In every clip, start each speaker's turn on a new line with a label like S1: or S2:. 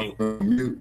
S1: me.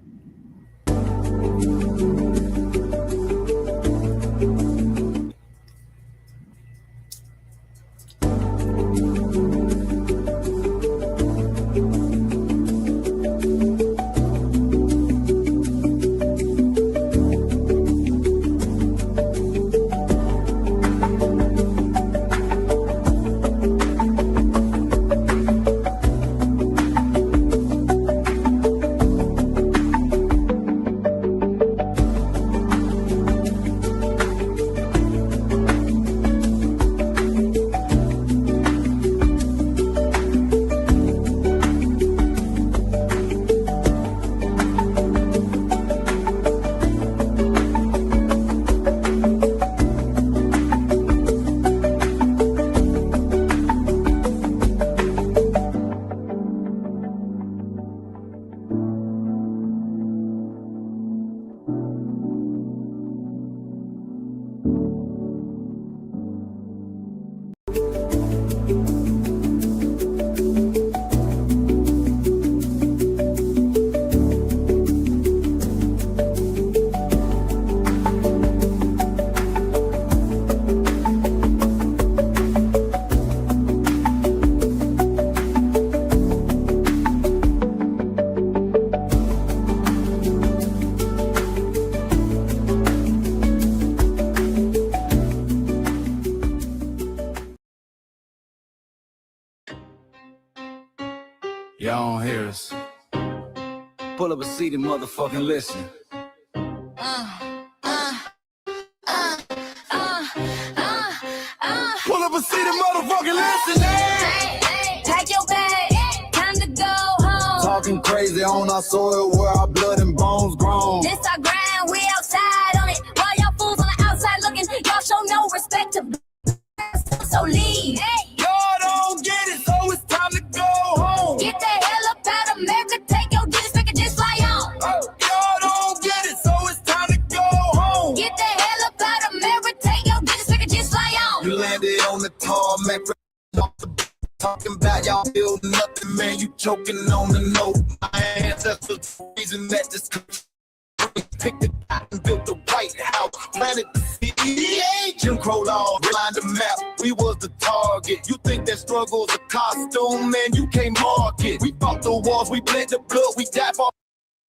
S2: Y'all don't hear us. Pull up a seat and motherfucking listen. Pull up a seat and motherfucking listen.
S3: Hey, pack your bag, time to go home.
S2: Talking crazy on our soil where our blood and bones grown.
S3: This our grind, we outside on it. While y'all fools on the outside looking, y'all show no respect to so leave. Hey.
S2: Y'all don't get it, so it's time to go home.
S3: Get the hell up out of America, take your district and just fly on.
S2: Y'all don't get it, so it's time to go home.
S3: Get the hell up out of America, take your district and just fly on.
S2: You landed on the tarmac, talking about y'all feel nothing, man. You choking on the note. My ancestors, reason that this country picked the cotton, built the White House, planted the city. Jim Crow law, line the map. We was the target. You think that struggle's a costume, man? You can't mark it. We fought the wars, we bled the blood, we died for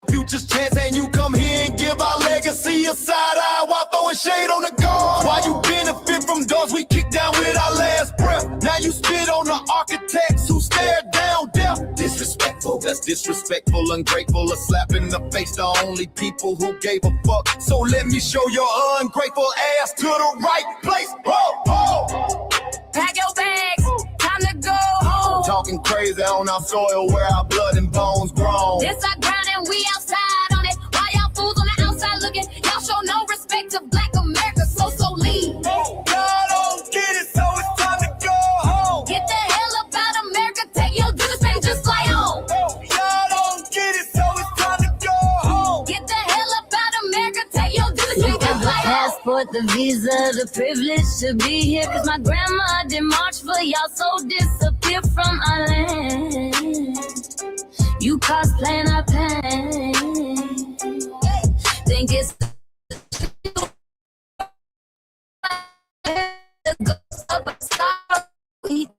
S2: future's chance, and you come here and give our legacy a side eye while throwing shade on the guard. While you benefit from doors we kick down with our last breath. Now you spit on the architects who stared down death. Disrespectful, that's disrespectful, ungrateful, a slap in the face to only people who gave a fuck. So let me show your ungrateful ass to the right place. Whoa, whoa.
S3: Pack your bags, time to go home.
S2: Talking crazy on our soil where our blood and bones grown.
S3: This our ground and we outside on it. While y'all fools on the outside looking, y'all show no respect to Black America, so leave.
S2: Y'all don't get it, so it's time to go home.
S3: Get the hell up out of America, take your district and just fly on.
S2: Y'all don't get it, so it's time to go home.
S3: Get the hell up out of America, take your district
S4: You
S3: and
S4: got
S3: just
S4: the
S3: fly on.
S4: passport, the visa, the privilege to be here. Cause my grandma did march for y'all, so disappear from our land. You cosplaying our pain. Think it's the ghost of a star. We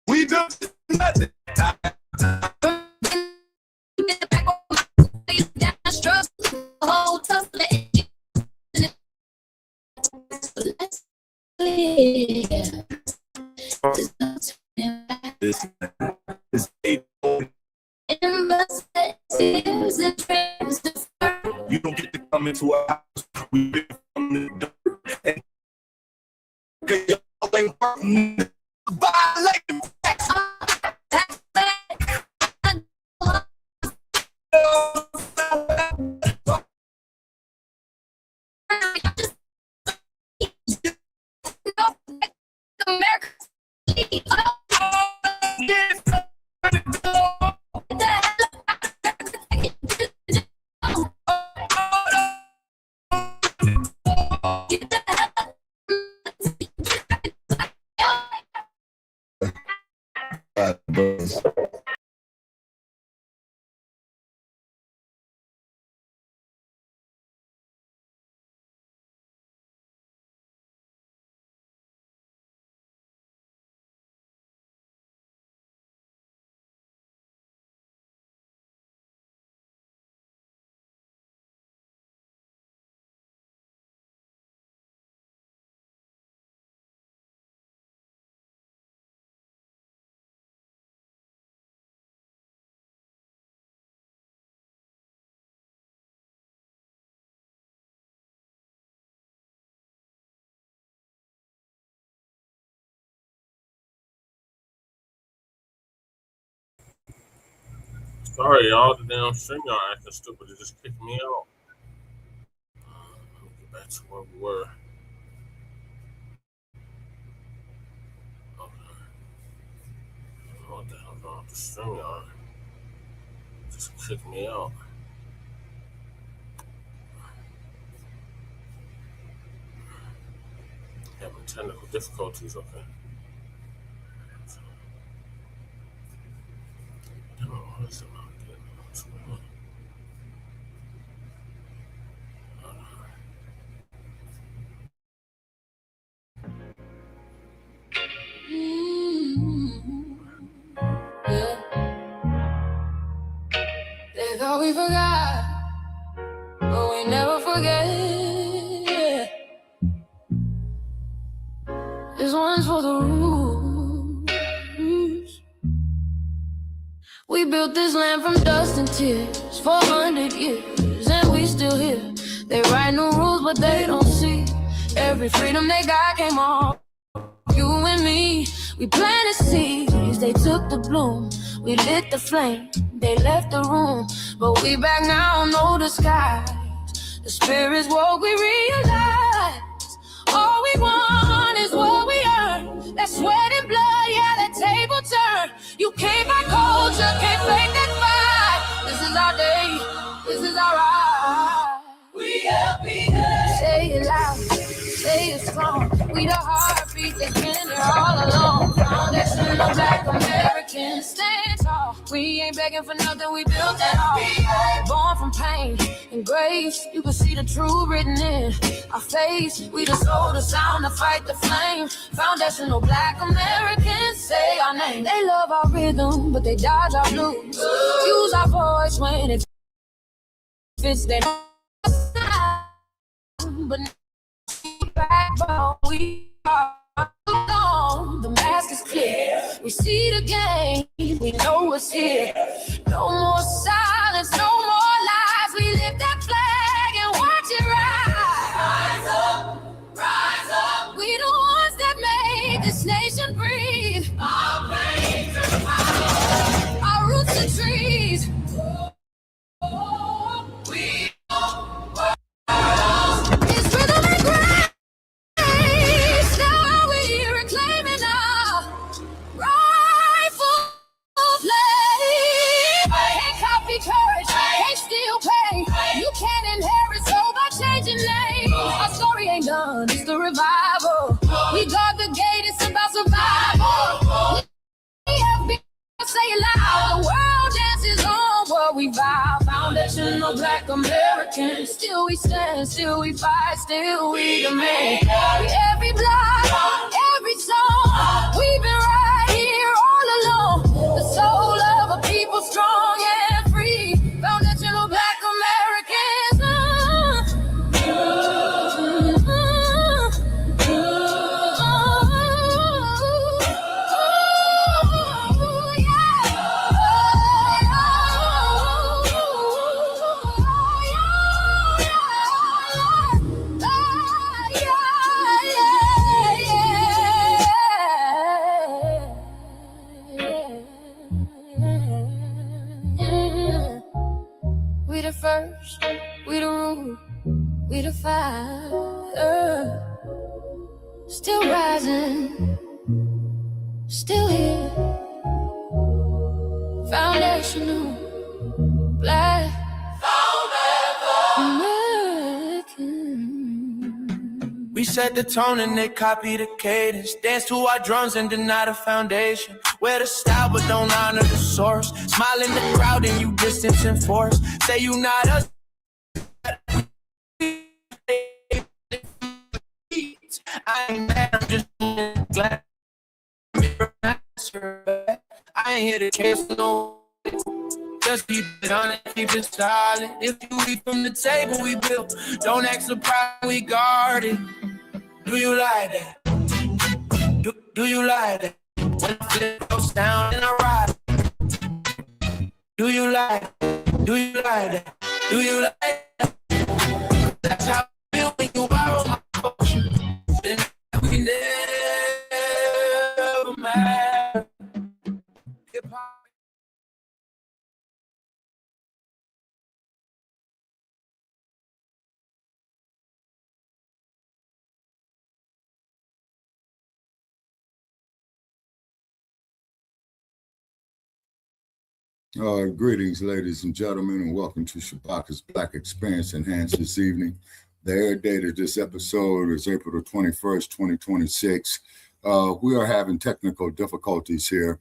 S2: We do nothing. This is you don't get to come into our house. We've been from the dirt. And y'all ain't working. Violating facts.
S1: Sorry, y'all. The damn Streamyard acting stupid. It just kicked me out. Let me get back to where we were. Okay. What the hell's wrong with the Streamyard? Just kicked me out. Having technical difficulties, okay. I don't know what is it about getting what's going on.
S4: Yeah. They thought we forgot, but we never forget. This one's for the rules. We built this land from dust and tears, 400 years, and we still here. They write new rules, but they don't see every freedom they got came off you and me. We planted seeds, they took the bloom. We lit the flame, they left the room. But we back now, no disguise. The spirit's woke, we realize all we want is what we earn. That sweat and blood, yeah, that table turn. You can't buy culture, can't fake that fight. This is our day, this is our ride. We FBAs. Say it loud, say it strong. We the heartbeat that's been here all along. Foundation of Black Americans, stand tall. We ain't begging for nothing, we built that all. Born from pain and grace, you can see the truth written in our face. We the soul, the sound, to fight the flame. Foundational Black Americans, say our name. They love our rhythm, but they dodge our blues. Use our voice when it fits their but backbone, we are alone. The mask is clear. We see the game. We know what's here. No more silence. No more lies. We lift that flag and watch it rise. Rise up. We the ones that made this nation breathe. Our veins are power. Our roots are trees. We done. It's the revival. We got the gate, it's about survival. We have been, say it loud. The world dances on what we vow. Foundational Black Americans. Still we stand, still we fight, still we demand. Every block, every song, we've been right here all along. The soul of a people strong and free. Foundational Black Americans. We the first, we the rule, we the fire. Still rising, still here. Foundational Black American.
S2: We set the tone and they copy the cadence. Dance to our drums and deny the foundation. Wear the style but don't honor the source. Smile in the crowd and you distance and force. Say you not us. I ain't mad, I'm just glad. I ain't here to cancel no. Just keep it on and keep it solid. If you eat from the table we built, don't act surprised we guard it. Do you like that? Do you like that? When the flip goes down and I ride. Do you like that? Do you like that? Do you like that? That's how I feel when you borrow my culture. Then we never matter. Hip-hop.
S5: Greetings, ladies and gentlemen, and welcome to Shabaka's Blacc Experience Enhanced this evening. The air date of this episode is April the 21st, 2026. We are having technical difficulties here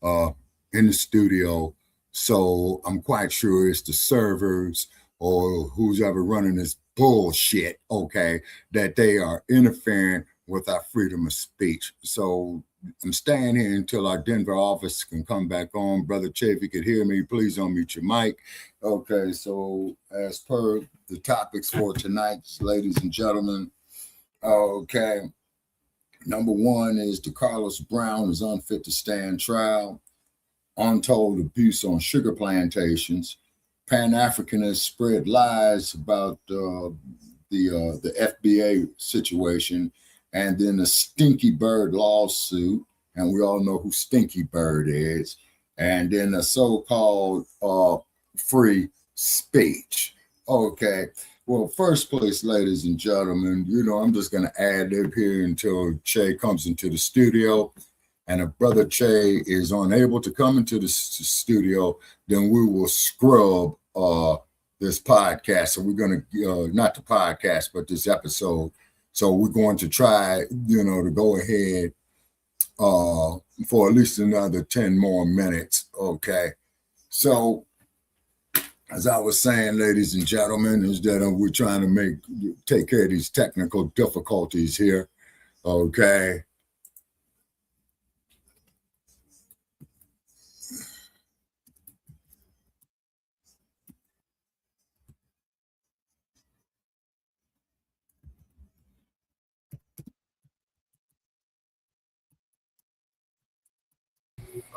S5: in the studio, so I'm quite sure it's the servers or who's ever running this bullshit, okay, that they are interfering with our freedom of speech. So I'm staying here until our Denver office can come back on. Brother Che, if you could hear me, please unmute your mic. Okay, so as per the topics for tonight, ladies and gentlemen, okay, number one is DeCarlos Brown is unfit to stand trial. Untold abuse on sugar plantations. Pan-Africanists spread lies about the FBA situation. And then the Stinky Bird lawsuit, and we all know who Stinky Bird is. And then the so-called free speech. Okay, well, first place, ladies and gentlemen, you know, I'm just going to ad-lib here until Che comes into the studio. And if Brother Che is unable to come into the studio, then we will scrub this podcast. So we're going to, not the podcast, but this episode. So we're going to try, you know, to go ahead for at least another 10 more minutes, okay? So, as I was saying, ladies and gentlemen, is that we're trying to take care of these technical difficulties here, okay?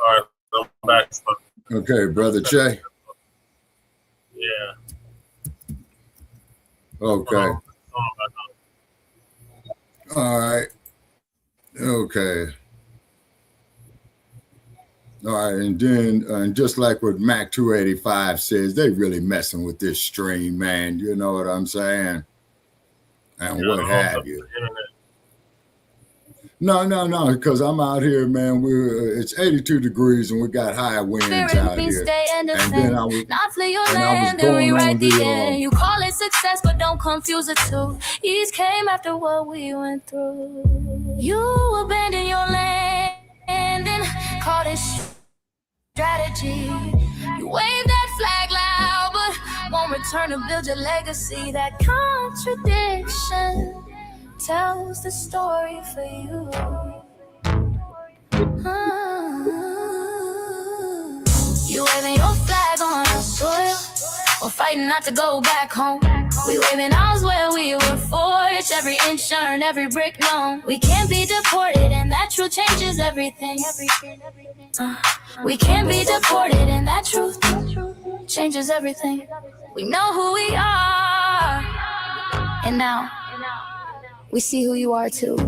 S1: All right, so I'm back.
S5: Okay, Brother Che.
S1: Yeah.
S5: Okay. All right. Okay. All right, and then just like what Mac 285 says, they really messing with this stream, man. You know what I'm saying? And what have you. No, because I'm out here, man. It's 82 degrees and we got high winds out here. And then I was going on the
S4: you call it success, but don't confuse the two. East came after what we went through. You abandon your land and call it strategy. You wave that flag loud, but won't return to build your legacy. That contradiction tells the story for you. You waving your flag on our soil, or fighting not to go back home. We waving ours where we were forged, every inch earned, every brick known. We can't be deported, and that truth changes everything. We can't be deported, and that truth changes everything. We know who we are, and now we see who you are too.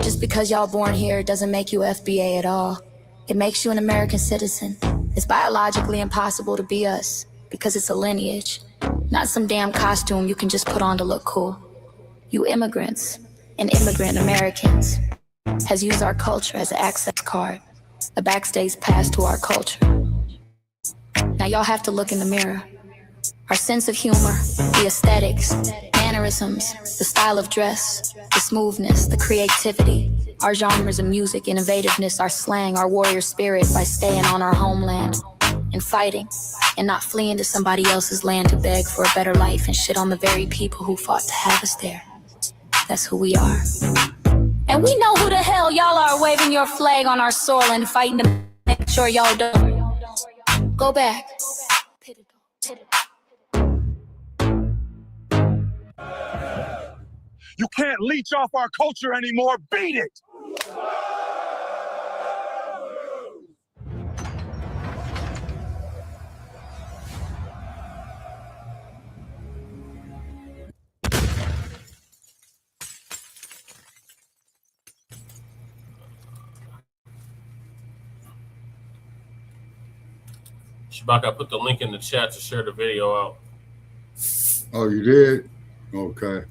S4: Just because y'all born here doesn't make you FBA at all. It makes you an American citizen. It's biologically impossible to be us because it's a lineage, not some damn costume you can just put on to look cool. You immigrants and immigrant Americans has used our culture as an access card, a backstage pass to our culture. Now y'all have to look in the mirror. Our sense of humor, the aesthetics, and mannerisms, the style of dress, the smoothness, the creativity, our genres of music, innovativeness, our slang, our warrior spirit by staying on our homeland and fighting and not fleeing to somebody else's land to beg for a better life and shit on the very people who fought to have us there. That's who we are. And we know who the hell y'all are waving your flag on our soil and fighting to make sure y'all don't. Go back.
S6: You can't leech off our culture anymore. Beat it!
S1: Shabaka, I put the link in the chat to share the video out.
S5: Oh, you did? Okay.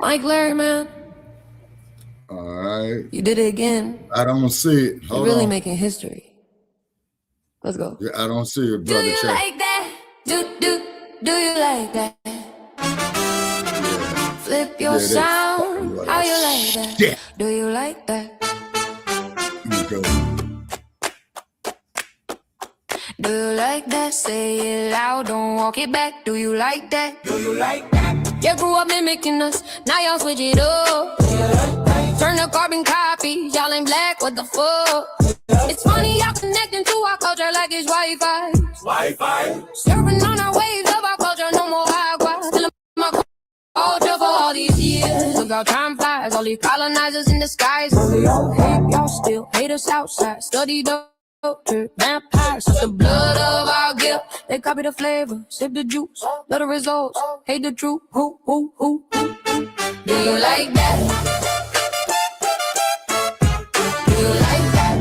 S7: Mike Larry, man.
S5: All right.
S7: You did it again.
S5: I don't see it.
S7: You're really making history. Let's go.
S5: Yeah, I don't see it, brother.
S4: Do you like that? Do you like that?
S5: Yeah.
S4: Flip your sound. How you like that?
S5: Yeah.
S4: Do you like that?
S5: Okay.
S4: Do you like that? Say it loud, don't walk it back. Do you like that?
S2: Do you like that?
S4: You grew up mimicking us, now y'all switch it up. Turn the carbon copy, y'all ain't black, what the fuck? It's funny y'all connecting to our culture like it's Wi-Fi.
S2: Wi-Fi.
S4: Surfing on our waves of our culture, no more agua. Killing my culture for all these years. Look how time flies, all these colonizers in the skies. Hate y'all still, hate us outside, study the vampires, suck the blood of our guilt. They copy the flavor, sip the juice, love the results, hate the truth. Who? Do you like that? Do you like that?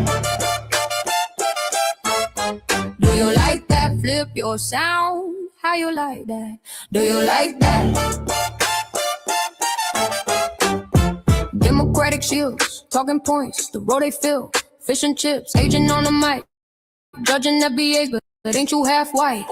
S4: Do you like that? Flip your sound. How you like that? Do you like that? Democratic shields, talking points, the road they fill. Fish and chips, agent on the mic. Judging FBAs, but ain't you half white?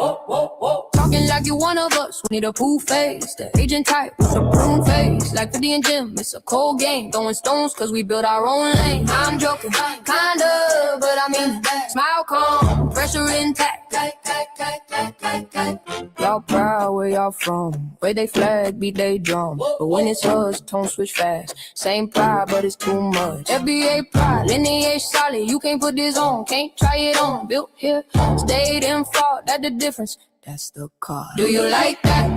S4: Talking like you one of us, we need a proof face. The agent type, with a prune face. Like 50 and Jim, it's a cold game. Throwing stones, cause we built our own lane. I'm joking, kinda, but I mean, smile calm, pressure intact. Y'all proud where y'all from. Where they flag, beat they drum. But when it's us, tone switch fast. Same pride, but it's too much. FBA pride, lineage solid. You can't put this on, can't try it on. Built here, stayed in fought. That's the difference. That's the car. Do you like that?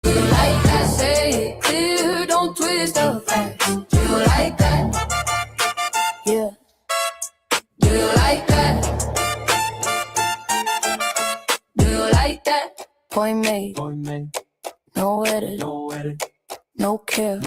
S4: Do you like that? Say it clear, don't twist the facts. Do you like that? Yeah. Do you like that? Do you like that? Point made. No edit. No care.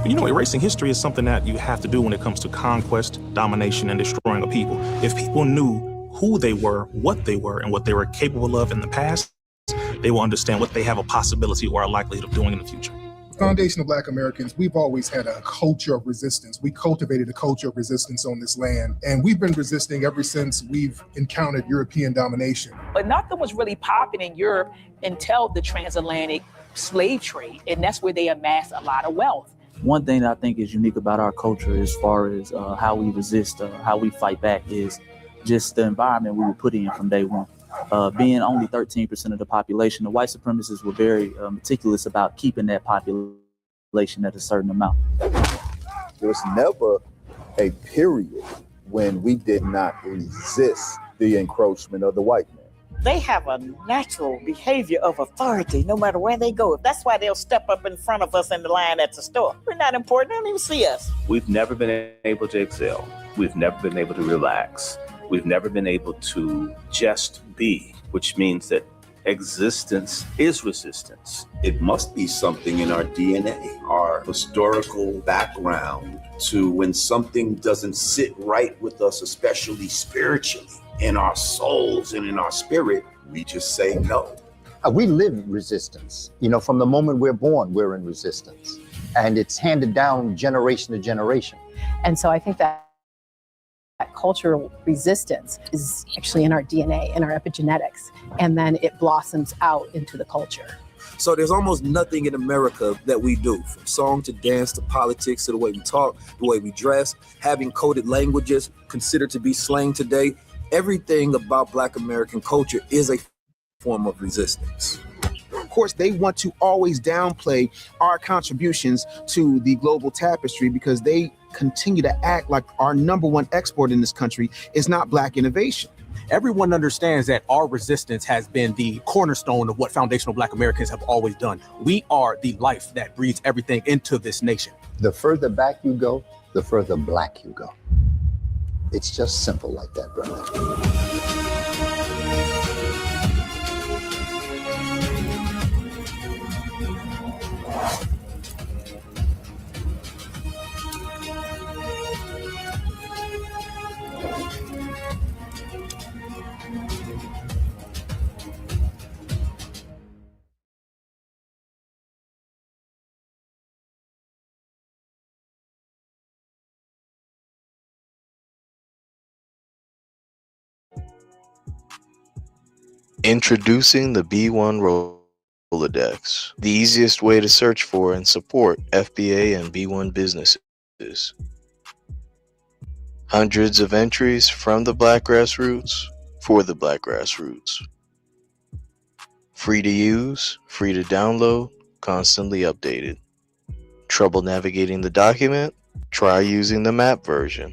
S8: You know, erasing history is something that you have to do when it comes to conquest, domination, and destroying a people. If people knew who they were, and what they were capable of in the past, they will understand what they have a possibility or a likelihood of doing in the future.
S9: Foundation of Black Americans, we've always had a culture of resistance. We cultivated a culture of resistance on this land, and we've been resisting ever since we've encountered European domination.
S10: But nothing was really popping in Europe until the transatlantic slave trade, and that's where they amassed a lot of wealth.
S11: One thing that I think is unique about our culture as far as how we resist, how we fight back, is just the environment we were put in from day one. Being only 13% of the population, the white supremacists were very meticulous about keeping that population at a certain amount.
S12: There was never a period when we did not resist the encroachment of the white man.
S13: They have a natural behavior of authority no matter where they go. That's why they'll step up in front of us in the line at the store. We're not important. They don't even see us.
S14: We've never been able to excel. We've never been able to relax. We've never been able to just be, which means that existence is resistance.
S15: It must be something in our DNA, our historical background, to when something doesn't sit right with us, especially spiritually, in our souls and in our spirit, we just say no.
S16: We live in resistance. You know, from the moment we're born, we're in resistance. and it's handed down generation to generation.
S17: And so I think that cultural resistance is actually in our DNA, in our epigenetics, and then it blossoms out into the culture.
S18: So there's almost nothing in America that we do, from song to dance to politics to the way we talk, the way we dress, having coded languages considered to be slang today. Everything about Black American culture is a form of resistance.
S19: Of course, they want to always downplay our contributions to the global tapestry because they continue to act like our number one export in this country is not Black innovation.
S20: Everyone understands that our resistance has been the cornerstone of what foundational Black Americans have always done. We are the life that breathes everything into this nation.
S16: The further back you go, the further Black you go. It's just simple like that, brother.
S21: Introducing the B1 Rolodex, the easiest way to search for and support FBA and B1 businesses. Hundreds of entries from the Black grassroots for the Black grassroots. Free to use, free to download, constantly updated. Trouble navigating the document? Try using the map version.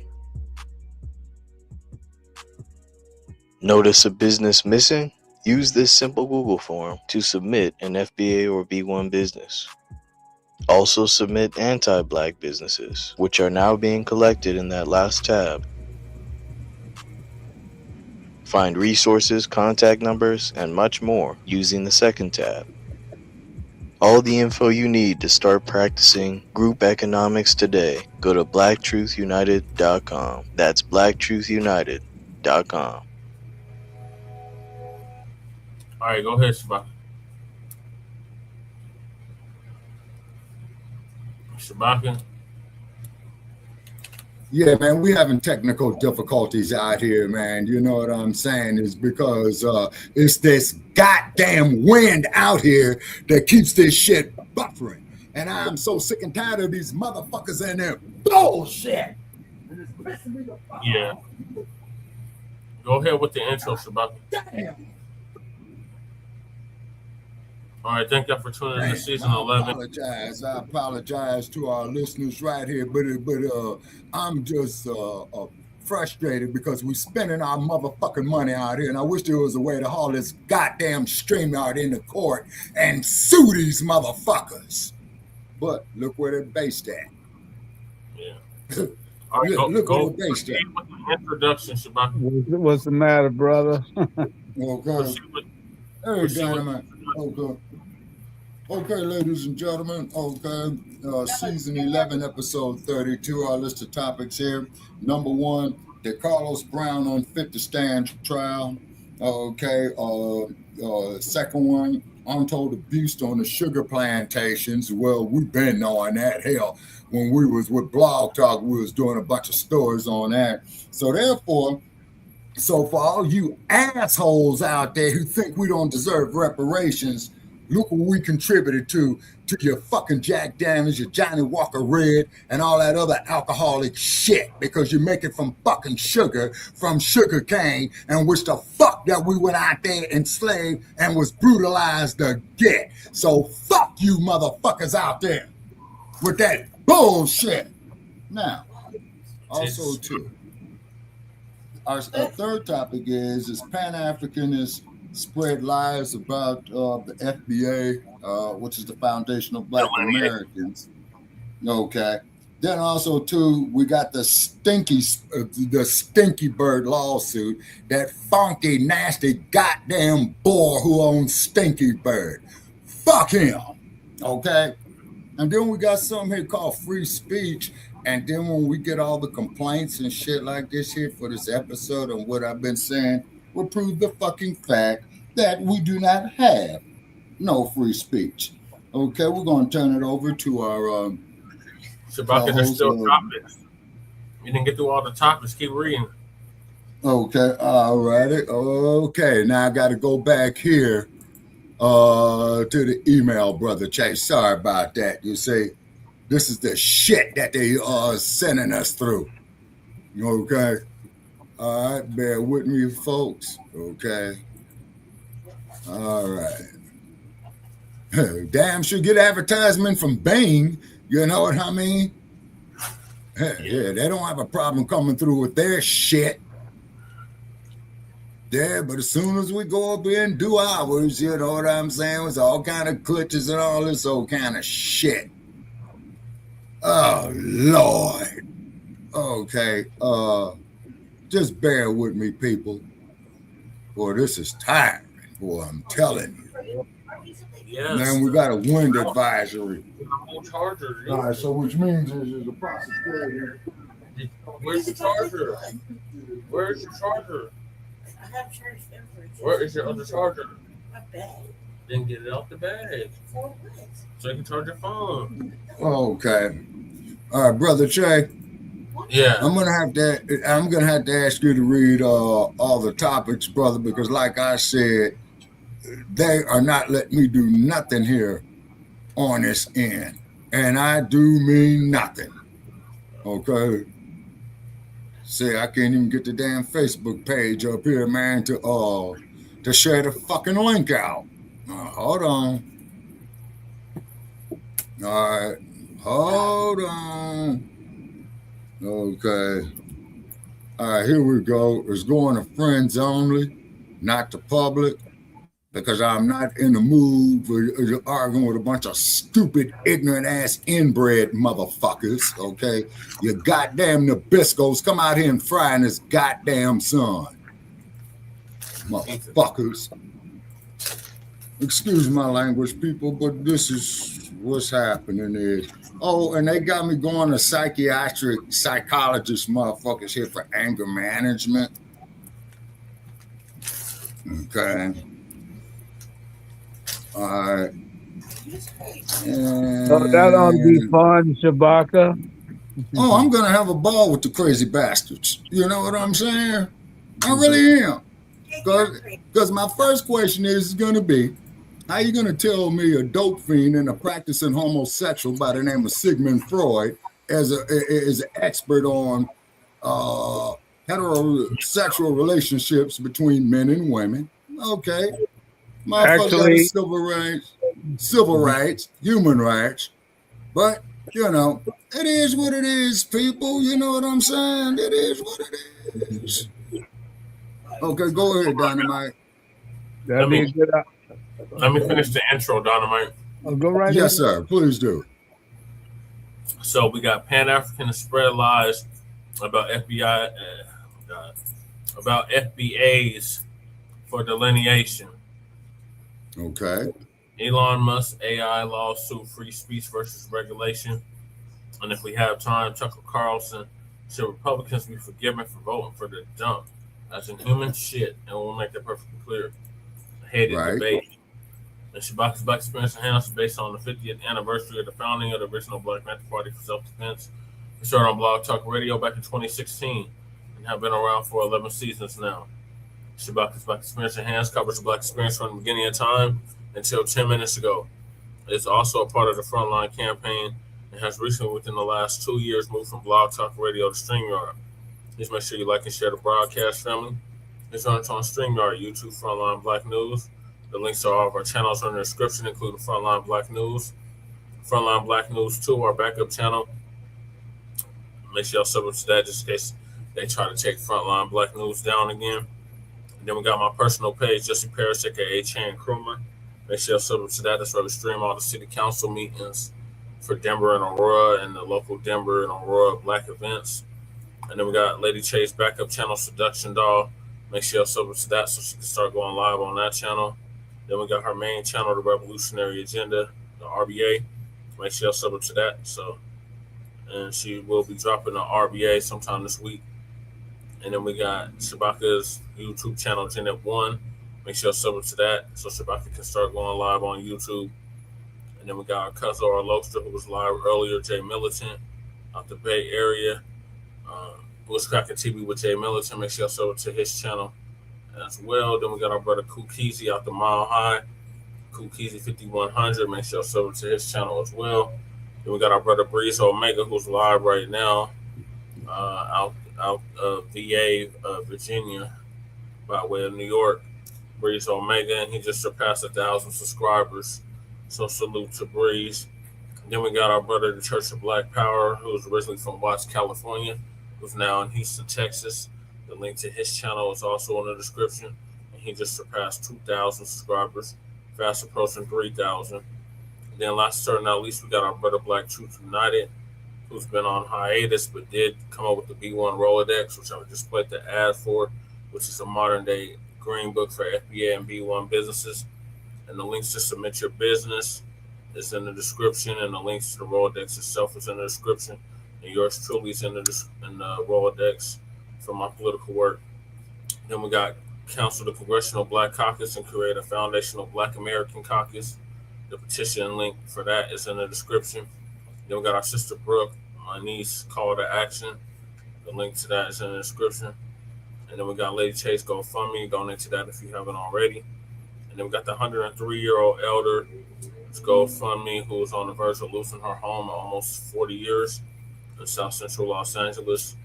S21: Notice a business missing? Use this simple Google form to submit an FBA or B1 business. Also submit anti-Black businesses, which are now being collected in that last tab. Find resources, contact numbers, and much more using the second tab. All the info you need to start practicing group economics today. Go to blacktruthunited.com. That's blacktruthunited.com.
S1: All right, go ahead, Shabaka. Shabaka?
S5: Yeah, man, we having technical difficulties out here, man. You know what I'm saying? Is because it's this goddamn wind out here that keeps this shit buffering. And I'm so sick and tired of these motherfuckers and their bullshit.
S1: Yeah. Go ahead with the intro, Shabaka.
S5: Damn.
S1: All right, thank y'all for tuning in to season 11.
S5: I apologize to our listeners right here, but I'm just frustrated because we're spending our motherfucking money out here, and I wish there was a way to haul this goddamn Streamyard into court and sue these motherfuckers. But look where they're based at.
S1: Yeah. All right,
S5: look
S1: go
S5: where they're based at.
S1: with the introduction, Shabaka.
S22: What's the matter, brother?
S5: Okay. Hey, Dynamite. Okay, ladies and gentlemen. Okay, season 11, episode 32. Our list of topics here. Number 1, DeCarlos Brown Unfit to Stand trial. Okay. Second one, Untold abuse on the sugar plantations. Well, we've been knowing that. Hell, when we was with Blogtalk, we was doing a bunch of stories on that. So therefore, so for all you assholes out there who think we don't deserve reparations, look what we contributed to your fucking Jack Daniels, your Johnny Walker Red, and all that other alcoholic shit, because you make it from fucking sugar, from sugar cane, and which the fuck that we went out there enslaved and was brutalized to get. So fuck you motherfuckers out there with that bullshit. Now, also too, our third topic is Pan-Africanists spread lies about the FBA, which is the Foundation of Black Americans. Okay. Then also too, we got the stinky bird lawsuit, that funky, nasty, goddamn boy who owns Stinky Bird. Fuck him. Okay. And then we got something here called free speech. And then when we get all the complaints and shit like this here for this episode and what I've been saying, will prove the fucking fact that we do not have no free speech. Okay, we're going to turn it over to our
S1: Shabaka, there's still topics. You didn't get through all the topics. Keep reading.
S5: Okay, all righty. Okay, now I got to go back here to the email, Brother Chase. Sorry about that. You see, this is the shit that they are sending us through. Okay. All right, bear with me, folks. Okay. All right. Damn sure get advertisement from Bing. You know what I mean? Yeah, they don't have a problem coming through with their shit. Yeah, but as soon as we go up here and do ours, you know what I'm saying? It's all kind of glitches and all this old kind of shit. Oh, Lord. Okay, just bear with me, people. Boy, this is tiring, boy, I'm telling you.
S1: Yes.
S5: Man, we got a wind advisory.
S1: Whole charger.
S5: All right, so which means there's a process here.
S1: Where's the charger? Where's your charger?
S13: I have charged everything.
S1: Where is your other charger?
S13: My bag.
S1: Then get it out the bag.
S13: For what?
S1: So you can charge your phone.
S5: Okay. All right, Brother Che.
S1: Yeah.
S5: I'm gonna have to ask you to read all the topics, brother, because like I said, they are not letting me do nothing here on this end. And I do mean nothing. Okay. See, I can't even get the damn Facebook page up here, man, to share the fucking link out. Hold on. All right. Hold on. Okay. All right, here we go. It's going to friends only, not to public, because I'm not in the mood for arguing with a bunch of stupid, ignorant-ass inbred motherfuckers, okay? You goddamn Nabiscos, come out here and fry in this goddamn sun. Motherfuckers. Excuse my language, people, but this is what's happening is. Oh, and they got me going to psychologist motherfuckers here for anger management. Okay. All right.
S22: So that ought to be fun, Shabaka.
S5: Oh, I'm going to have a ball with the crazy bastards. You know what I'm saying? I really am. Because my first question is going to be, how you going to tell me a dope fiend and a practicing homosexual by the name of Sigmund Freud is an expert on heterosexual relationships between men and women? Okay.
S22: Actually,
S5: civil rights, human rights. But, you know, it is what it is, people. You know what I'm saying? It is what it is. Okay, go ahead, Dynamite.
S1: Let me finish the intro, Dynamite.
S22: I'll go right
S5: Yes, sir. Please do.
S1: So we got Pan-Africanist spread lies about about FBAs for delineation.
S5: Okay.
S1: Elon Musk AI lawsuit, free speech versus regulation. And if we have time, Tuccer Carlson, should Republicans be forgiven for voting for the dump as in human shit? And we'll make that perfectly clear. Headed debate. And Shabaka Blacc Experience Enhanced is based on the 50th anniversary of the founding of the original Blacc Panther Party for self-defense. We started on Blogtalk Radio back in 2016 and have been around for 11 seasons now. Shabaka Blacc Experience Enhanced covers the Black experience from the beginning of time until 10 minutes ago. It's also a part of the Frontline campaign and has recently, within the last 2 years, moved from Blogtalk Radio to Streamyard. Please make sure you like and share the broadcast, family. It's on Streamyard, YouTube, Frontline Black News. The links to all of our channels are in the description, including Frontline Black News. Frontline Black News 2, our backup channel. Make sure y'all sub to that just in case they try to take Frontline Black News down again. And then we got my personal page, Jesse Parrish, aka Chan Krumer. Make sure y'all sub to that. That's where we stream all the city council meetings for Denver and Aurora and the local Denver and Aurora Black events. And then we got Lady Chase backup channel, Seduction Doll. Make sure y'all sub to that so she can start going live on that channel. Then we got her main channel, The Revolutionary Agenda, the RBA. Make sure y'all sub to that. And she will be dropping the RBA sometime this week. And then we got Shabaka's YouTube channel, Janet 1. Make sure y'all sub to that so Shabaka can start going live on YouTube. And then we got our cousin, our Loaster, who was live earlier, Jay Militant. out the Bay Area. What's Cracking TV with Jay Militant. Make sure y'all sub to his channel as well. Then we got our brother Kukizi out the Mile High. Kukizi 5100. Make sure y'all sub to his channel as well. Then we got our brother Breeze Omega, who's live right now out of VA, Virginia, by way of New York. Breeze Omega, and he just surpassed 1,000 subscribers. So salute to Breeze. Then we got our brother, the Church of Black Power, who's originally from Watts, California, who's now in Houston, Texas. The link to his channel is also in the description. And he just surpassed 2,000 subscribers, fast approaching 3,000. And then last but not least, we got our brother Black Truth United, who's been on hiatus, but did come up with the B1 Rolodex, which I just played the ad for, which is a modern day green book for FBA and B1 businesses. And the links to submit your business is in the description, and the links to the Rolodex itself is in the description. And yours truly is in the Rolodex for my political work. Then we got Council the Congressional Black Caucus and create a foundational Black American Caucus. The petition link for that is in the description. Then we got our sister Brooke, my niece, call to action. The link to that is in the description. And then we got Lady Chase GoFundMe. Donate to that if you haven't already. And then we got the 103-year-old elder GoFundMe, who was on the verge of losing her home in almost 40 years in South Central Los Angeles.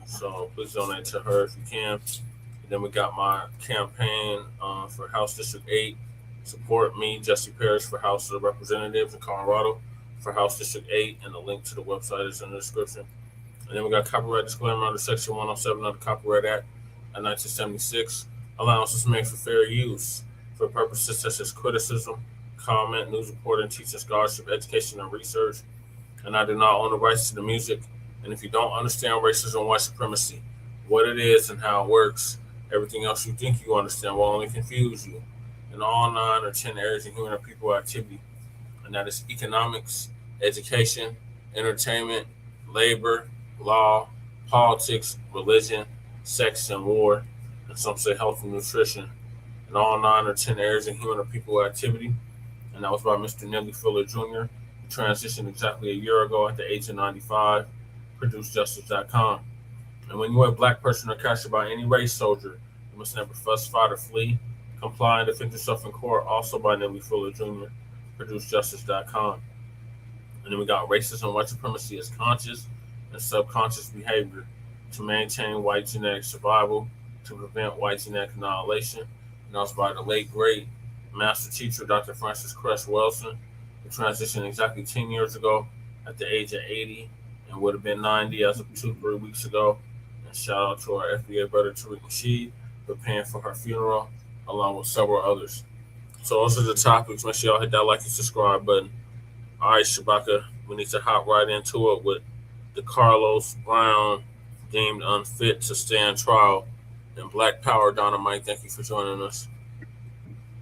S1: So please donate to her if you can. And then we got my campaign for House District 8. Support me, Jesse Parrish, for House of Representatives in Colorado for House District 8. And the link to the website is in the description. And then we got copyright disclaimer under Section 107 of the Copyright Act of 1976. Allowances made for fair use for purposes such as criticism, comment, news reporting, teaching, scholarship, education, and research. And I do not own the rights to the music. And if you don't understand racism and white supremacy, what it is and how it works, everything else you think you understand will only confuse you in all 9 or 10 areas of human or people activity. And that is economics, education, entertainment, labor, law, politics, religion, sex, and war, and some say health and nutrition, in all 9 or 10 areas of human or people activity. And that was by Mr. Nelly Fuller Jr., who transitioned exactly a year ago at the age of 95, ProduceJustice.com. And when you're a Black person or captured by any race soldier, you must never fuss, fight, or flee. Comply and defend yourself in court, also by Nelly Fuller Jr., ProduceJustice.com. And then we got racism, white supremacy as conscious and subconscious behavior to maintain white genetic survival, to prevent white genetic annihilation. And that was by the late, great master teacher, Dr. Francis Cress Welsing, who transitioned exactly 10 years ago at the age of 80 and would have been 90 as of 2-3 weeks ago. And shout out to our FBA brother, Tariq Nasheed, for paying for her funeral, along with several others. So those are the topics. Make sure y'all hit that like and subscribe button. All right, Shabaka, we need to hop right into it with DeCarlos Brown deemed unfit to stand trial, and Black Power Dynamite. Thank you for joining us.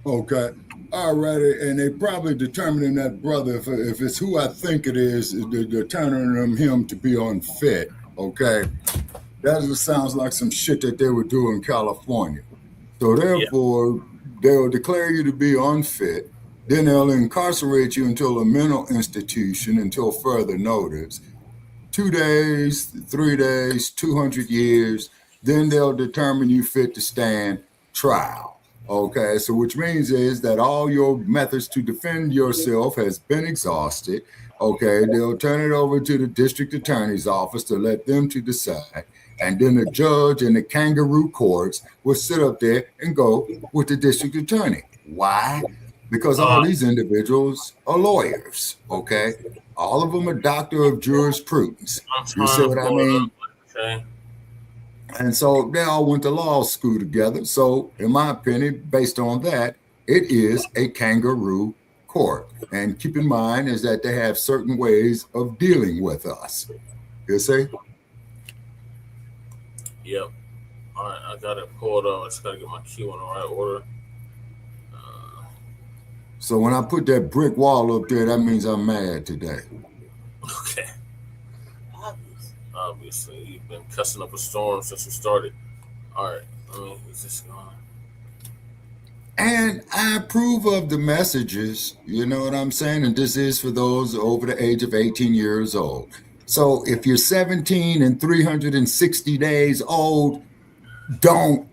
S5: Okay. All righty. And they probably determining that brother, if it's who I think it is, they're determining him to be unfit. Okay. That just sounds like some shit that they would do in California. So therefore, they'll declare you to be unfit. Then they'll incarcerate you until a mental institution until further notice. 2 days, 3 days, 200 years. Then they'll determine you fit to stand trial. Okay, so which means is that all your methods to defend yourself has been exhausted. Okay, they'll turn it over to the district attorney's office to let them to decide. And then the judge and the kangaroo courts will sit up there and go with the district attorney. Why? Because all these individuals are lawyers, okay? All of them are doctor of jurisprudence. You see what I mean?
S1: Okay.
S5: And so they all went to law school together. So in my opinion, based on that, it is a kangaroo court. And keep in mind is that they have certain ways of dealing with us. You see?
S1: Yep. All right, I got it pulled up. I just got to get my cue in the right order.
S5: So when I put that brick wall up there, that means I'm mad today.
S1: Okay. Obviously, you've been cussing up a storm since we started. All right. Is this going?
S5: And I approve of the messages, you know what I'm saying? And this is for those over the age of 18 years old. So if you're 17 and 360 days old, don't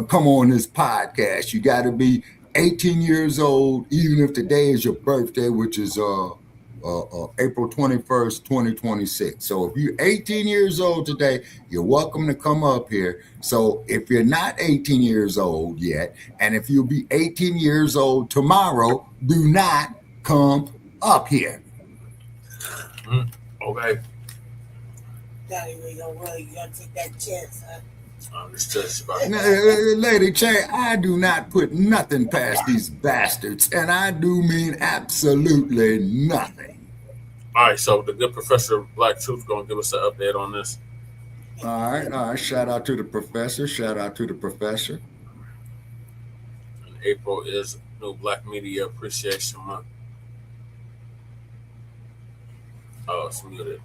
S5: come on this podcast. You got to be 18 years old, even if today is your birthday, which is April 21st, 2026. So if you're 18 years old today, you're welcome to come up here. So if you're not 18 years old yet, and if you'll be 18 years old tomorrow, do not come up here.
S1: Okay.
S3: Daddy, we gonna really gotta take that chance, huh?
S5: Lady Che, I do not put nothing past these bastards, and I do mean absolutely nothing.
S1: All right, so the good Professor Black Truth going to give us an update on this.
S5: All right. Shout out to the professor.
S1: And April is New Black Media Appreciation Month. Oh, it's muted.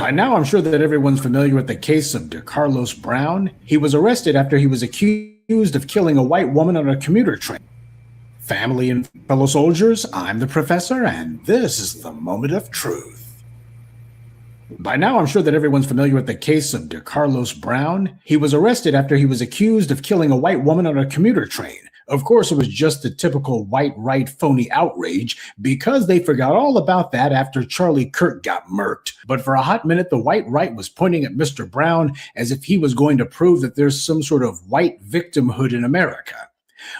S6: By now, I'm sure that everyone's familiar with the case of DeCarlos Brown. He was arrested after he was accused of killing a white woman on a commuter train. Family and fellow soldiers, I'm the professor, and this is the moment of truth. By now, I'm sure that everyone's familiar with the case of DeCarlos Brown. He was arrested after he was accused of killing a white woman on a commuter train. Of course, it was just the typical white right phony outrage because they forgot all about that after Charlie Kirk got murked. But for a hot minute, the white right was pointing at Mr. Brown as if he was going to prove that there's some sort of white victimhood in America.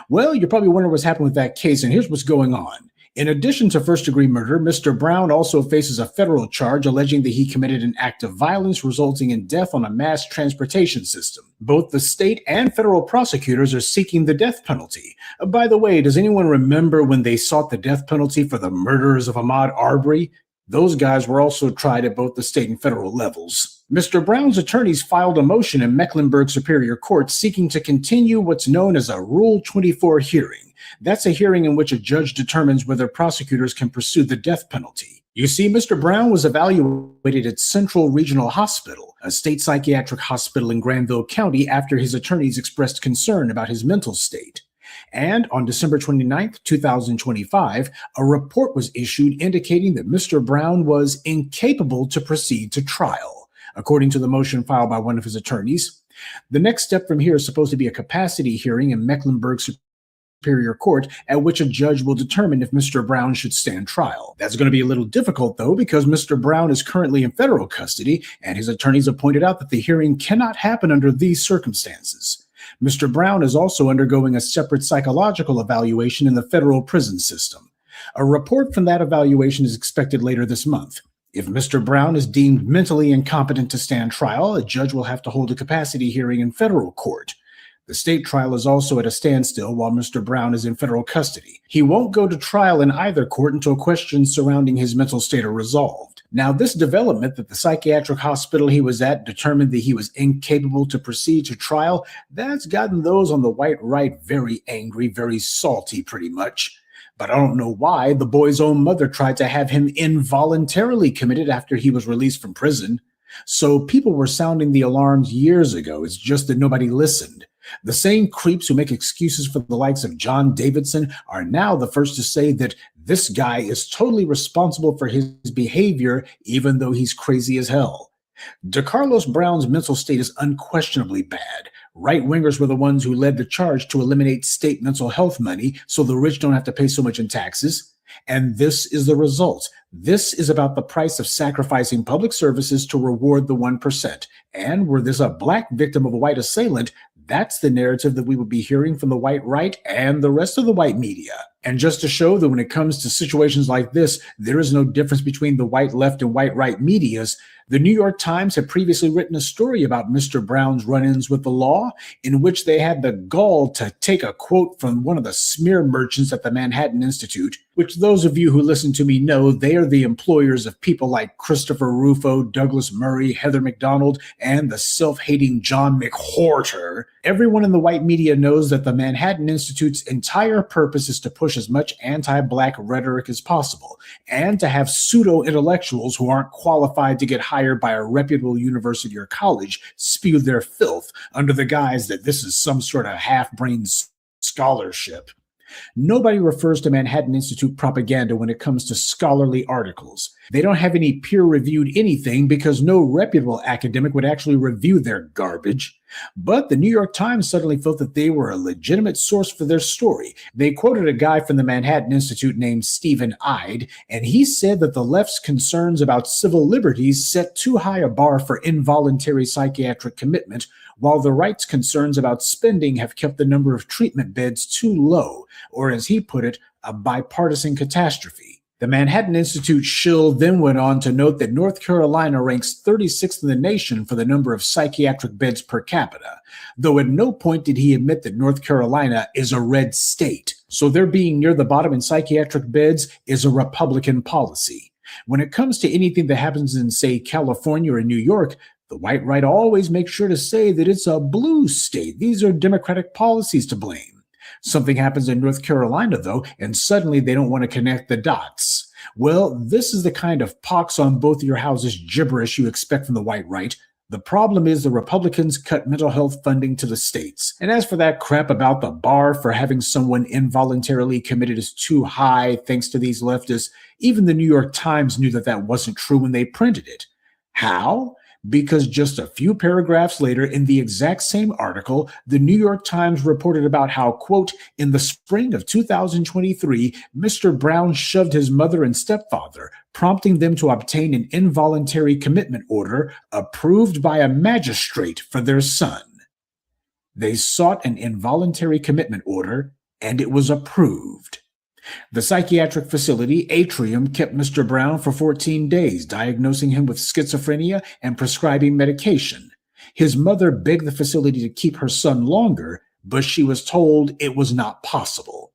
S6: Well, you're probably wondering what's happened with that case, and here's what's going on. In addition to first-degree murder, Mr. Brown also faces a federal charge alleging that he committed an act of violence resulting in death on a mass transportation system. Both the state and federal prosecutors are seeking the death penalty. By the way, does anyone remember when they sought the death penalty for the murderers of Ahmaud Arbery? Those guys were also tried at both the state and federal levels. Mr. Brown's attorneys filed a motion in Mecklenburg Superior Court seeking to continue what's known as a Rule 24 hearing. That's a hearing in which a judge determines whether prosecutors can pursue the death penalty. You see, Mr. Brown was evaluated at Central Regional Hospital, a state psychiatric hospital in Granville County, after his attorneys expressed concern about his mental state. And on December 29, 2025, a report was issued indicating that Mr. Brown was incapable to proceed to trial, according to the motion filed by one of his attorneys. The next step from here is supposed to be a capacity hearing in Mecklenburg Superior Court, at which a judge will determine if Mr. Brown should stand trial. That's going to be a little difficult, though, because Mr. Brown is currently in federal custody, and his attorneys have pointed out that the hearing cannot happen under these circumstances. Mr. Brown is also undergoing a separate psychological evaluation in the federal prison system. A report from that evaluation is expected later this month. If Mr. Brown is deemed mentally incompetent to stand trial, a judge will have to hold a capacity hearing in federal court. The state trial is also at a standstill while Mr. Brown is in federal custody. He won't go to trial in either court until questions surrounding his mental state are resolved. Now, this development that the psychiatric hospital he was at determined that he was incapable to proceed to trial, that's gotten those on the white right very angry, very salty pretty much. But I don't know why the boy's own mother tried to have him involuntarily committed after he was released from prison. So people were sounding the alarms years ago. It's just that nobody listened. The same creeps who make excuses for the likes of John Davidson are now the first to say that this guy is totally responsible for his behavior, even though he's crazy as hell. DeCarlos Brown's mental state is unquestionably bad. Right-wingers were the ones who led the charge to eliminate state mental health money so the rich don't have to pay so much in taxes. And this is the result. This is about the price of sacrificing public services to reward the 1%. And were this a black victim of a white assailant, that's the narrative that we would be hearing from the white right and the rest of the white media. And just to show that when it comes to situations like this, there is no difference between the white left and white right medias, the New York Times had previously written a story about Mr. Brown's run-ins with the law, in which they had the gall to take a quote from one of the smear merchants at the Manhattan Institute, which those of you who listen to me know they are the employers of people like Christopher Rufo, Douglas Murray, Heather McDonald, and the self-hating John McWhorter. Everyone in the white media knows that the Manhattan Institute's entire purpose is to push as much anti-black rhetoric as possible, and to have pseudo-intellectuals who aren't qualified to get hired by a reputable university or college spew their filth under the guise that this is some sort of half-brained scholarship. Nobody refers to Manhattan Institute propaganda when it comes to scholarly articles. They don't have any peer-reviewed anything because no reputable academic would actually review their garbage. But the New York Times suddenly felt that they were a legitimate source for their story. They quoted a guy from the Manhattan Institute named Stephen Ide, and he said that the left's concerns about civil liberties set too high a bar for involuntary psychiatric commitment, while the right's concerns about spending have kept the number of treatment beds too low, or as he put it, a bipartisan catastrophe. The Manhattan Institute shill then went on to note that North Carolina ranks 36th in the nation for the number of psychiatric beds per capita, though at no point did he admit that North Carolina is a red state, so their being near the bottom in psychiatric beds is a Republican policy. When it comes to anything that happens in, say, California or New York, the white right always makes sure to say that it's a blue state. These are Democratic policies to blame. Something happens in North Carolina, though, and suddenly they don't want to connect the dots. Well, this is the kind of pox on both your houses gibberish you expect from the white right. The problem is the Republicans cut mental health funding to the states. And as for that crap about the bar for having someone involuntarily committed is too high thanks to these leftists, even the New York Times knew that that wasn't true when they printed it. How? Because just a few paragraphs later in the exact same article, the New York Times reported about how, quote, in the spring of 2023, Mr. Brown shoved his mother and stepfather, prompting them to obtain an involuntary commitment order approved by a magistrate for their son. They sought an involuntary commitment order, and it was approved. The psychiatric facility, Atrium, kept Mr. Brown for 14 days, diagnosing him with schizophrenia and prescribing medication. His mother begged the facility to keep her son longer, but she was told it was not possible.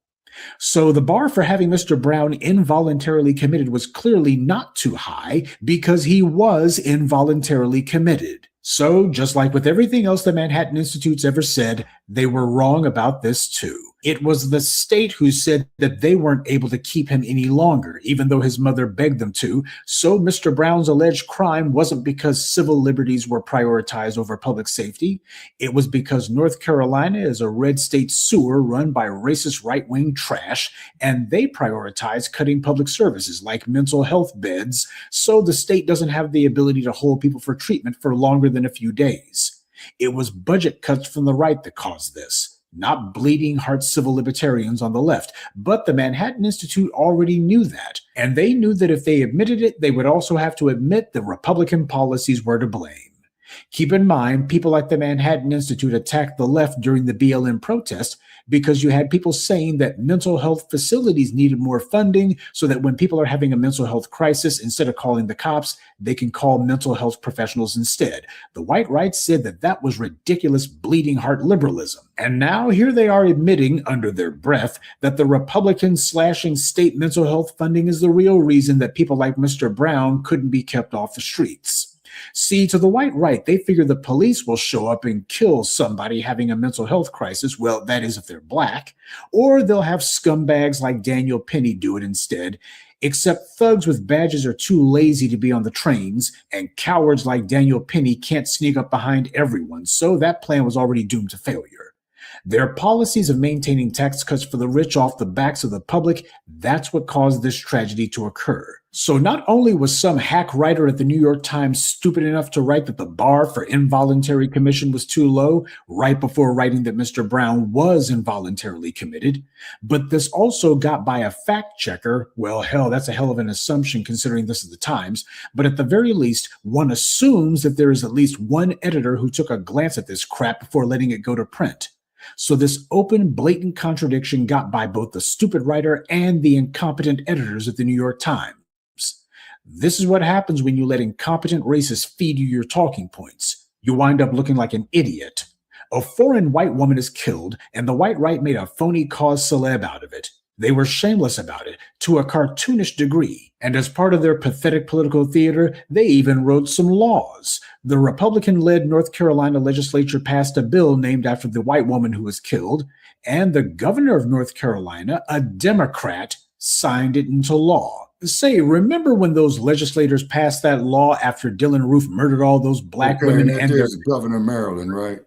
S6: So the bar for having Mr. Brown involuntarily committed was clearly not too high because he was involuntarily committed. So, just like with everything else the Manhattan Institute's ever said, they were wrong about this too. It was the state who said that they weren't able to keep him any longer, even though his mother begged them to. So Mr. Brown's alleged crime wasn't because civil liberties were prioritized over public safety. It was because North Carolina is a red state sewer run by racist right-wing trash, and they prioritize cutting public services like mental health beds, so the state doesn't have the ability to hold people for treatment for longer than a few days. It was budget cuts from the right that caused this, not bleeding heart civil libertarians on the left. But the Manhattan Institute already knew that, and they knew that if they admitted it, they would also have to admit the Republican policies were to blame. Keep in mind, people like the Manhattan Institute attacked the left during the BLM protest because you had people saying that mental health facilities needed more funding so that when people are having a mental health crisis, instead of calling the cops, they can call mental health professionals instead. The white right said that that was ridiculous bleeding heart liberalism. And now here they are admitting under their breath that the Republicans slashing state mental health funding is the real reason that people like Mr. Brown couldn't be kept off the streets. See, to the white right, they figure the police will show up and kill somebody having a mental health crisis. Well, that is if they're black. Or they'll have scumbags like Daniel Penny do it instead. Except thugs with badges are too lazy to be on the trains, and cowards like Daniel Penny can't sneak up behind everyone. So that plan was already doomed to failure. Their policies of maintaining tax cuts for the rich off the backs of the public, that's what caused this tragedy to occur. So not only was some hack writer at the New York Times stupid enough to write that the bar for involuntary commission was too low right before writing that Mr. Brown was involuntarily committed, but this also got by a fact checker. Well, hell, that's a hell of an assumption considering this is the Times, but at the very least, one assumes that there is at least one editor who took a glance at this crap before letting it go to print. So this open, blatant contradiction got by both the stupid writer and the incompetent editors at the New York Times. This is what happens when you let incompetent racists feed you your talking points. You wind up looking like an idiot. A foreign white woman is killed, and the white right made a phony cause celeb out of it. They were shameless about it to a cartoonish degree, and as part of their pathetic political theater, they even wrote some laws. The Republican-led North Carolina legislature passed a bill named after the white woman who was killed, and the governor of North Carolina, a Democrat, signed it into law. Say, remember when those legislators passed that law after Dylan Roof murdered all those black women?
S5: And there's Governor Maryland, right?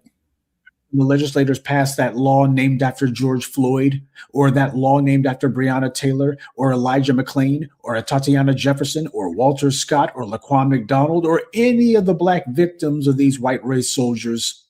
S6: the legislators passed that law named after George Floyd, or that law named after Breonna Taylor, or Elijah McClain, or a Tatiana Jefferson, or Walter Scott, or Laquan McDonald, or any of the Black victims of these white race soldiers?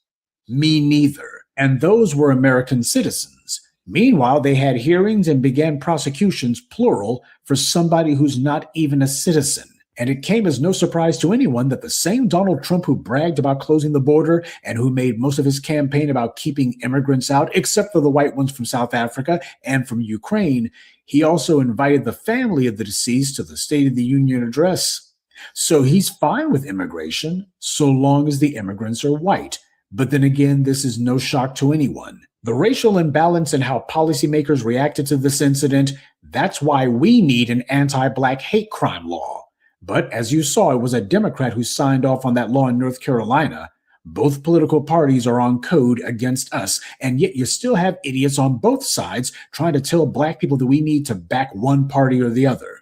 S6: Me neither. And those were American citizens. Meanwhile, they had hearings and began prosecutions, plural, for somebody who's not even a citizen. And it came as no surprise to anyone that the same Donald Trump who bragged about closing the border and who made most of his campaign about keeping immigrants out, except for the white ones from South Africa and from Ukraine, he also invited the family of the deceased to the State of the Union address. So he's fine with immigration so long as the immigrants are white. But then again, this is no shock to anyone. The racial imbalance in how policymakers reacted to this incident, that's why we need an anti-Black hate crime law. But as you saw, it was a Democrat who signed off on that law in North Carolina. Both political parties are on code against us, and yet you still have idiots on both sides trying to tell Black people that we need to back one party or the other.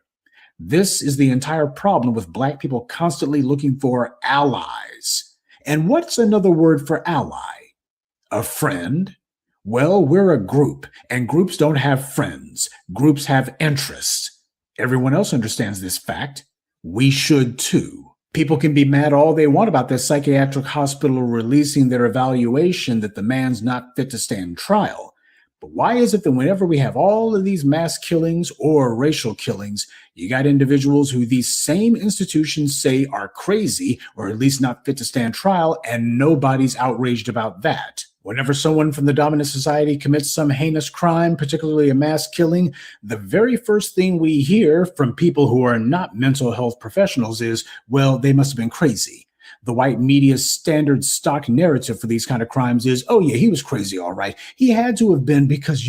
S6: This is the entire problem with Black people constantly looking for allies. And what's another word for ally? A friend? Well, we're a group, and groups don't have friends. Groups have interests. Everyone else understands this fact. We should too. People can be mad all they want about this psychiatric hospital releasing their evaluation that the man's not fit to stand trial. But why is it that whenever we have all of these mass killings or racial killings, you got individuals who these same institutions say are crazy or at least not fit to stand trial, and nobody's outraged about that? Whenever someone from the dominant society commits some heinous crime, particularly a mass killing, the very first thing we hear from people who are not mental health professionals is, well, they must have been crazy. The white media's standard stock narrative for these kind of crimes is, oh yeah, he was crazy, all right. He had to have been because,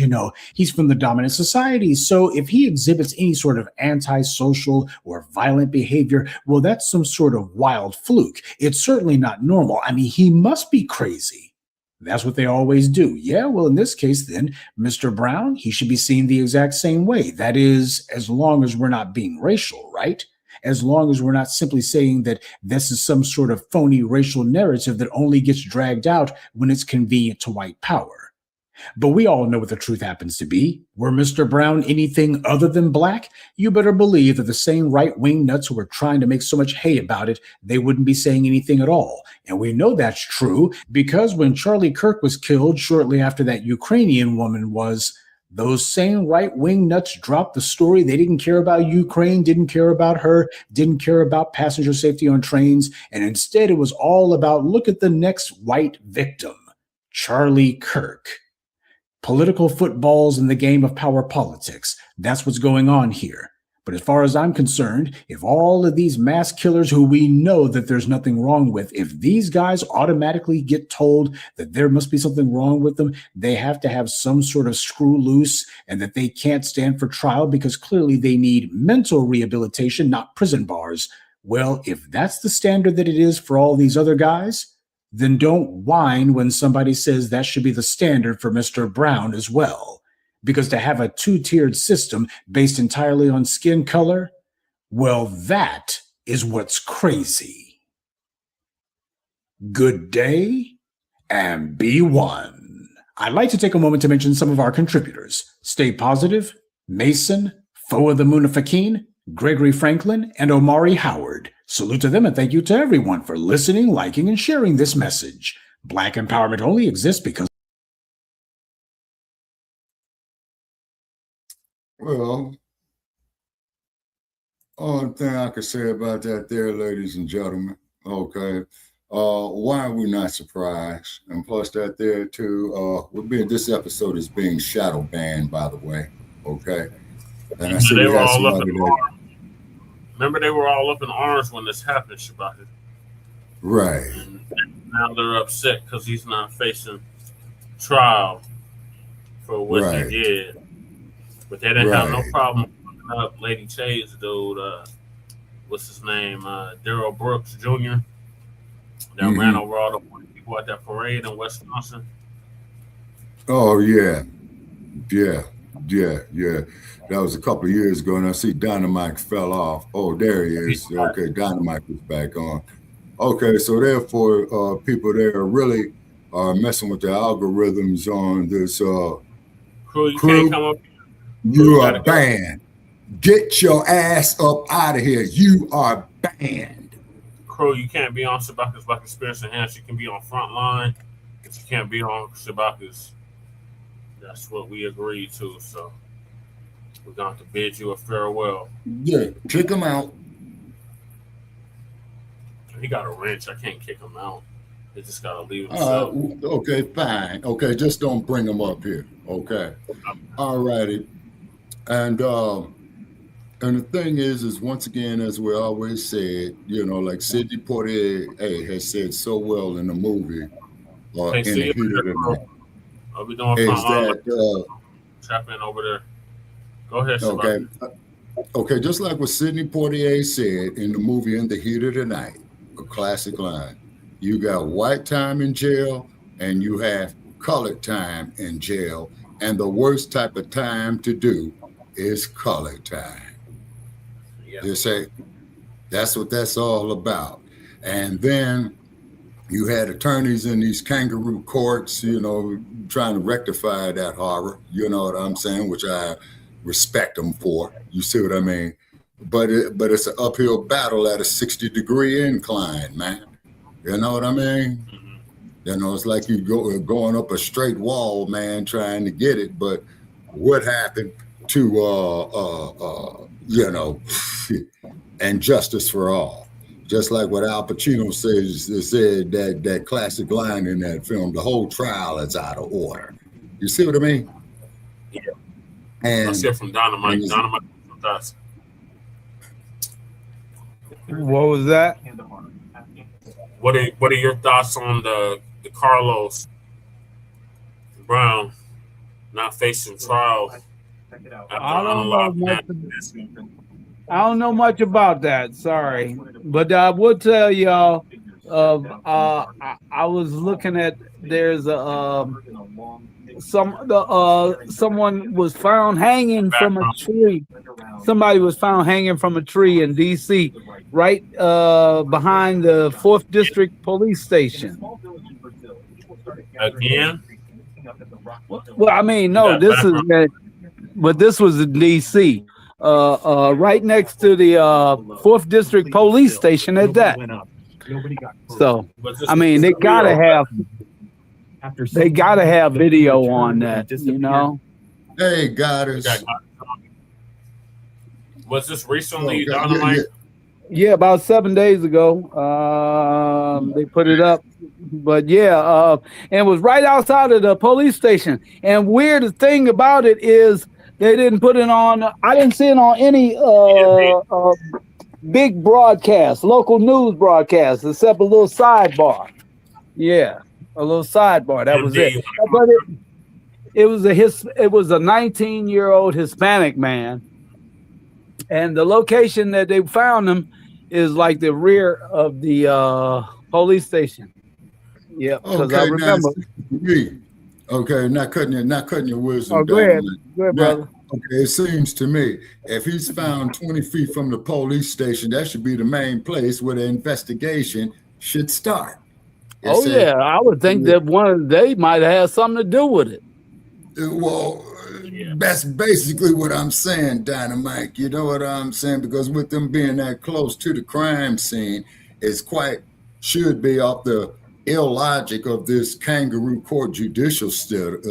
S6: he's from the dominant society. So if he exhibits any sort of antisocial or violent behavior, well, that's some sort of wild fluke. It's certainly not normal. I mean, he must be crazy. That's what they always do. Yeah, well, in this case, then, Mr. Brown, he should be seen the exact same way. That is, as long as we're not being racial, right? As long as we're not simply saying that this is some sort of phony racial narrative that only gets dragged out when it's convenient to white power. But we all know what the truth happens to be. Were Mr. Brown anything other than Black, you better believe that the same right-wing nuts who are trying to make so much hay about it, they wouldn't be saying anything at all. And we know that's true because when Charlie Kirk was killed shortly after that Ukrainian woman was, those same right-wing nuts dropped the story. They didn't care about Ukraine, didn't care about her, didn't care about passenger safety on trains. And instead, it was all about, look at the next white victim, Charlie Kirk. Political footballs in the game of power politics. That's what's going on here. But as far as I'm concerned, if all of these mass killers who we know that there's nothing wrong with, if these guys automatically get told that there must be something wrong with them, they have to have some sort of screw loose and that they can't stand for trial because clearly they need mental rehabilitation, not prison bars. Well, if that's the standard that it is for all these other guys, then don't whine when somebody says that should be the standard for Mr. Brown as well. Because to have a two-tiered system based entirely on skin color, well, that is what's crazy. Good day and be one. I'd like to take a moment to mention some of our contributors. Stay Positive, Mason, Foe of the Munafakeen, Gregory Franklin, and Omari Howard. Salute to them and thank you to everyone for listening, liking, and sharing this message. Black empowerment only exists because...
S5: Well, only thing I can say about that there, ladies and gentlemen, okay, why are we not surprised? And plus that there too, this episode is being shadow banned, by the way, okay? And I see we got somebody there.
S1: Remember, they were all up in arms when this happened, Shabaka.
S5: Right.
S1: And now they're upset because he's not facing trial for what he did. But they didn't have no problem looking up Lady Chay's dude, what's his name? Daryl Brooks Jr. that ran over all the white people at that parade in Wisconsin.
S5: Oh, yeah. That was a couple of years ago, and I see Dynamite fell off. Oh, there he is. Okay, Dynamite is back on. Okay, so therefore, people there are really messing with the algorithms on this
S1: Crew, you
S5: crew,
S1: can't come up.
S5: you are banned. Get your ass up out of here. You are banned.
S1: Crew, you can't be on Shabaka's Blacc Experience Enhanced. You can be on Frontline, but you can't be on Shabaka's. That's what we agreed to. So we're going to bid you a farewell.
S5: Yeah, kick him out.
S1: He got a wrench. I can't kick him out. They just got to leave himself.
S5: Okay, fine. Okay, just don't bring him up here. Okay. All righty. And the thing is once again, as we always said, you know, like Sidney Poitier has said so well in the movie, in the heat of the night,
S1: I'll be doing Frontline. Tap in over there. Go ahead, Shabaka.
S5: Okay, just like what Sidney Poitier said in the movie In the Heat of the Night, a classic line. You got white time in jail and you have colored time in jail. And the worst type of time to do is colored time. Yeah. You say, that's what that's all about. And then you had attorneys in these kangaroo courts, you know, trying to rectify that horror, you know what I'm saying, which I respect them for. You see what I mean? But it's an uphill battle at a 60-degree incline, man. You know what I mean? Mm-hmm. You know, it's like you going up a straight wall, man, trying to get it. But what happened to, you know, and justice for all? Just like what Al Pacino said that classic line in that film, the whole trial is out of order. You see what I mean?
S1: Yeah.
S5: And
S1: let's hear from Dynamite. Dynamite from us.
S22: What was that?
S1: What are your thoughts on the DeCarlos Brown not facing trial?
S22: I don't know much about that. Sorry, but I would tell y'all. I was looking at there's a someone was found hanging from a tree. Somebody was found hanging from a tree in D.C. right behind the 4th District Police Station.
S1: Again?
S22: Well, I mean, no, this was in D.C. Right next to the 4th District Police Station at that. So, I mean, they gotta have video on that, you know.
S5: Hey, Goddess.
S1: Was this recently, Dynamite?
S22: Yeah, about 7 days ago. They put it up. But yeah, and it was right outside of the police station. And weird thing about it is they didn't put it on. I didn't see it on any big broadcast, local news broadcast, except a little sidebar. Yeah, a little sidebar. That was it. But it was a 19-year-old Hispanic man, and the location that they found him is like the rear of the police station. Yeah, because I remember.
S5: Okay, not cutting your wisdom.
S22: Oh, go ahead, brother.
S5: Okay, it seems to me if he's found 20 feet from the police station, that should be the main place where the investigation should start.
S22: I would think that they might have something to do with it.
S5: Well, that's basically what I'm saying, Dynamite. You know what I'm saying? Because with them being that close to the crime scene, it's should be off the illogic of this kangaroo court judicial system.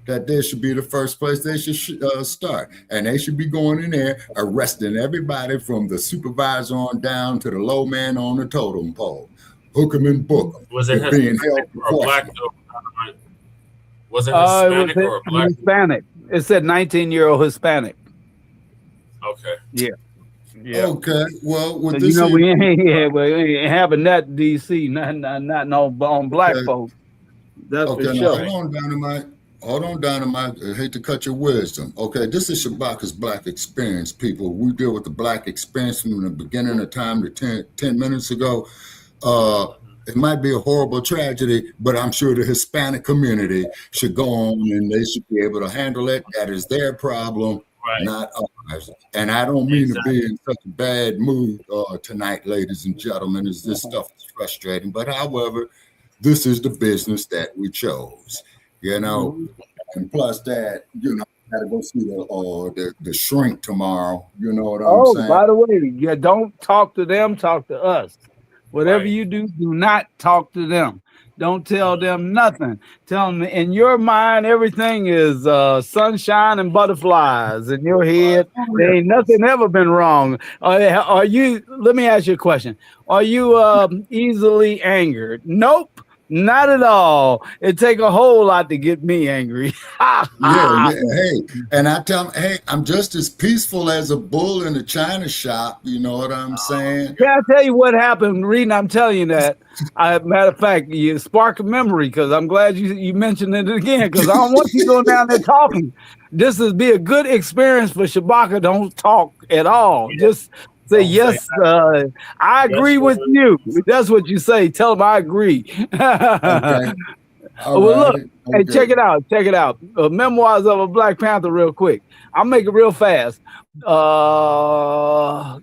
S5: That there should be the first place they should start. And they should be going in there, arresting everybody from the supervisor on down to the low man on the totem pole. Hook them and book them.
S1: Was it being held or black? Was it Hispanic or black?
S22: Hispanic. It said 19-year-old Hispanic.
S1: Okay.
S22: Yeah.
S5: Okay. Well, with
S22: this, we ain't having that in D.C. Not on black folks. That's for sure.
S5: Hold on, Dynamite. I hate to cut your wisdom. Okay, this is Shabaka's Blacc Experience, people. We deal with the Blacc Experience from the beginning of time to 10 minutes ago. It might be a horrible tragedy, but I'm sure the Hispanic community should go on and they should be able to handle it. That is their problem, not ours. And I don't mean to be in such a bad mood tonight, ladies and gentlemen, as this stuff is frustrating. But however, this is the business that we chose, you know. And plus that, you know, I gotta go see the shrink tomorrow. You know what I'm saying?
S22: By the way, yeah, don't talk to them, talk to us. Whatever you do, do not talk to them. Don't tell them nothing. Tell them in your mind, everything is sunshine and butterflies in your head. There ain't nothing ever been wrong. Are you, let me ask you a question. Are you easily angered? Nope. Not at all. It take a whole lot to get me angry.
S5: Yeah. Hey, and I tell them, hey, I'm just as peaceful as a bull in a china shop. You know what I'm saying?
S22: Can I tell you what happened, Reed? I'm telling you that. Matter of fact, you spark a memory because I'm glad you mentioned it again because I don't want you going down there talking. This would be a good experience for Shabaka. Don't talk at all. Just say, yes, I agree with you. That's what you say. Tell them I agree.
S5: Okay.
S22: Well, look, hey, check it out. Check it out. Memoirs of a Black Panther real quick. I'll make it real fast.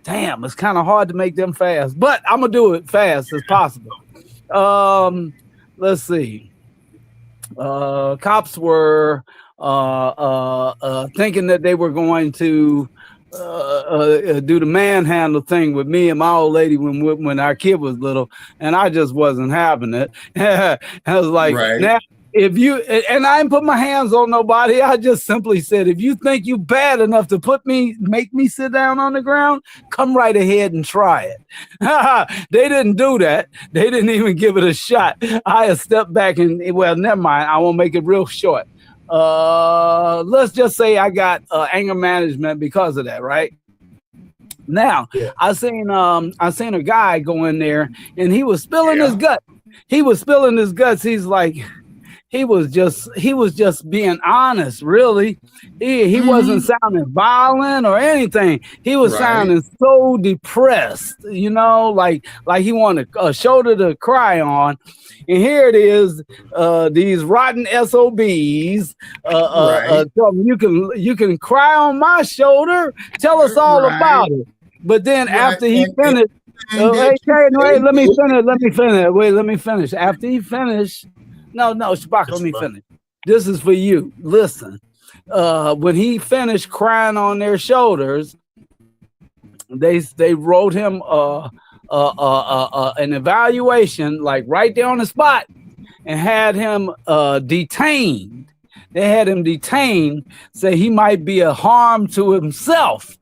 S22: Damn, it's kind of hard to make them fast, but I'm going to do it fast as possible. Let's see. Cops were thinking that they were going to do the manhandle thing with me and my old lady when our kid was little, and I just wasn't having it. I was like, now if you, and I didn't put my hands on nobody, I just simply said, if you think you bad enough to make me sit down on the ground, come right ahead and try it. They didn't do that. They didn't even give it a shot. I stepped back and, well, never mind. I won't make it real short. Let's just say I got anger management because of that, right? Now, I seen a guy go in there and he was spilling his gut. He was spilling his guts. He's like, he was just being honest, really. He wasn't sounding violent or anything. He was sounding so depressed, you know, like he wanted a shoulder to cry on. And here it is, these rotten SOBs. You can cry on my shoulder. Tell us all about it. But then after he finished, let me finish. After he finished, no, Shabaka, let me finish. This is for you. Listen, when he finished crying on their shoulders, they wrote him an evaluation, like right there on the spot, and had him detained. They had him detained, say he might be a harm to himself,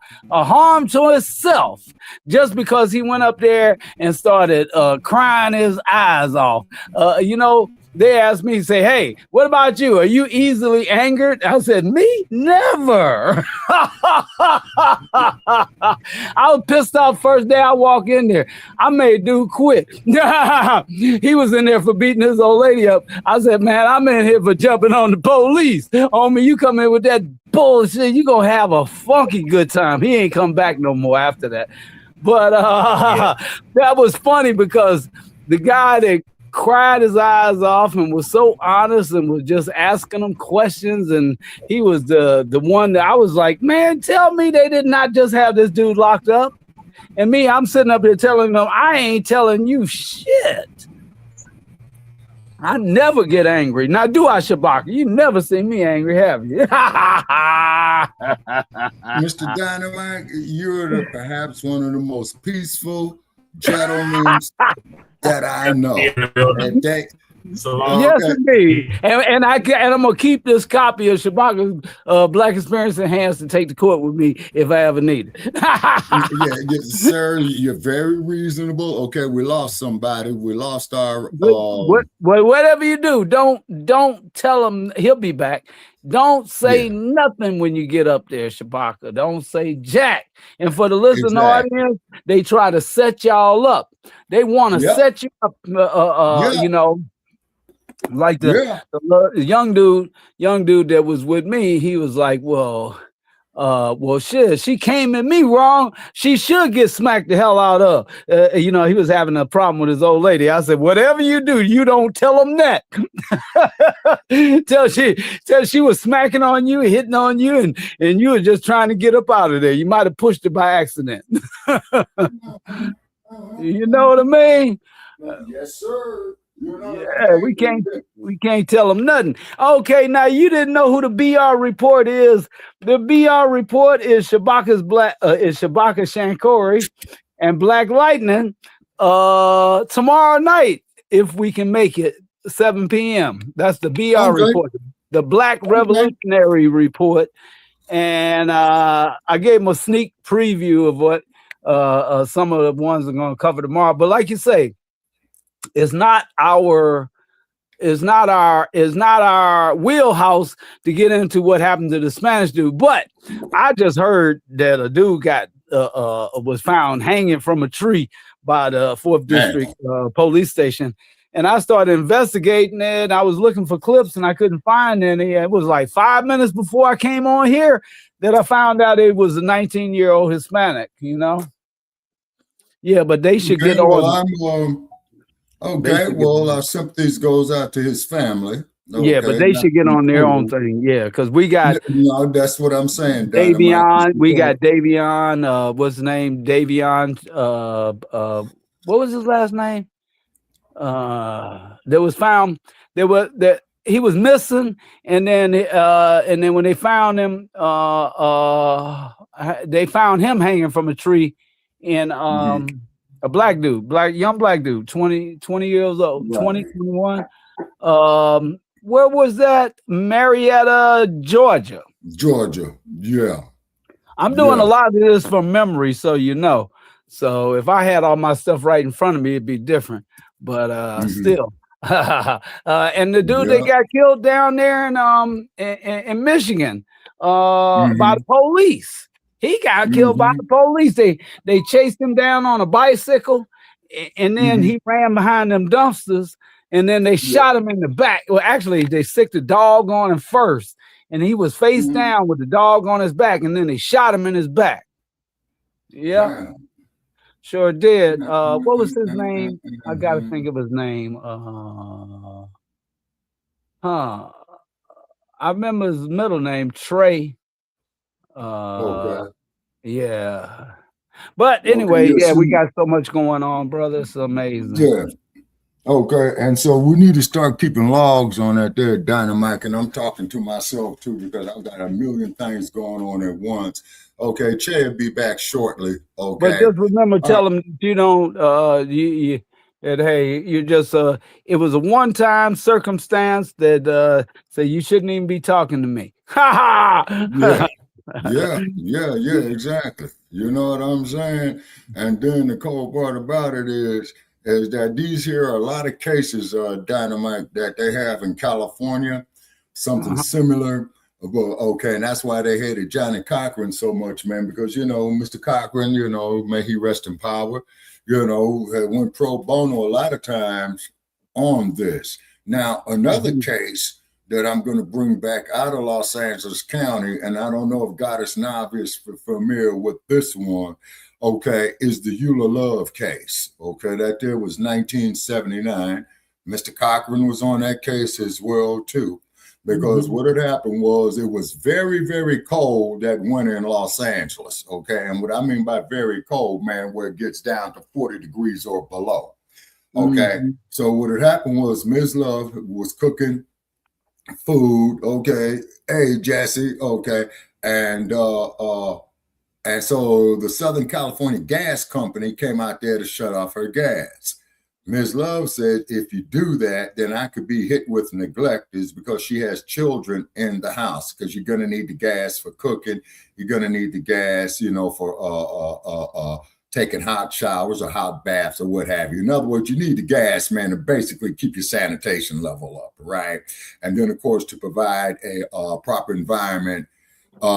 S22: just because he went up there and started crying his eyes off. You know, they asked me, say, hey, what about you? Are you easily angered? I said, me? Never. I was pissed off first day I walk in there. I made dude quit. He was in there for beating his old lady up. I said, man, I'm in here for jumping on the police. Homie, you come in with that bullshit, you gonna have a funky good time. He ain't come back no more after that. But that was funny because the guy that cried his eyes off and was so honest and was just asking him questions, and he was the one that I was like, man, tell me they did not just have this dude locked up. And me, I'm sitting up here telling them, I ain't telling you shit. I never get angry. Now, do I, Shabaka? You never seen me angry, have you?
S5: Mr. Dynamite, you're perhaps one of the most peaceful gentlemen that I know.
S22: Yes, indeed. And I'm gonna keep this copy of Shabaka's Blacc Experience Enhanced to take to court with me if I ever need it.
S5: Sir, you're very reasonable. Okay, we lost somebody. We lost our.
S22: Whatever you do, don't tell him he'll be back. Don't say nothing when you get up there, Shabaka. Don't say jack. And for the listening audience, they try to set y'all up. They want to set you up. You know. Like the young dude that was with me, he was like, well, shit, she came at me wrong. She should get smacked the hell out of. You know, he was having a problem with his old lady. I said, whatever you do, you don't tell him that. Tell she was smacking on you, hitting on you, and you were just trying to get up out of there. You might have pushed her by accident. You know what I mean?
S5: Yes, sir.
S22: Yeah, we can't tell them nothing. Okay, now you didn't know who the BR report is. The BR report is Shabaka Shankori and Black Lightning tomorrow night, if we can make it, 7 p.m. That's the BR report, the Black Revolutionary report. And I gave them a sneak preview of what some of the ones are going to cover tomorrow. But like you say, it's not our wheelhouse to get into what happened to the Spanish dude. But I just heard that a dude was found hanging from a tree by the 4th District police station. And I started investigating it. I was looking for clips and I couldn't find any. It was like 5 minutes before I came on here that I found out it was a 19-year-old Hispanic, you know? Yeah, but they should get on.
S5: Our sympathies goes out to his family. Okay,
S22: yeah, but they should get on their own thing. Yeah, because we got.
S5: No, that's what I'm saying.
S22: Davion, we got Davion. What's his name? Davion. What was his last name? That was found. He was missing, and then when they found him, they found him hanging from a tree in a black dude, young black dude, 20 years old, 20, 21. Where was that? Marietta, Georgia.
S5: Yeah.
S22: I'm doing a lot of this from memory, so you know. So if I had all my stuff right in front of me, it'd be different. But still. And the dude that got killed down there in Michigan by the police. He got killed by the police. They chased him down on a bicycle, and then he ran behind them dumpsters, and then they shot him in the back. Well, actually, they sicked the dog on him first, and he was face down with the dog on his back, and then they shot him in his back. Yeah, sure did. What was his name? I gotta think of his name. I remember his middle name, Trey. Yeah. But anyway, we got so much going on, brother. It's amazing.
S5: Yeah. Okay, and so we need to start keeping logs on that there dynamite, and I'm talking to myself too because I've got a million things going on at once. Okay, Che will be back shortly. Okay,
S22: but just remember, tell them you don't. You just. It was a one-time circumstance that say you shouldn't even be talking to me. Ha ha.
S5: Yeah, exactly. You know what I'm saying? And then the cold part about it is that these here are a lot of cases of dynamite that they have in California, something similar. Well, okay, and that's why they hated Johnny Cochran so much, man, because, you know, Mr. Cochran, you know, may he rest in power, you know, went pro bono a lot of times on this. Now, another case that I'm going to bring back out of Los Angeles County, and I don't know if Goddess Navi is familiar with this one, okay, is the Eula Love case. Okay, that there was 1979. Mr. Cochran was on that case as well, too, because what had happened was it was very, very cold that winter in Los Angeles, okay? And what I mean by very cold, man, where it gets down to 40 degrees or below, okay? So what had happened was Ms. Love was cooking food, okay, hey Jesse, okay, and so the Southern California Gas Company came out there to shut off her gas. Ms. Love said, if you do that, then I could be hit with neglect, is because she has children in the house, because you're going to need the gas for cooking, you're going to need the gas, you know, for taking hot showers or hot baths or what have you. In other words, you need the gas, man, to basically keep your sanitation level up, right? And then, of course, to provide a proper environment, you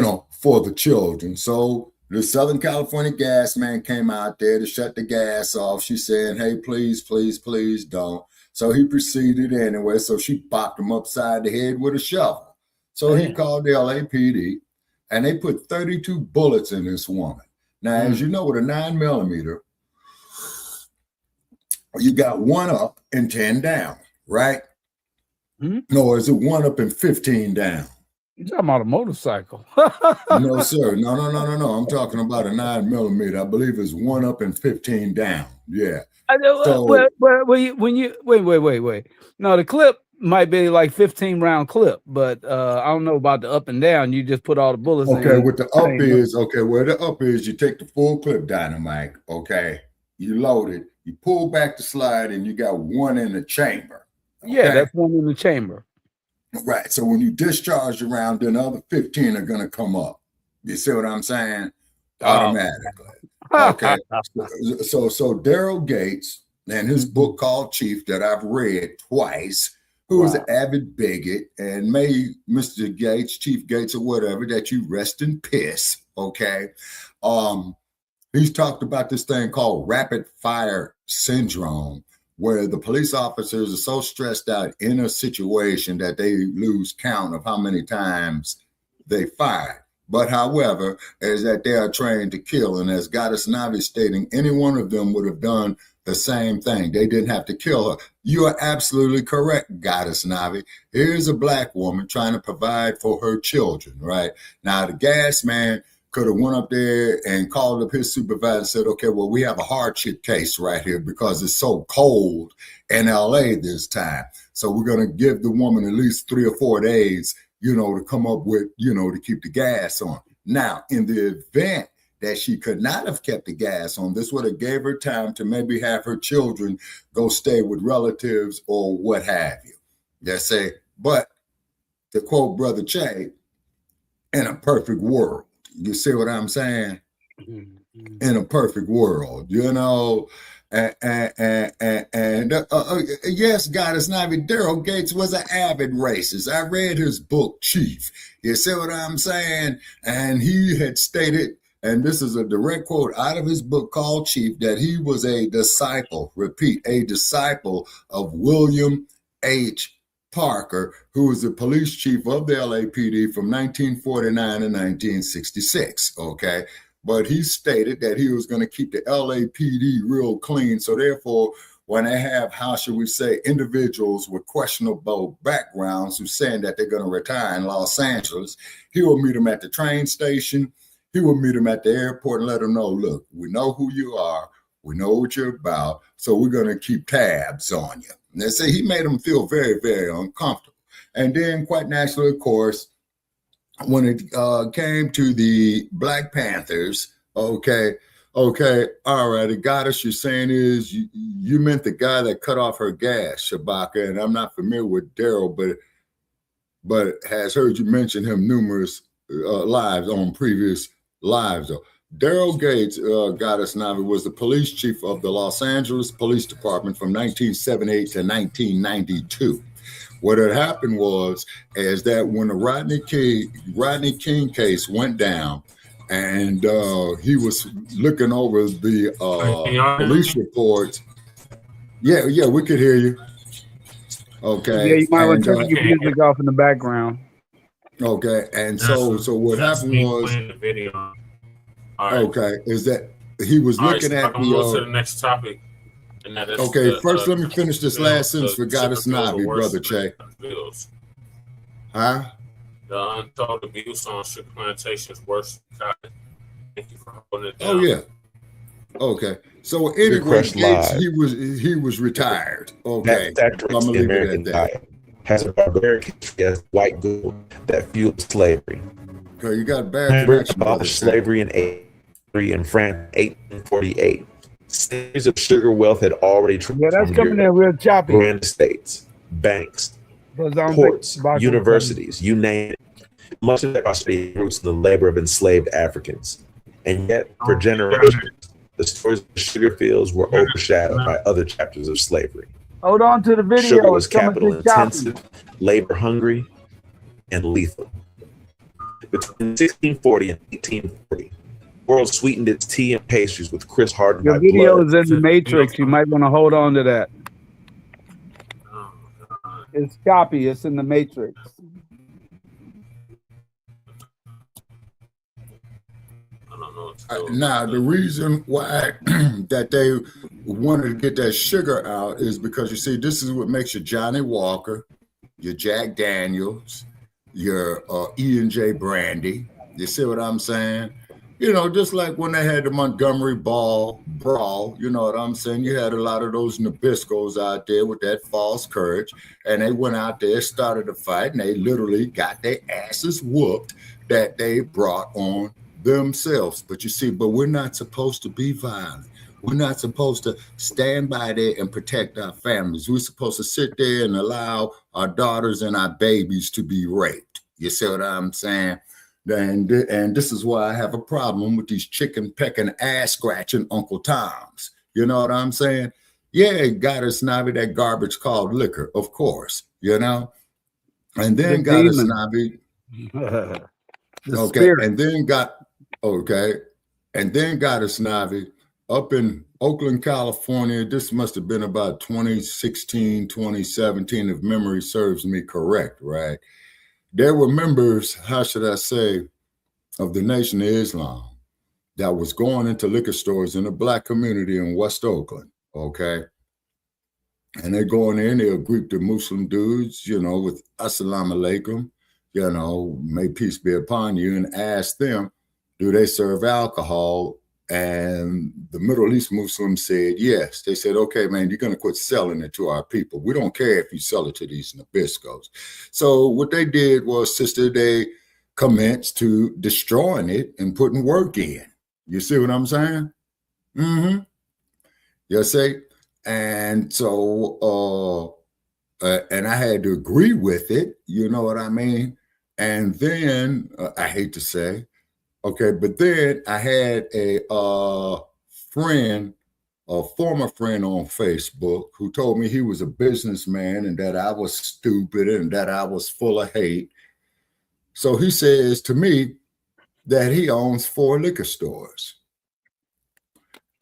S5: know, for the children. So the Southern California gas man came out there to shut the gas off. She said, hey, please, please, please don't. So he proceeded anyway. So she popped him upside the head with a shovel. So he called the LAPD, and they put 32 bullets in this woman. Now, as you know, with a 9mm, you got 1 up and 10 down, right? No, is it 1 up and 15 down?
S22: You talking about a motorcycle?
S5: No, sir. No. I'm talking about a 9mm. I believe it's 1 up and 15 down. Yeah. So,
S22: wait. No, the clip might be like 15-round clip, but I don't know about the up and down. You just put all the bullets in.
S5: Okay, what the up is, where the up is, you take the full clip dynamite, okay? You load it, you pull back the slide, and you got 1 in the chamber. Okay?
S22: Yeah, that's 1 in the chamber.
S5: Right. So when you discharge the round, then the other 15 are gonna come up. You see what I'm saying? Automatically. Okay. So Daryl Gates and his book called Chief that I've read twice, who is an avid bigot, and may Mr. Gates, Chief Gates, or whatever, that you rest in piss. Okay. He's talked about this thing called rapid fire syndrome, where the police officers are so stressed out in a situation that they lose count of how many times they fired. But however, is that they are trained to kill. And as Goddess Navi stating, any one of them would have done the same thing. They didn't have to kill her. You are absolutely correct, Goddess Navi. Here's a black woman trying to provide for her children, right? Now, the gas man could have went up there and called up his supervisor and said, okay, well, we have a hardship case right here because it's so cold in LA this time. So we're going to give the woman at least 3 or 4 days, to come up with, to keep the gas on. Now, in the event that she could not have kept the gas on, this would have gave her time to maybe have her children go stay with relatives or what have you. They say, but to quote Brother Che, in a perfect world, you see what I'm saying? In a perfect world, and yes, Goddess Navi, Daryl Gates was an avid racist. I read his book, Chief. You see what I'm saying? And he had stated, and this is a direct quote out of his book called Chief, that he was a disciple, a disciple of William H. Parker, who was the police chief of the LAPD from 1949 to 1966, okay? But he stated that he was going to keep the LAPD real clean. So therefore, when they have, how should we say, individuals with questionable backgrounds who's saying that they're going to retire in Los Angeles, he will meet them at the train station. He will meet them at the airport and let them know, look, we know who you are. We know what you're about. So we're going to keep tabs on you. And they say he made them feel very, very uncomfortable. And then quite naturally, of course, when it came to the Black Panthers, okay, all right, the goddess you're saying is you meant the guy that cut off her gas, Shabaka, and I'm not familiar with Daryl, but has heard you mention him numerous lives on previous lives, though. Daryl Gates, Goddess Navi, was the police chief of the Los Angeles Police Department from 1978 to 1992. What had happened is that when the Rodney King case went down, and he was looking over the police reports. Yeah, we could hear you. Okay.
S22: Yeah, you might want to turn your music off in the background.
S5: Okay, and so what happened was. Okay, is that he was looking at the.
S1: To the next topic. And that is
S5: first let me finish this last sentence for Goddess Navi, Brother Che. Huh?
S1: The untold abuse on sugar plantations worse than cotton. Thank you for holding it down.
S5: Oh yeah. Okay. So anyway, Gates, he was retired. Okay.
S2: That factory the American diet has a barbaric history as white good that fueled slavery.
S5: Okay, you got bad connection.
S2: Abolished slavery in France, 1848. Series of sugar wealth had already transformed
S22: that's coming in real choppy.
S2: Grand estates, banks, ports, universities, you name it. Much of that prosperity roots in the labor of enslaved Africans. And yet, for generations, the stories of the sugar fields were overshadowed by other chapters of slavery.
S22: Hold on to the video.
S2: Sugar was capital intensive, labor hungry, and lethal. Between 1640 and 1840, the world sweetened its tea and pastries with crisp hardened
S22: by blood. Your video is in the matrix. You might want to hold on to that. It's choppy. It's in the matrix.
S5: Now, the reason why that they wanted to get that sugar out is because, you see, this is what makes your Johnny Walker, your Jack Daniels, your E&J brandy. You see what I'm saying? You know, just like when they had the Montgomery brawl, you know what I'm saying? You had a lot of those Nabiscos out there with that false courage, and they went out there, started a fight, and they literally got their asses whooped that they brought on themselves. But you see, we're not supposed to be violent. We're not supposed to stand by there and protect our families. We're supposed to sit there and allow our daughters and our babies to be raped. You see what I'm saying? And this is why I have a problem with these chicken pecking, ass scratching Uncle Toms. You know what I'm saying? Yeah, got us snobby that garbage called liquor, of course, you know? And then got us snobby. Okay, and then got us snobby up in Oakland, California. This must have been about 2016, 2017, if memory serves me correct, right? There were members, how should I say, of the Nation of Islam that was going into liquor stores in the Black community in West Oakland, okay? And they're going in, they'll greet the Muslim dudes, you know, with Assalamu alaikum, you know, may peace be upon you, and ask them, do they serve alcohol? And the Middle East Muslims said yes. They said, okay, man, you're going to quit selling it to our people. We don't care if you sell it to these Nabiscos. So what they did was, sister, they commenced to destroying it and putting work in. You see what I'm saying? Mm-hmm. You see? And so, and I had to agree with it. You know what I mean? And then, I hate to say, okay, but then I had a friend, a former friend on Facebook who told me he was a businessman and that I was stupid and that I was full of hate. So he says to me that he owns 4 liquor stores.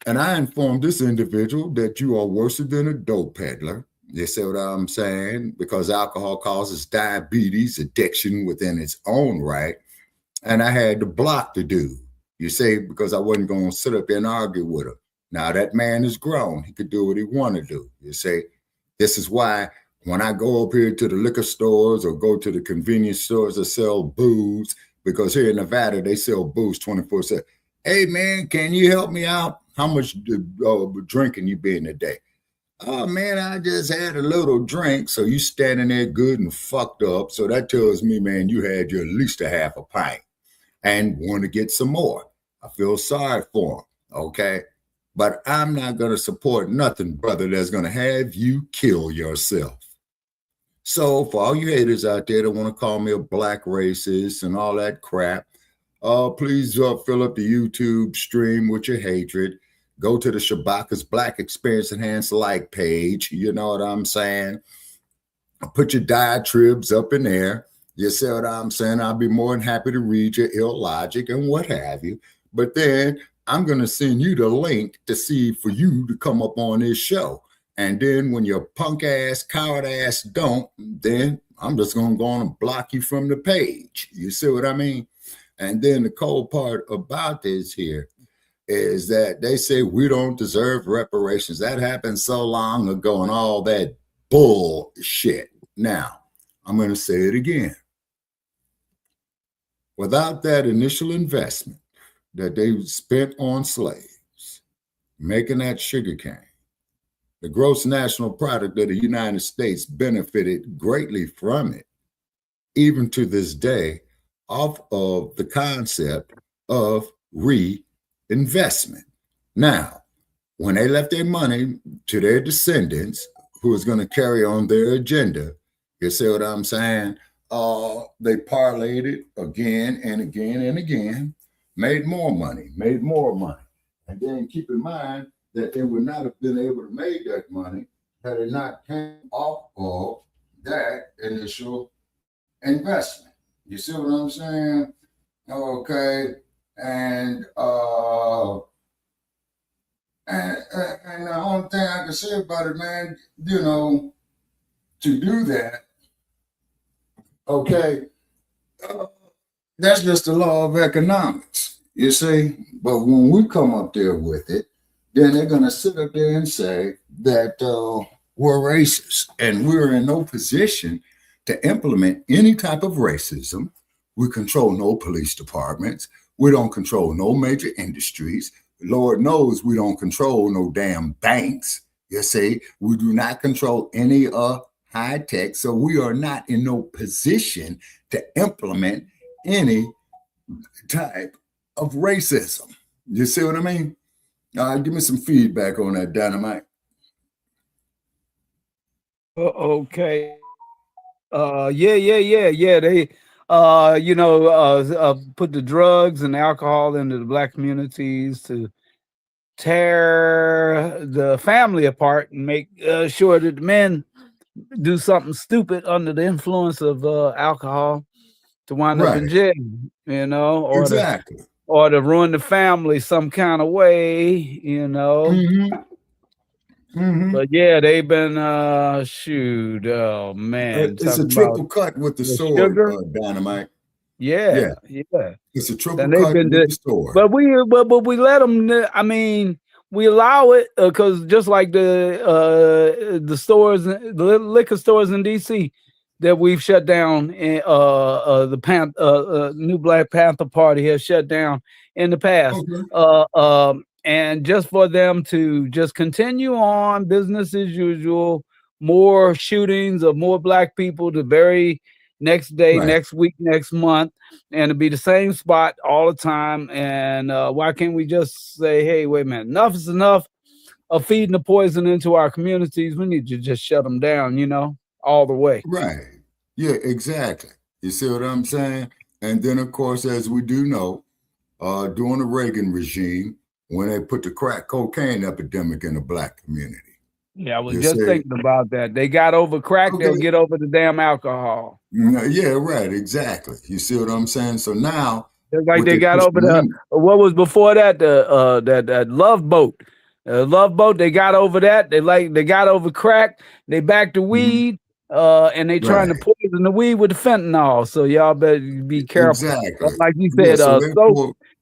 S5: And I informed this individual that you are worse than a dope peddler. You see what I'm saying? Because alcohol causes diabetes, addiction within its own right. And I had to block the dude, you see, because I wasn't going to sit up there and argue with him. Now that man is grown. He could do what he want to do. You see, this is why when I go up here to the liquor stores or go to the convenience stores that sell booze, because here in Nevada, they sell booze 24/7. Hey, man, can you help me out? How much drinking you been today? Oh, man, I just had a little drink. So you standing there good and fucked up. So that tells me, man, you had you at least a half a pint and want to get some more. I feel sorry for him, okay? But I'm not going to support nothing, brother, that's going to have you kill yourself. So for all you haters out there that want to call me a black racist and all that crap, please fill up the YouTube stream with your hatred. Go to the Shabaka Blacc Experience Enhanced like page. You know what I'm saying? Put your diatribes up in there. You see what I'm saying? I'll be more than happy to read your illogic and what have you. But then I'm going to send you the link to see for you to come up on this show. And then when your punk ass, coward ass don't, then I'm just going to go on and block you from the page. You see what I mean? And then the cold part about this here is that they say we don't deserve reparations. That happened so long ago and all that bullshit. Now, I'm going to say it again. Without that initial investment that they spent on slaves, making that sugar cane, the gross national product of the United States benefited greatly from it, even to this day, off of the concept of reinvestment. Now, when they left their money to their descendants, who is going to carry on their agenda, you see what I'm saying? They parlayed it again and again and again, made more money. And then keep in mind that they would not have been able to make that money had it not came off of that initial investment. You see what I'm saying? Okay. And the only thing I can say about it, man, you know, to do that, okay, that's just the law of economics, you see. But when we come up there with it, then they're going to sit up there and say that we're racist, and we're in no position to implement any type of racism. We control no police departments. We don't control no major industries. Lord knows we don't control no damn banks. You see, we do not control any high tech. So we are not in no position to implement any type of racism. You see what I mean? Give me some feedback on that, Dynamite.
S22: Okay. Yeah. They, put the drugs and alcohol into the Black communities to tear the family apart and make sure that the men do something stupid under the influence of alcohol to wind up in jail, or or to ruin the family some kind of way, But yeah, they've been oh man,
S5: it's a triple cut with the sword, Dynamite.
S22: Yeah.
S5: It's a triple cut with the sword.
S22: But we let them. I mean, we allow it because just like the stores, the liquor stores in DC that we've shut down, the new Blacc Panther Party has shut down in the past. And just for them to just continue on business as usual, more shootings of more Black people the very next day, next week, next month, and to be the same spot all the time. And why can't we just say, hey, wait a minute, enough is enough of feeding the poison into our communities. We need to just shut them down, all the way.
S5: Right. Yeah, exactly. You see what I'm saying? And then, of course, as we do know, during the Reagan regime, when they put the crack cocaine epidemic in the Black community.
S22: Yeah, I was just thinking about that. They got over crack, they'll get over the damn alcohol.
S5: Yeah, right, exactly. You see what I'm saying? So now,
S22: it's like they got over what was before that, that Love Boat. Love Boat, they got over that. They got over crack, they back to weed, and they trying to poison the weed with the fentanyl. So y'all better be careful.
S5: Exactly.
S22: Like you said,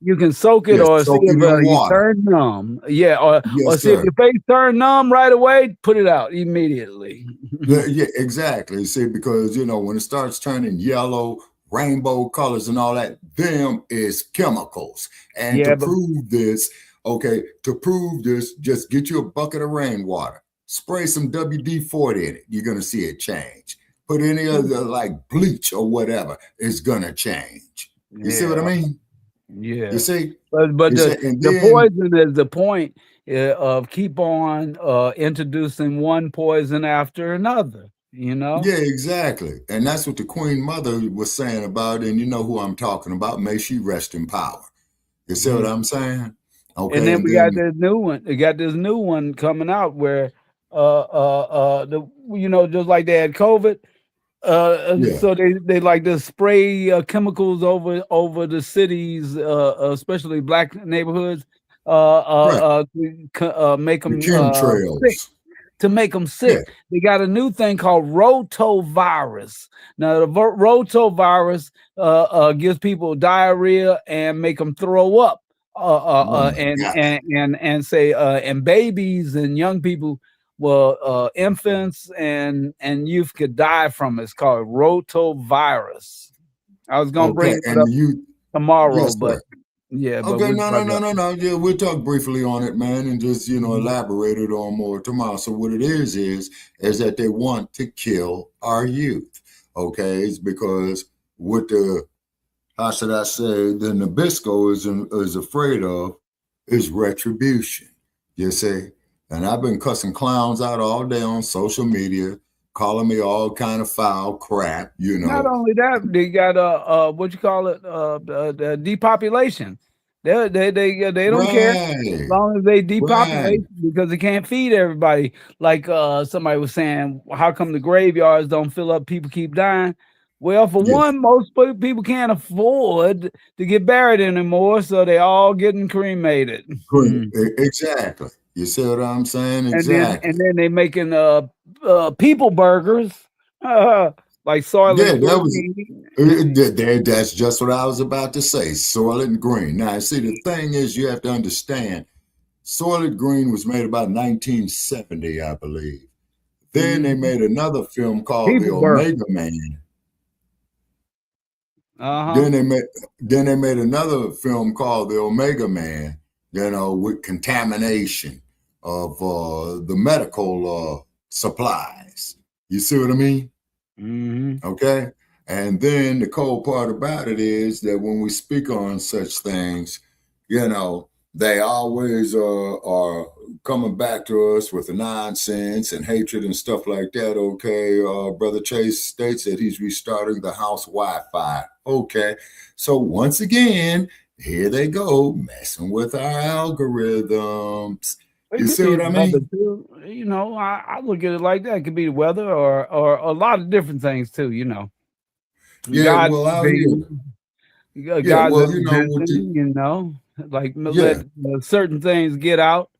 S22: you can soak it or see if you turn numb. Yeah, or see if your face turn numb right away, put it out immediately.
S5: Yeah, exactly. See, because when it starts turning yellow, rainbow colors and all that, them is chemicals. And to prove this, just get you a bucket of rainwater, spray some WD-40 in it. You're gonna see it change. Put any other like bleach or whatever, it's gonna change. You see what I mean?
S22: Yeah.
S5: You see,
S22: but the poison is the point of keep on introducing one poison after another. Yeah,
S5: exactly. And that's what the Queen Mother was saying about, and you know who I'm talking about. May she rest in power. You see what I'm saying? Okay.
S22: And then we got this new one. We got this new one coming out where just like they had COVID. So they like to spray chemicals over the cities, especially Black neighborhoods, to make them sick. To make them sick, they got a new thing called rotavirus. Now the rotavirus gives people diarrhea and make them throw up, and babies and young people. Well, infants and youth could die from it. It's called rotavirus. I was gonna bring it up tomorrow, but yeah.
S5: Okay, no. Yeah, we'll talk briefly on it, man, and just elaborate it on more tomorrow. So what it is that they want to kill our youth. Okay, it's because what the Nabisco is afraid of is retribution. You see. And I've been cussing clowns out all day on social media, calling me all kind of foul crap,
S22: Not only that, they got the depopulation. They don't care as long as they depopulate because they can't feed everybody. Like somebody was saying, how come the graveyards don't fill up? People keep dying. Well, for one, most people can't afford to get buried anymore, so they all getting cremated.
S5: Exactly. You see what I'm saying? Exactly.
S22: And then they making people burgers, like Soylent Green.
S5: That's just what I was about to say. Soylent Green. Now, see, the thing is, you have to understand, Soylent Green was made about 1970, I believe. Then they made another film called The Omega Man. Then they made another film called The Omega Man, with contamination of the medical supplies. You see what I mean? Okay. And then the cold part about it is that when we speak on such things, they always are coming back to us with the nonsense and hatred and stuff like that. Okay. Brother Chase states that he's restarting the house Wi-Fi. Okay. So once again, here they go messing with our algorithms. You see what I mean?
S22: Too. I look at it like that. It could be the weather or a lot of different things too,
S5: Yeah,
S22: God,
S5: well, out here.
S22: God, let certain things get out,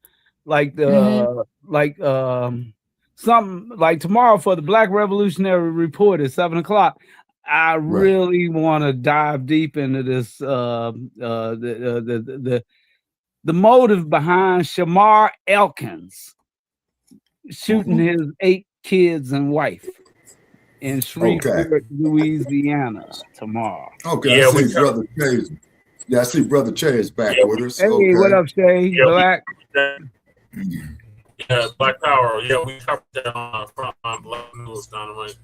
S22: like something like tomorrow for the Black Revolutionary Report at 7:00. I really want to dive deep into this, the motive behind Shamar Elkins shooting his 8 kids and wife in Shreveport, Louisiana tomorrow.
S5: Okay, I see Brother Chase. Yeah, I see Brother Chase back with us.
S22: Hey, what up, Shay? Black.
S1: Yeah, Black Power. Yeah, we covered that on Frontline Black News Dynamite.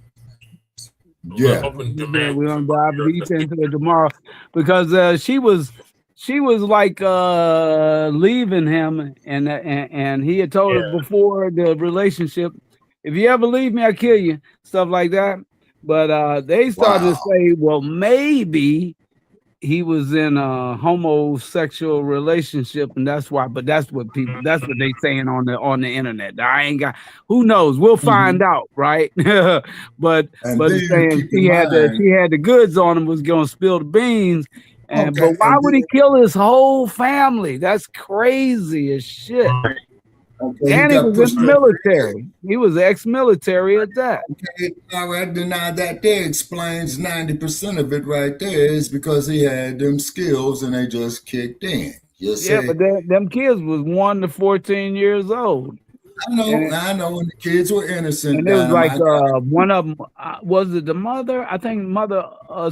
S22: Yeah, we're gonna dive deep into it tomorrow because she was like leaving him, and he had told her before the relationship, if you ever leave me, I kill you, stuff like that. But they started to say, well, maybe he was in a homosexual relationship, and that's why. But that's what they saying on the internet. I ain't got. Who knows? We'll find out, right? but saying she had the goods on him, was gonna spill the beans. But why would he kill his whole family? That's crazy as shit. And he was in the military. He was ex-military at that.
S5: Okay, all right, deny that. There explains 90% of it right there is because he had them skills and they just kicked in.
S22: But them kids was 1 to 14 years old.
S5: I know, and the kids were innocent.
S22: And it was like one of them, was it the mother? I think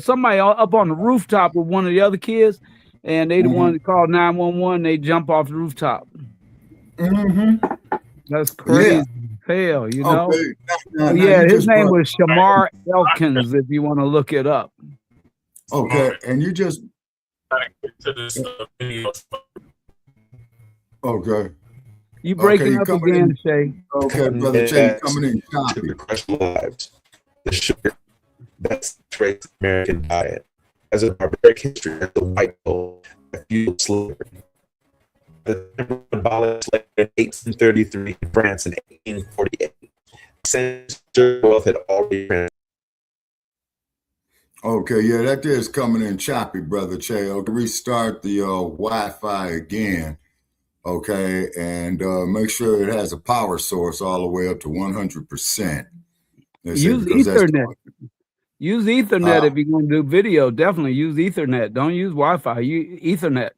S22: somebody up on the rooftop with one of the other kids, and they the one that called 911. They jump off the rooftop. That's crazy. Hell, his name was Shamar Elkins, if you want to look it up.
S5: Okay, and you just okay.
S22: You breaking up again, Shay.
S5: Okay, Brother Shay, coming in choppy.
S2: Lives. The sugar that's traits American diet as a barbaric history of the white gold that fueled slavery. The abolished slavery in 1833 in France in 1848. Since wealth had already.
S5: Okay, yeah, that is coming in choppy, Brother Che. Okay, restart the Wi-Fi again. Okay, and make sure it has a power source all the way up to 100%.
S22: Use Ethernet. Use Ethernet if you're going to do video. Definitely use Ethernet. Don't use Wi-Fi. Use Ethernet.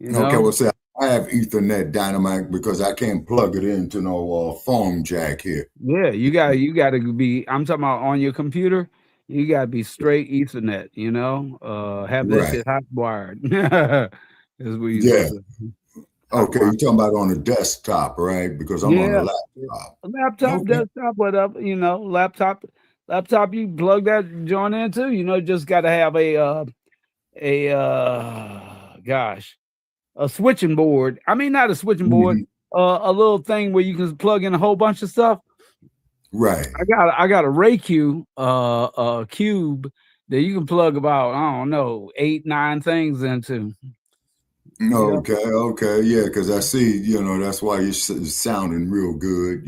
S5: Okay, well, see, I have Ethernet Dynamite because I can't plug it into no phone jack here.
S22: Yeah, you got to be. I'm talking about on your computer. You got to be straight Ethernet. Have that shit hot wired.
S5: Okay, you're talking about on a desktop, right? Because I'm on a laptop.
S22: Laptop, desktop, whatever, laptop, you plug that joint in too. Just got to have a switching board. I mean, not a switching board, a little thing where you can plug in a whole bunch of stuff.
S5: Right.
S22: I got a Ray-Q cube that you can plug about, 8-9 things into.
S5: Okay, yeah, because I see, that's why you're sounding real good,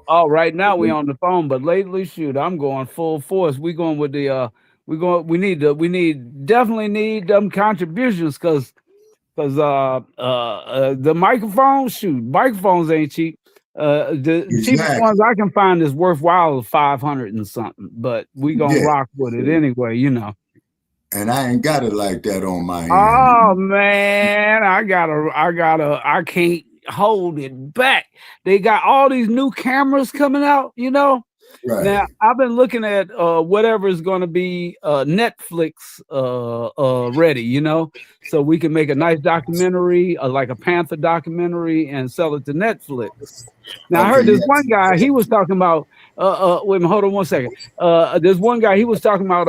S22: Oh, right now we on the phone, but lately, shoot, I'm going full force. We going with the we definitely need them contributions because the microphones ain't cheap. The cheapest ones I can find is worthwhile is 500 and something, but we gonna rock with it anyway,
S5: And I ain't got it like that on my end.
S22: Oh man, I hold it back. They got all these new cameras coming out, you know.
S5: Right.
S22: Now I've been looking at whatever is going to be Netflix ready, you know, so we can make a nice documentary, like a Panther documentary, and sell it to Netflix. Now I heard this one guy, he was talking about wait a minute, hold on one second. There's one guy, he was talking about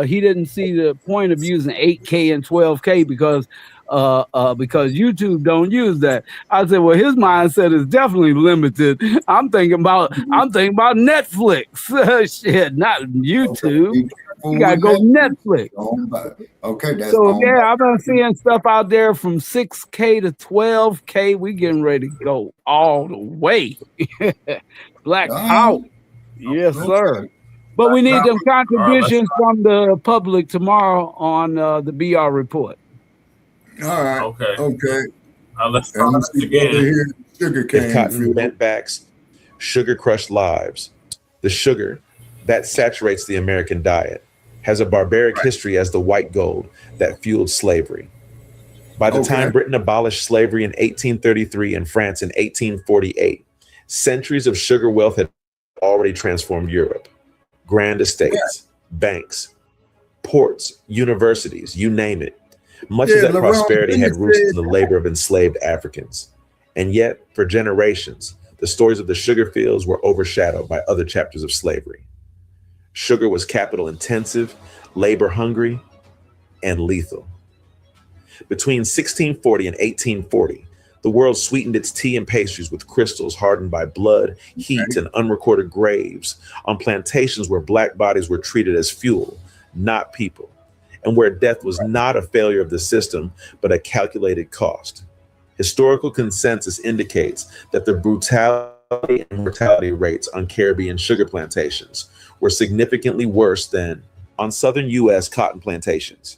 S22: he didn't see the point of using 8K and 12K because YouTube don't use that. I said, well, his mindset is definitely limited. I'm thinking about Netflix. Shit, not YouTube. You gotta go Netflix.
S5: Okay, that's
S22: so yeah, I've been seeing stuff out there from 6K to 12K. We getting ready to go all the way. Black out. Yes, sir. But we need them contributions from the public tomorrow on the BR report.
S5: All right. Okay.
S1: Let's try this again.
S2: If cotton bent backs, sugar crushed lives. The sugar that saturates the American diet has a barbaric history as the white gold that fueled slavery. By the time Britain abolished slavery in 1833 and France in 1848, centuries of sugar wealth had already transformed Europe. Grand estates, banks, ports, universities, you name it. Much of that prosperity had roots in the labor of enslaved Africans. And yet, for generations, the stories of the sugar fields were overshadowed by other chapters of slavery. Sugar was capital intensive, labor hungry, and lethal. Between 1640 and 1840, the world sweetened its tea and pastries with crystals hardened by blood, heat, and unrecorded graves on plantations where black bodies were treated as fuel, not people, and where death was not a failure of the system, but a calculated cost. Historical consensus indicates that the brutality and mortality rates on Caribbean sugar plantations were significantly worse than on southern U.S. cotton plantations.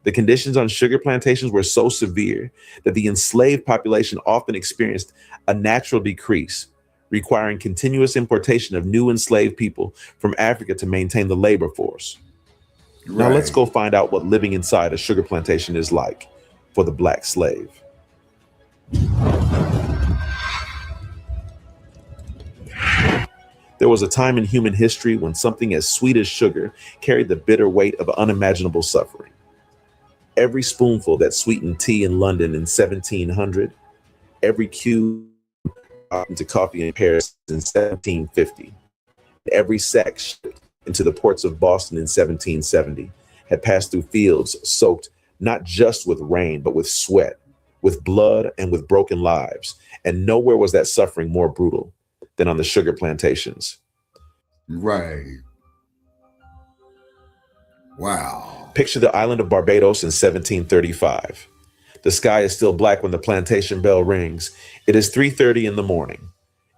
S2: The conditions on sugar plantations were so severe that the enslaved population often experienced a natural decrease, requiring continuous importation of new enslaved people from Africa to maintain the labor force. Now let's go find out what living inside a sugar plantation is like for the black slave. There was a time in human history when something as sweet as sugar carried the bitter weight of unimaginable suffering. Every spoonful that sweetened tea in London in 1700, every cube into coffee in Paris in 1750, every sack shipped into the ports of Boston in 1770 had passed through fields soaked not just with rain, but with sweat, with blood, and with broken lives. And nowhere was that suffering more brutal than on the sugar plantations.
S5: Right. Wow.
S2: Picture the island of Barbados in 1735. The sky is still black when the plantation bell rings. It is 3:30 in the morning.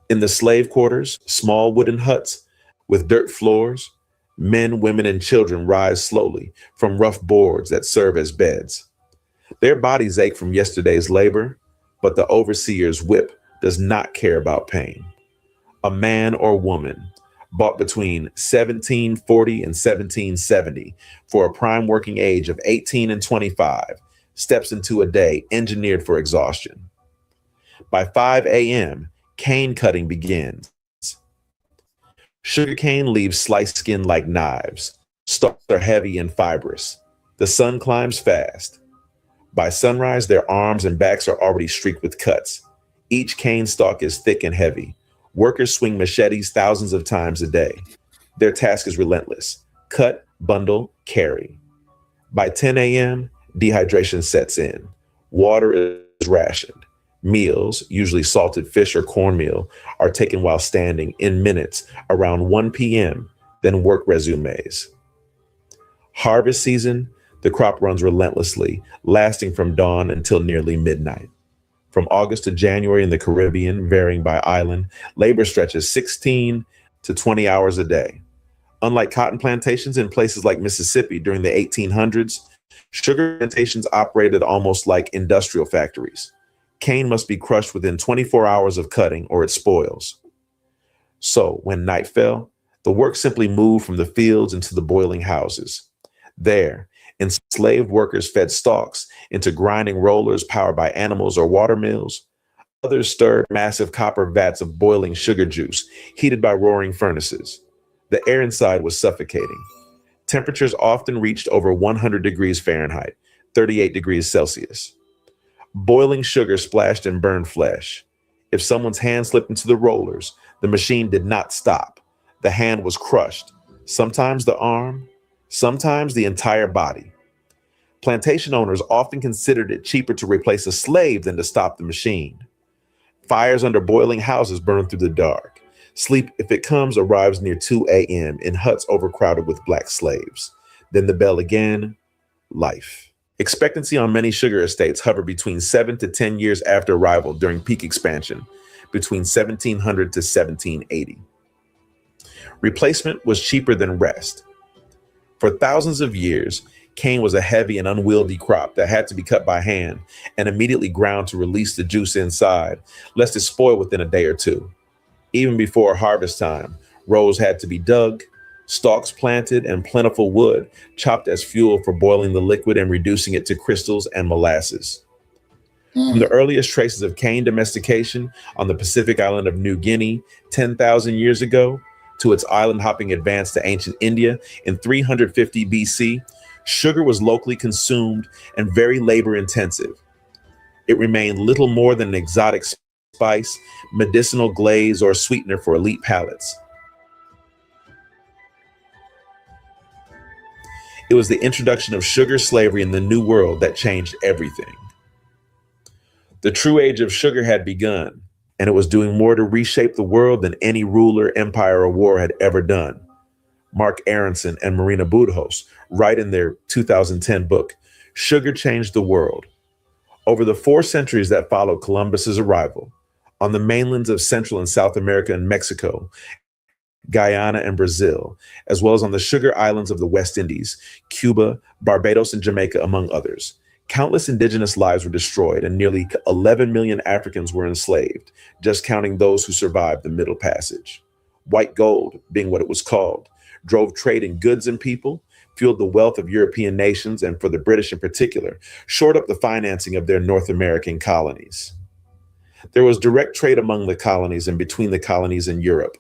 S2: In the slave quarters, small wooden huts with dirt floors, men, women, and children rise slowly from rough boards that serve as beds. Their bodies ache from yesterday's labor, but the overseer's whip does not care about pain. A man or woman bought between 1740 and 1770 for a prime working age of 18 and 25 steps into a day engineered for exhaustion. By 5 a.m., cane cutting begins. Sugarcane leaves sliced skin like knives. Stalks are heavy and fibrous. The sun climbs fast. By sunrise, their arms and backs are already streaked with cuts. Each cane stalk is thick and heavy. Workers swing machetes thousands of times a day. Their task is relentless. Cut, bundle, carry. By 10 a.m., dehydration sets in. Water is rationed. Meals, usually salted fish or cornmeal, are taken while standing in minutes around 1 p.m., then work resumes. Harvest season, the crop runs relentlessly, lasting from dawn until nearly midnight. From August to January in the Caribbean, varying by island, labor stretches 16 to 20 hours a day. Unlike cotton plantations in places like Mississippi during the 1800s, sugar plantations operated almost like industrial factories. Cane must be crushed within 24 hours of cutting or it spoils. So when night fell, the work simply moved from the fields into the boiling houses. There, enslaved workers fed stalks into grinding rollers powered by animals or water mills, Others stirred massive copper vats of boiling sugar juice, heated by roaring furnaces. The air inside was suffocating. Temperatures often reached over 100 degrees Fahrenheit, 38 degrees Celsius. Boiling sugar splashed and burned flesh. If someone's hand slipped into the rollers, the machine did not stop. The hand was crushed, sometimes the arm, sometimes the entire body. Plantation owners often considered it cheaper to replace a slave than to stop the machine. Fires under boiling houses burn through the dark. Sleep, if it comes, arrives near 2 a.m. in huts overcrowded with black slaves. Then the bell again, life. Expectancy on many sugar estates hovered between 7 to 10 years after arrival during peak expansion, between 1700 to 1780. Replacement was cheaper than rest. For thousands of years, cane was a heavy and unwieldy crop that had to be cut by hand and immediately ground to release the juice inside, lest it spoil within a day or two. Even before harvest time, rows had to be dug, stalks planted, and plentiful wood chopped as fuel for boiling the liquid and reducing it to crystals and molasses. From the earliest traces of cane domestication on the Pacific island of New Guinea 10,000 years ago to its island hopping advance to ancient India in 350 BC, sugar was locally consumed and very labor intensive. It remained little more than an exotic spice, medicinal glaze, or sweetener for elite palates. It was the introduction of sugar slavery in the New World that changed everything. The true age of sugar had begun, and it was doing more to reshape the world than any ruler, empire, or war had ever done. Mark Aronson and Marina Budhos write in their 2010 book, Sugar Changed the World. Over the 4 centuries that followed Columbus's arrival, on the mainlands of Central and South America and Mexico, Guyana and Brazil, as well as on the sugar islands of the West Indies, Cuba, Barbados, and Jamaica, among others, countless indigenous lives were destroyed and nearly 11 million Africans were enslaved, just counting those who survived the Middle Passage. White gold, being what it was called, drove trade in goods and people, fueled the wealth of European nations, and for the British in particular, shored up the financing of their North American colonies. There was direct trade among the colonies and between the colonies in Europe,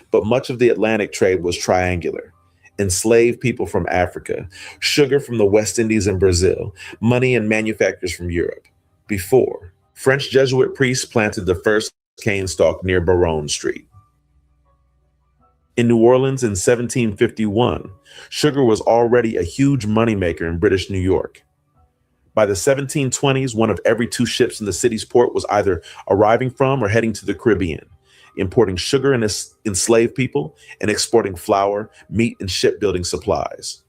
S2: but much of the Atlantic trade was triangular. Enslaved people from Africa, sugar from the West Indies and Brazil, money and manufactures from Europe. Before, French Jesuit priests planted the first cane stalk near Baronne Street. In New Orleans in 1751, sugar was already a huge moneymaker in British New York. By the 1720s, one of every 2 ships in the city's port was either arriving from or heading to the Caribbean, importing sugar and enslaved people and exporting flour, meat, and shipbuilding supplies.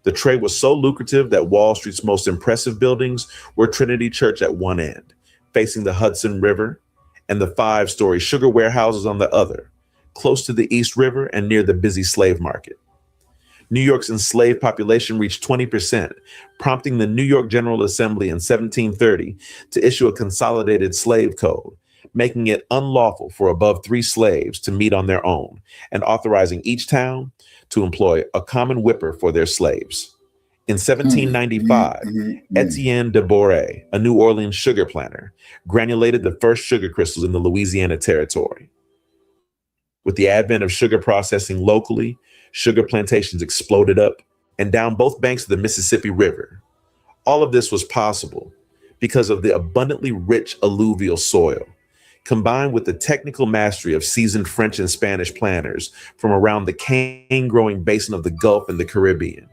S2: The trade was so lucrative that Wall Street's most impressive buildings were Trinity Church at one end, facing the Hudson River, and the 5-story sugar warehouses on the other, close to the East River and near the busy slave market. New York's enslaved population reached 20%, prompting the New York General Assembly in 1730 to issue a consolidated slave code, making it unlawful for above 3 slaves to meet on their own and authorizing each town to employ a common whipper for their slaves. In 1795, Etienne de Boré, a New Orleans sugar planter, granulated the first sugar crystals in the Louisiana Territory. With the advent of sugar processing locally, sugar plantations exploded up and down both banks of the Mississippi River. All of this was possible because of the abundantly rich alluvial soil, combined with the technical mastery of seasoned French and Spanish planters from around the cane-growing basin of the Gulf and the Caribbean,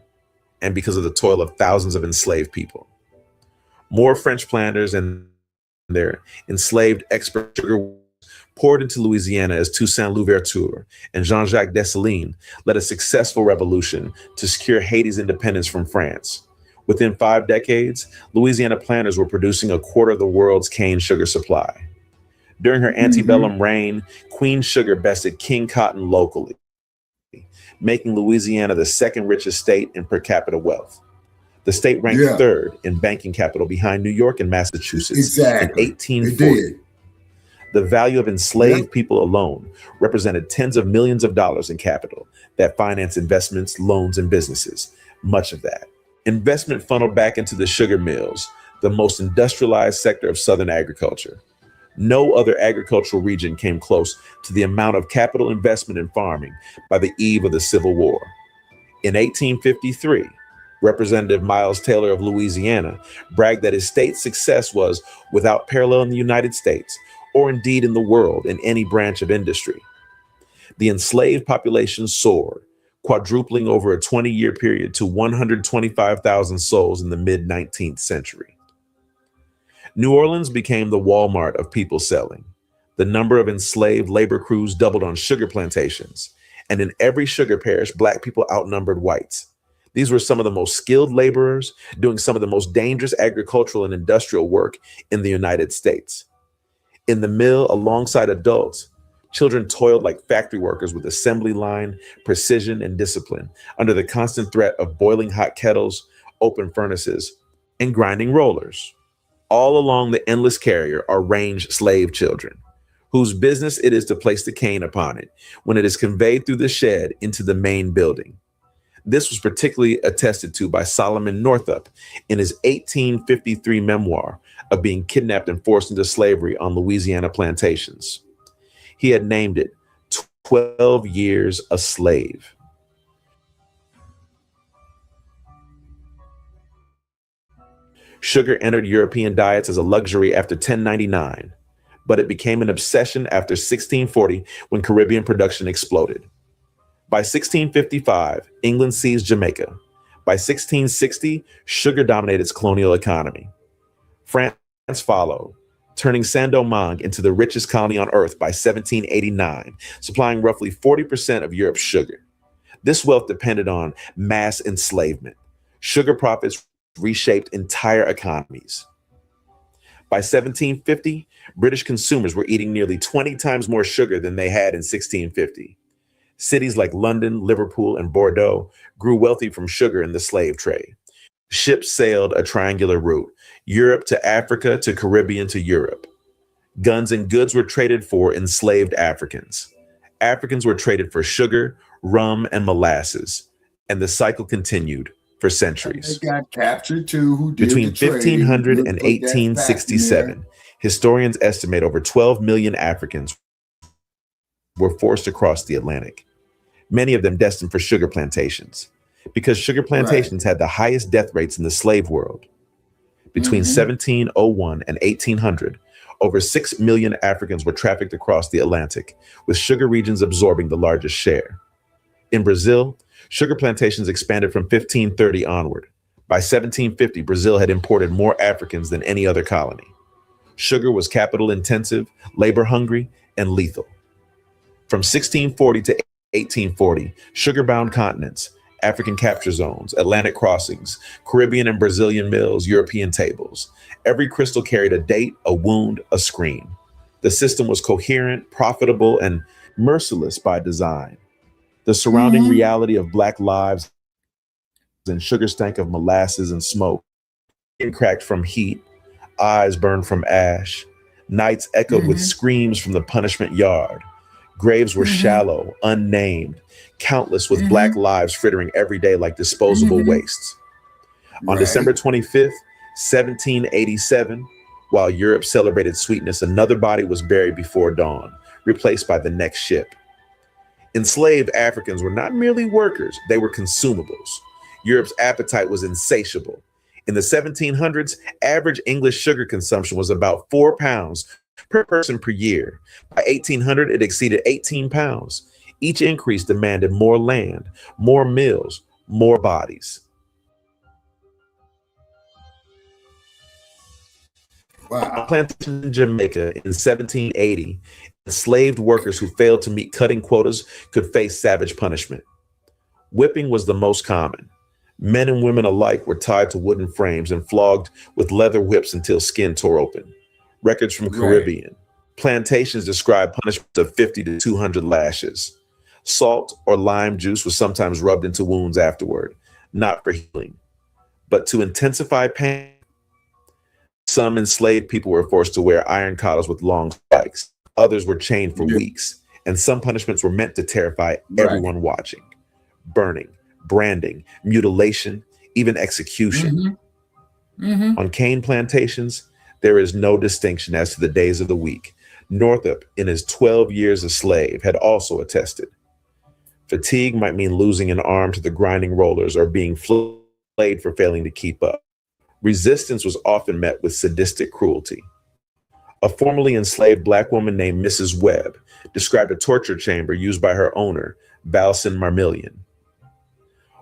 S2: and because of the toil of thousands of enslaved people. More French planters and their enslaved expert sugar poured into Louisiana as Toussaint Louverture and Jean-Jacques Dessalines led a successful revolution to secure Haiti's independence from France. Within 5 decades, Louisiana planters were producing a quarter of the world's cane sugar supply. During her antebellum reign, Queen Sugar bested King Cotton locally, making Louisiana the 2nd richest state in per capita wealth. The state ranked 3rd in banking capital behind New York and Massachusetts in 1840. The value of enslaved people alone represented tens of millions of dollars in capital that financed investments, loans, and businesses. Much of that investment funneled back into the sugar mills, the most industrialized sector of Southern agriculture. No other agricultural region came close to the amount of capital investment in farming by the eve of the Civil War. In 1853, Representative Miles Taylor of Louisiana bragged that his state's success was without parallel in the United States, or indeed in the world, in any branch of industry. The enslaved population soared, quadrupling over a 20-year period to 125,000 souls in the mid-19th century. New Orleans became the Walmart of people selling. The number of enslaved labor crews doubled on sugar plantations, and in every sugar parish, Black people outnumbered whites. These were some of the most skilled laborers doing some of the most dangerous agricultural and industrial work in the United States. In the mill, alongside adults, children toiled like factory workers with assembly line, precision, and discipline under the constant threat of boiling hot kettles, open furnaces, and grinding rollers. All along the endless carrier are ranged slave children, whose business it is to place the cane upon it when it is conveyed through the shed into the main building. This was particularly attested to by Solomon Northup in his 1853 memoir of being kidnapped and forced into slavery on Louisiana plantations. He had named it 12 Years a Slave. Sugar entered European diets as a luxury after 1099, but it became an obsession after 1640 when Caribbean production exploded. By 1655, England seized Jamaica. By 1660, sugar dominated its colonial economy. France followed, turning Saint-Domingue into the richest colony on earth by 1789, supplying roughly 40% of Europe's sugar. This wealth depended on mass enslavement. Sugar profits reshaped entire economies. By 1750, British consumers were eating nearly 20 times more sugar than they had in 1650. Cities like London, Liverpool, and Bordeaux grew wealthy from sugar in the slave trade. Ships sailed a triangular route, Europe to Africa to Caribbean to Europe. Guns and goods were traded for enslaved Africans. Africans were traded for sugar, rum, and molasses, and the cycle continued for centuries.
S5: They got captured too. Who did
S2: Between
S5: the trade,
S2: 1500 and
S5: put that back in
S2: 1867, historians estimate over 12 million Africans were forced across the Atlantic, many of them destined for sugar plantations, because sugar plantations had the highest death rates in the slave world. Between 1701 and 1800, over 6 million Africans were trafficked across the Atlantic, with sugar regions absorbing the largest share. In Brazil, sugar plantations expanded from 1530 onward. By 1750, Brazil had imported more Africans than any other colony. Sugar was capital intensive, labor hungry, and lethal. From 1640 to 1840, sugar-bound continents, African capture zones, Atlantic crossings, Caribbean and Brazilian mills, European tables. Every crystal carried a date, a wound, a scream. The system was coherent, profitable, and merciless by design. The surrounding reality of Black lives and sugar stank of molasses and smoke, skin cracked from heat, eyes burned from ash, nights echoed with screams from the punishment yard. Graves were shallow, unnamed, countless with Black lives frittering every day like disposable wastes. On December 25th, 1787, while Europe celebrated sweetness, another body was buried before dawn, replaced by the next ship. Enslaved Africans were not merely workers, they were consumables. Europe's appetite was insatiable. In the 1700s, average English sugar consumption was about 4 pounds per person per year. By 1800, it exceeded 18 pounds. Each increase demanded more land, more mills, more bodies.
S5: Wow.
S2: Plantation in Jamaica in 1780, enslaved workers who failed to meet cutting quotas could face savage punishment. Whipping was the most common. Men and women alike were tied to wooden frames and flogged with leather whips until skin tore open. Records from Caribbean. Plantations describe punishment of 50 to 200 lashes. Salt or lime juice was sometimes rubbed into wounds afterward, not for healing, but to intensify pain. Some enslaved people were forced to wear iron collars with long spikes. Others were chained for weeks, and some punishments were meant to terrify everyone watching. Burning, branding, mutilation, even execution. On cane plantations, There is no distinction as to the days of the week. Northup, in his 12 years a slave, had also attested. Fatigue might mean losing an arm to the grinding rollers or being flayed for failing to keep up. Resistance was often met with sadistic cruelty. A formerly enslaved Black woman named Mrs. Webb described a torture chamber used by her owner, Valson Marmillion.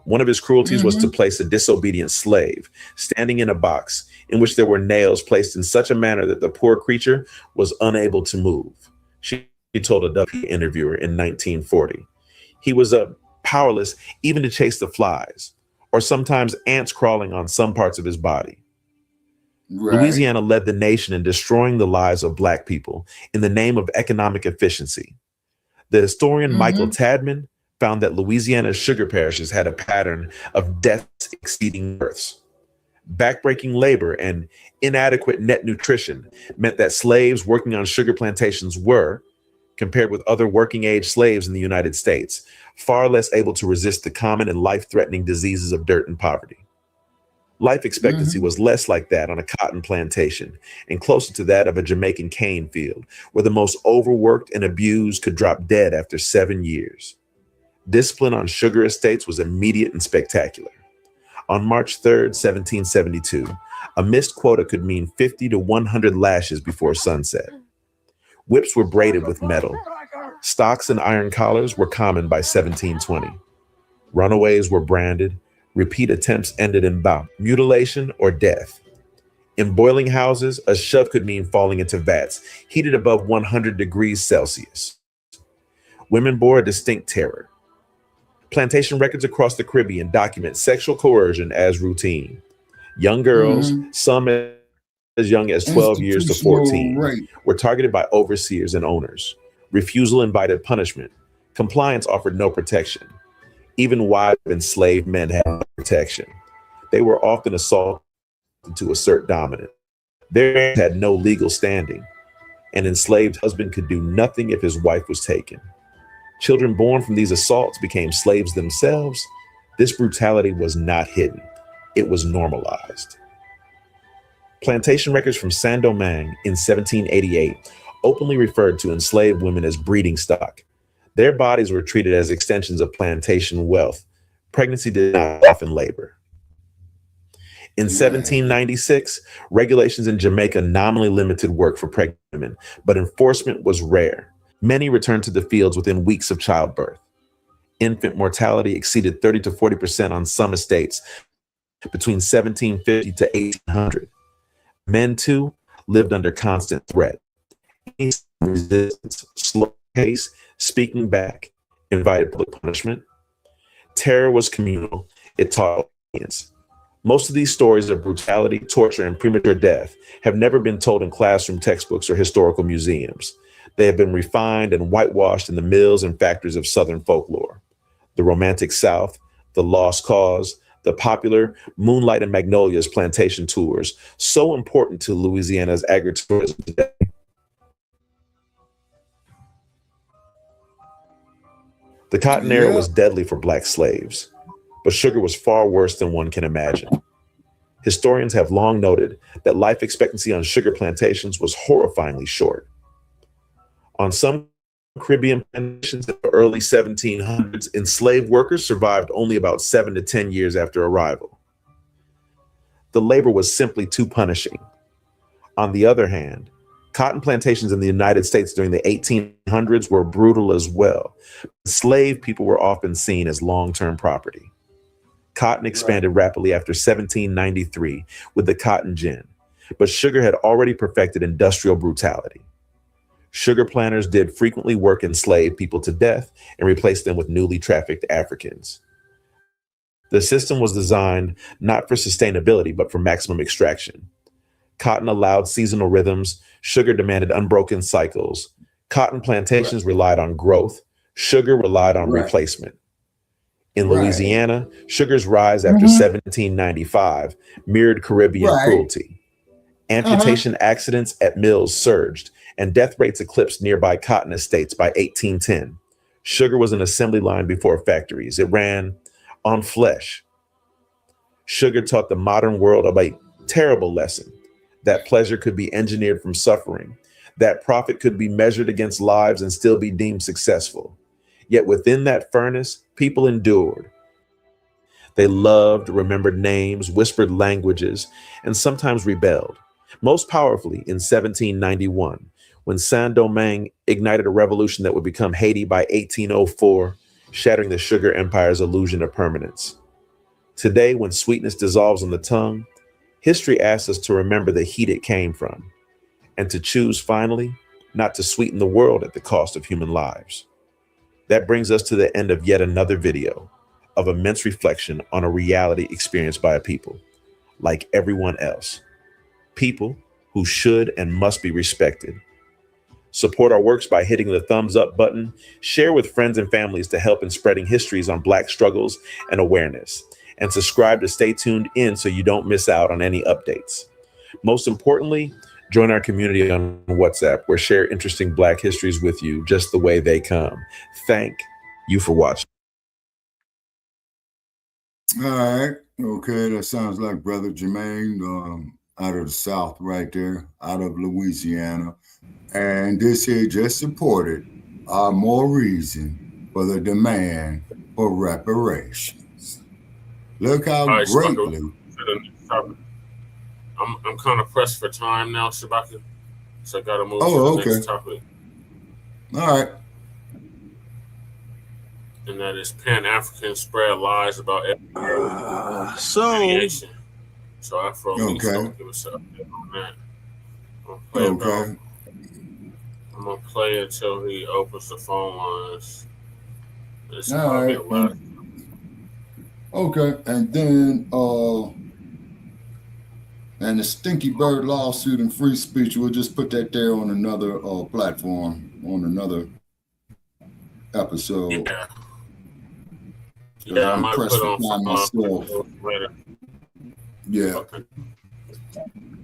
S2: One of his cruelties was to place a disobedient slave standing in a box in which there were nails placed in such a manner that the poor creature was unable to move. She told a W interviewer in 1940. He was powerless even to chase the flies, or sometimes ants crawling on some parts of his body.
S5: Right.
S2: Louisiana led the nation in destroying the lives of Black people in the name of economic efficiency. The historian Michael Tadman found that Louisiana's sugar parishes had a pattern of deaths exceeding births. Backbreaking labor and inadequate net nutrition meant that slaves working on sugar plantations were, compared with other working age slaves in the United States, far less able to resist the common and life-threatening diseases of dirt and poverty. Life expectancy was less like that on a cotton plantation and closer to that of a Jamaican cane field, where the most overworked and abused could drop dead after 7 years. Discipline on sugar estates was immediate and spectacular. On March 3rd, 1772, a missed quota could mean 50 to 100 lashes before sunset. Whips were braided with metal. Stocks and iron collars were common by 1720. Runaways were branded. Repeat attempts ended in bout, mutilation, or death. In boiling houses, a shove could mean falling into vats heated above 100 degrees Celsius. Women bore a distinct terror. Plantation records across the Caribbean document sexual coercion as routine. Young girls, some as young as 12 years to 14, were targeted by overseers and owners. Refusal invited punishment. Compliance offered no protection. Even wives of enslaved men had no protection. They were often assaulted to assert dominance. Their had no legal standing. An enslaved husband could do nothing if his wife was taken. Children born from these assaults became slaves themselves. This brutality was not hidden. It was normalized. Plantation records from Saint-Domingue in 1788 openly referred to enslaved women as breeding stock. Their bodies were treated as extensions of plantation wealth. Pregnancy did not often labor. In 1796, regulations in Jamaica nominally limited work for pregnant women, but enforcement was rare. Many returned to the fields within weeks of childbirth. Infant mortality exceeded 30 to 40% on some estates between 1750 to 1800. Men, too, lived under constant threat. Resistance, slow pace, speaking back, invited public punishment. Terror was communal. It taught obedience. Most of these stories of brutality, torture, and premature death have never been told in classroom textbooks or historical museums. They have been refined and whitewashed in the mills and factories of Southern folklore. The Romantic South, the Lost Cause, the popular Moonlight and Magnolias plantation tours, so important to Louisiana's agritourism today. The cotton era was deadly for Black slaves, but sugar was far worse than one can imagine. Historians have long noted that life expectancy on sugar plantations was horrifyingly short. On some Caribbean plantations in the early 1700s, enslaved workers survived only about 7 to 10 years after arrival. The labor was simply too punishing. On the other hand, cotton plantations in the United States during the 1800s were brutal as well. Enslaved people were often seen as long-term property. Cotton expanded rapidly after 1793 with the cotton gin, but sugar had already perfected industrial brutality. Sugar planters did frequently work enslaved people to death and replaced them with newly trafficked Africans. The system was designed not for sustainability, but for maximum extraction. Cotton allowed seasonal rhythms. Sugar demanded unbroken cycles. Cotton plantations relied on growth. Sugar relied on replacement. In Louisiana, sugar's rise after 1795 mirrored Caribbean cruelty. Amputation accidents at mills surged, and death rates eclipsed nearby cotton estates by 1810. Sugar was an assembly line before factories. It ran on flesh. Sugar taught the modern world of a terrible lesson, that pleasure could be engineered from suffering, that profit could be measured against lives and still be deemed successful. Yet within that furnace, people endured. They loved, remembered names, whispered languages, and sometimes rebelled. Most powerfully in 1791, when Saint-Domingue ignited a revolution that would become Haiti by 1804, shattering the sugar empire's illusion of permanence. Today, when sweetness dissolves on the tongue, history asks us to remember the heat it came from, and to choose, finally, not to sweeten the world at the cost of human lives. That brings us to the end of yet another video of immense reflection on a reality experienced by a people, like everyone else. People who should and must be respected. Support our works by hitting the thumbs up button, share with friends and families to help in spreading histories on Black struggles and awareness, and subscribe to stay tuned in so you don't miss out on any updates. Most importantly, join our community on WhatsApp, where share interesting Black histories with you just the way they come. Thank you for watching.
S5: All right. Okay. That sounds like Brother Jermaine out of the South right there, out of Louisiana. And this here just supported our more reason for the demand for reparations. Look how greatly.
S1: I'm kind of pressed for time now, Shabaka, so I got to move to the next topic.
S5: All right.
S1: And that is Pan-African spread lies about Delineation. So Afro Leaks don't give us an update on that. I'm gonna play until he opens the phone lines.
S5: All right. Okay, and then and the Stinky Bird lawsuit and free speech, we'll just put that there on another platform, on another episode.
S1: Yeah, I
S5: I'm
S1: might
S5: pressed
S1: put
S5: for
S1: on
S5: time
S1: some
S5: myself.
S1: later.
S5: Yeah.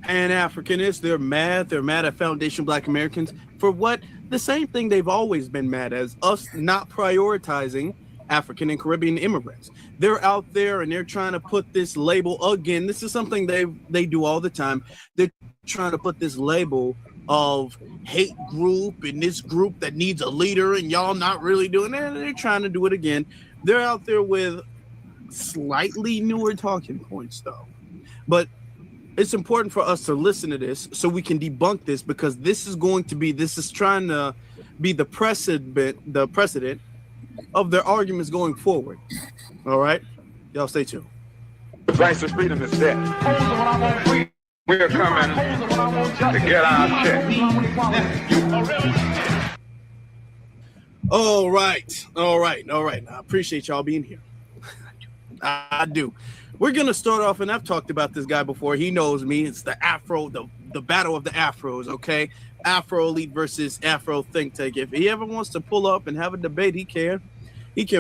S4: Pan-Africanists, they're mad. They're mad at Foundation Black Americans for what? The same thing they've always been mad as, us not prioritizing African and Caribbean immigrants. They're out there and they're trying to put this label again. This is something they do all the time. They're trying to put this label of hate group and this group that needs a leader and y'all not really doing it. They're trying to do it again. They're out there with slightly newer talking points though. But it's important for us to listen to this so we can debunk this, because this is trying to be the precedent of their arguments going forward. All right, y'all stay tuned.
S7: Rights of freedom is dead. We're coming to get our check.
S4: All right. I appreciate y'all being here. I do. We're gonna start off, and I've talked about this guy before. He knows me. It's the Afro, the battle of the Afros. Okay, Afro Elite versus Afro Think Tank. If he ever wants to pull up and have a debate, he can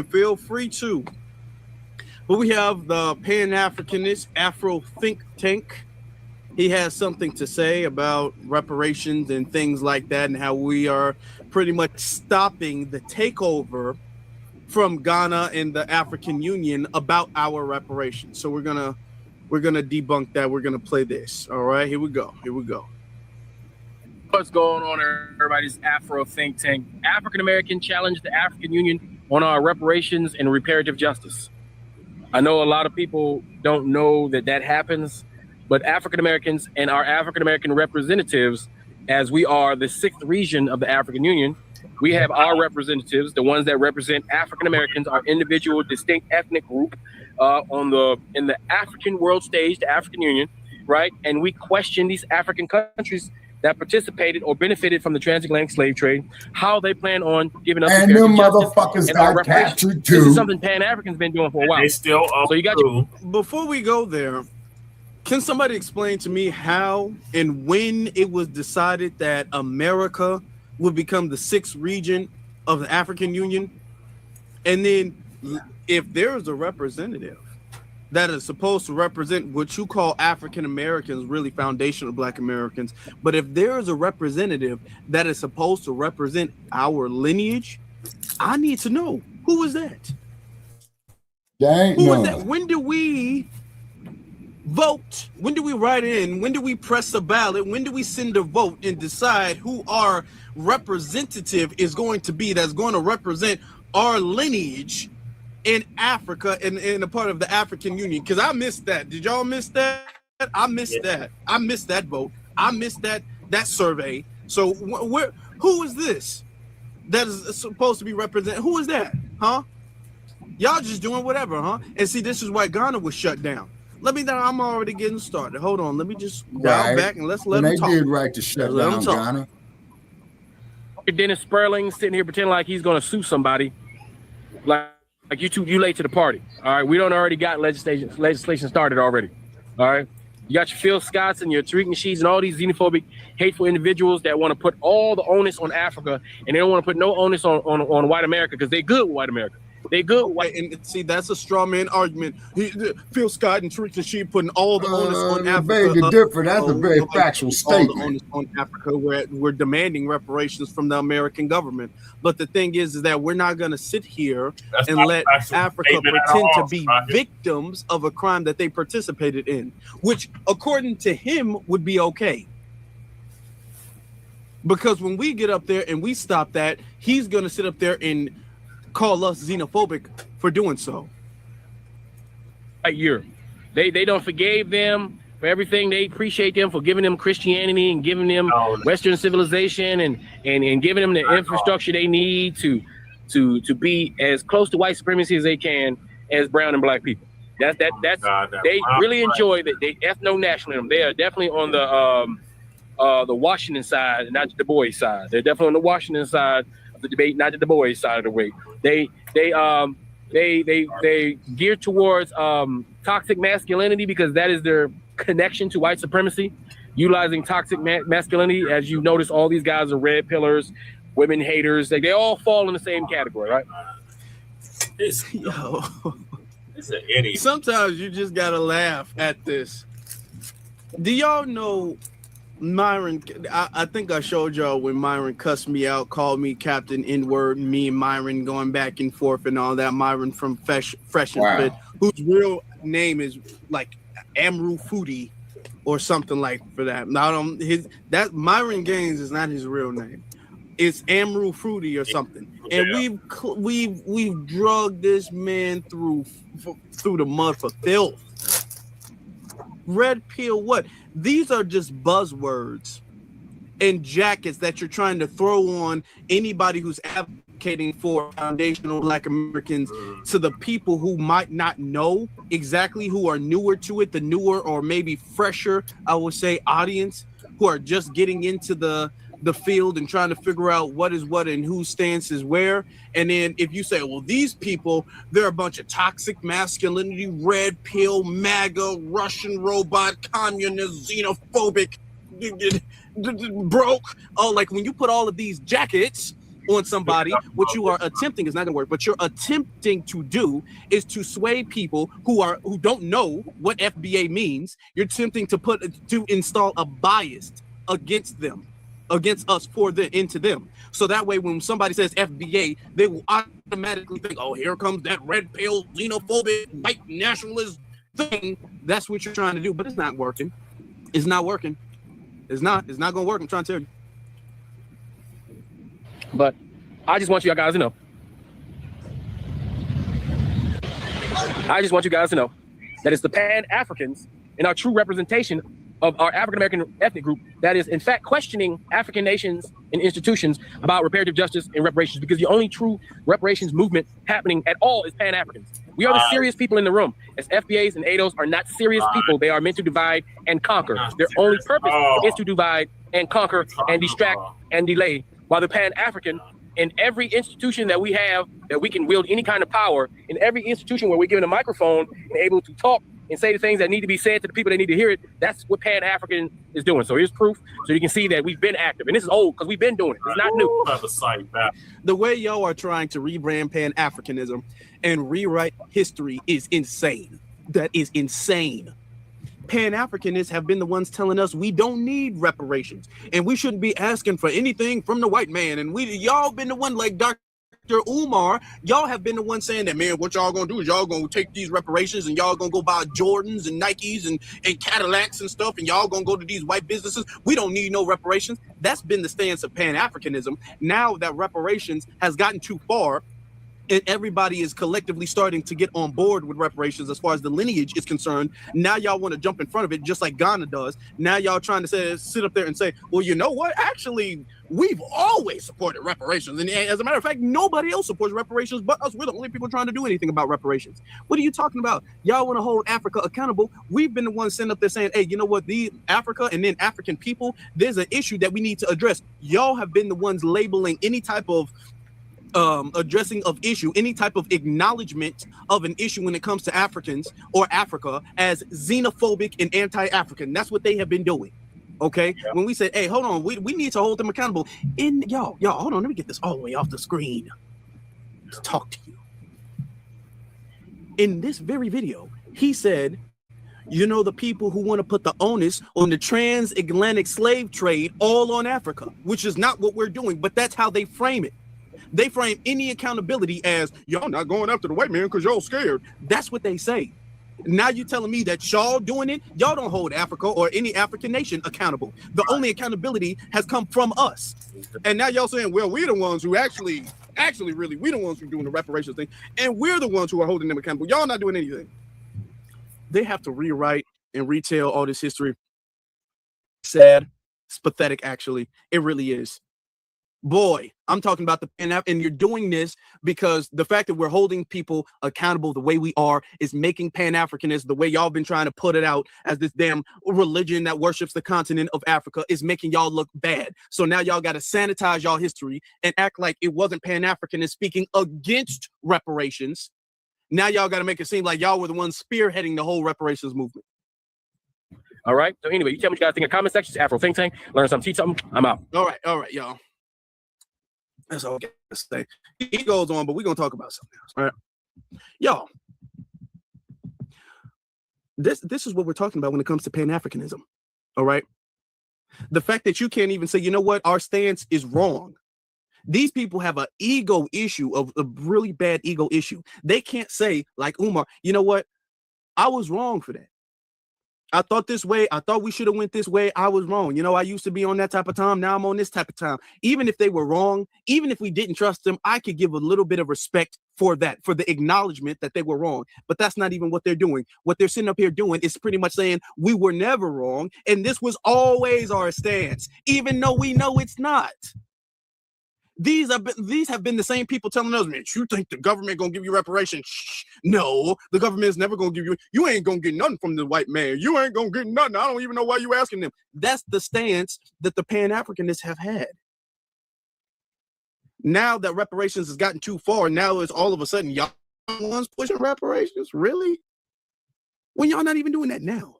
S4: feel free to. But we have the Pan-Africanist Afro Think Tank. He has something to say about reparations and things like that, and how we are pretty much stopping the takeover from Ghana and the African Union about our reparations. So we're gonna debunk that. We're gonna play this. All right, here we go.
S23: What's going on, everybody's Afro Think Tank. African American challenge the African Union on our reparations and reparative justice. I know a lot of people don't know that happens, but African Americans and our African American representatives, as we are the 6th region of the African Union, we have our representatives, the ones that represent African Americans, our individual distinct ethnic group in the African world stage, the African Union, right? And we question these African countries that participated or benefited from the transatlantic slave trade, how they plan on giving us
S5: and them motherfuckers got captured too.
S23: This is something Pan-African's been doing for a while.
S1: They still
S23: so you got your...
S4: Before we go there, can somebody explain to me how and when it was decided that America would become the 6th region of the African Union? And then if there is a representative that is supposed to represent what you call African Americans, really foundational Black Americans, but if there is a representative that is supposed to represent our lineage, I need to know, who is that?
S5: There ain't
S4: Who
S5: none.
S4: is that? When do we vote? When do we write in? When do we press a ballot? When do we send a vote and decide who our representative is going to be that's going to represent our lineage in Africa and a part of the African Union? Because I missed that. Did y'all miss that? I missed that. I missed that vote. I missed that survey. So who is this that is supposed to be represented? Who is that? Huh? Y'all just doing whatever, huh? And see, this is why Ghana was shut down. I'm already getting started. Hold on. Let me just dial back and let's let them talk.
S5: They did right to shut down Ghana.
S23: Dennis Sperling sitting here pretending like he's going to sue somebody. Like you late to the party. All right. We don't already got legislation started already. All right. You got your Phil Scotts and your Tariq Nasheeds and all these xenophobic, hateful individuals that want to put all the onus on Africa, and they don't want to put no onus on white America because they're good with white America. They good white. And
S4: see, that's a straw man argument. Phil Scott and Tariq Nasheed putting all the onus on Africa.
S5: Very different. That's a very factual statement.
S4: All the onus on Africa. We're demanding reparations from the American government. But the thing is that we're not going to sit here and let Africa pretend to be victims of a crime that they participated in, which, according to him, would be okay. Because when we get up there and we stop that, he's going to sit up there and call us xenophobic for doing so.
S23: A year. They don't forgave them for everything. They appreciate them for giving them Christianity and giving them Western civilization and giving them the infrastructure they need to be as close to white supremacy as they can as brown and black people. That's they really enjoy that. They ethno-nationalism. They are definitely on the Washington side, not the Du Bois side. They're definitely on the Washington side of the debate, not the Du Bois side of the way. They gear towards toxic masculinity because that is their connection to white supremacy, utilizing toxic masculinity. As you notice, all these guys are red pillars, women haters. They all fall in the same category, right?
S4: Sometimes you just gotta laugh at this. Do y'all know Myron? I think I showed y'all when Myron cussed me out, called me Captain N-word, me and Myron going back and forth and all that. Myron from Fresh and Fit, whose real name is like Amru Foodie or something like for that. Now that Myron Gaines is not his real name. It's Amru Fruity or something. And we've drugged this man through the mud for filth. Red pill, what? These are just buzzwords and jackets that you're trying to throw on anybody who's advocating for foundational Black Americans to the people who might not know exactly, who are newer to it, the newer or maybe fresher, I would say, audience, who are just getting into the field and trying to figure out what is what and whose stance is where. And then if you say, well, these people, they're a bunch of toxic masculinity, red pill, MAGA, Russian robot, communist, xenophobic, broke. Oh, like when you put all of these jackets on somebody, what you are attempting is not gonna work, but you're attempting to do is to sway people who don't know what FBA means. You're attempting to install a bias against them, against us, for them, into them. So that way, when somebody says FBA, they will automatically think, oh, here comes that red pill, xenophobic, white nationalist thing. That's what you're trying to do, but it's not working. It's not working. It's not going to work. I'm trying to tell you.
S23: But I just want you guys to know. That it's the Pan-Africans and our true representation of our African-American ethnic group that is, in fact, questioning African nations and institutions about reparative justice and reparations, because the only true reparations movement happening at all is Pan-Africans. We are the serious people in the room. As FBAs and ADOs are not serious people. They are meant to divide and conquer. Their only purpose is to divide and conquer and distract and delay, while the Pan-African, in every institution that we have, that we can wield any kind of power, in every institution where we're given a microphone and able to talk and say the things that need to be said to the people that need to hear it, that's what Pan-African is doing. So here's proof, so you can see that we've been active. And this is old, because we've been doing it. It's not new.
S4: The way y'all are trying to rebrand Pan-Africanism and rewrite history is insane. That is insane. Pan-Africanists have been the ones telling us we don't need reparations and we shouldn't be asking for anything from the white man. And y'all been the one, like Dr. Umar, y'all have been the one saying that, man, what y'all gonna do is y'all gonna take these reparations and y'all gonna go buy Jordans and Nikes and Cadillacs and stuff, and y'all gonna go to these white businesses. We don't need no reparations. That's been the stance of Pan-Africanism. Now that reparations has gotten too far, and everybody is collectively starting to get on board with reparations as far as the lineage is concerned. Now y'all want to jump in front of it just like Ghana does. Now y'all trying to sit up there and say, well, you know what? Actually, we've always supported reparations. And as a matter of fact, nobody else supports reparations but us. We're the only people trying to do anything about reparations. What are you talking about? Y'all want to hold Africa accountable. We've been the ones sitting up there saying, hey, you know what? The Africa and then African people, there's an issue that we need to address. Y'all have been the ones labeling any type of addressing of issue, any type of acknowledgement of an issue when it comes to Africans or Africa as xenophobic and anti-African. That's what they have been doing. Okay. Yeah. When we said, hey, hold on, we need to hold them accountable. Y'all, hold on, let me get this all the way off the screen to talk to you. In this very video, he said, you know, the people who want to put the onus on the transatlantic slave trade all on Africa, which is not what we're doing, but that's how they frame it. They frame any accountability as y'all not going after the white man because y'all scared. That's what they say. Now you telling me that y'all doing it? Y'all don't hold Africa or any African nation accountable. The only accountability has come from us. And now y'all saying, well, we're the ones who actually really, we the ones who doing the reparations thing. And we're the ones who are holding them accountable. Y'all not doing anything. They have to rewrite and retell all this history. Sad. It's pathetic, actually. It really is. Boy, I'm talking about the Pan-Af, and you're doing this because the fact that we're holding people accountable the way we are is making Pan-Africanists, the way y'all been trying to put it out as this damn religion that worships the continent of Africa, is making y'all look bad. So now y'all got to sanitize y'all history and act like it wasn't Pan-Africanists speaking against reparations. Now y'all got to make it seem like y'all were the ones spearheading the whole reparations movement.
S23: All right. So anyway, you tell me what you guys think in the comment section. It's Afro Think Tank. Learn something, teach something. I'm out.
S4: All right, y'all. That's all I got to say. He goes on, but we're going to talk about something else. All right. Y'all, this is what we're talking about when it comes to Pan-Africanism. All right. The fact that you can't even say, you know what, our stance is wrong. These people have an ego issue, a really bad ego issue. They can't say, like Umar, you know what, I was wrong for that. I thought this way. I thought we should have went this way. I was wrong. You know, I used to be on that type of time. Now I'm on this type of time. Even if they were wrong, even if we didn't trust them, I could give a little bit of respect for that, for the acknowledgement that they were wrong. But that's not even what they're doing. What they're sitting up here doing is pretty much saying we were never wrong. And this was always our stance, even though we know it's not. These have been the same people telling us, man, you think the government gonna give you reparations? Shh. No, the government is never gonna give you. You ain't gonna get nothing from the white man. You ain't gonna get nothing. I don't even know why you asking them. That's the stance that the Pan-Africanists have had. Now that reparations has gotten too far, now it's all of a sudden y'all ones pushing reparations. Really? When y'all not even doing that now.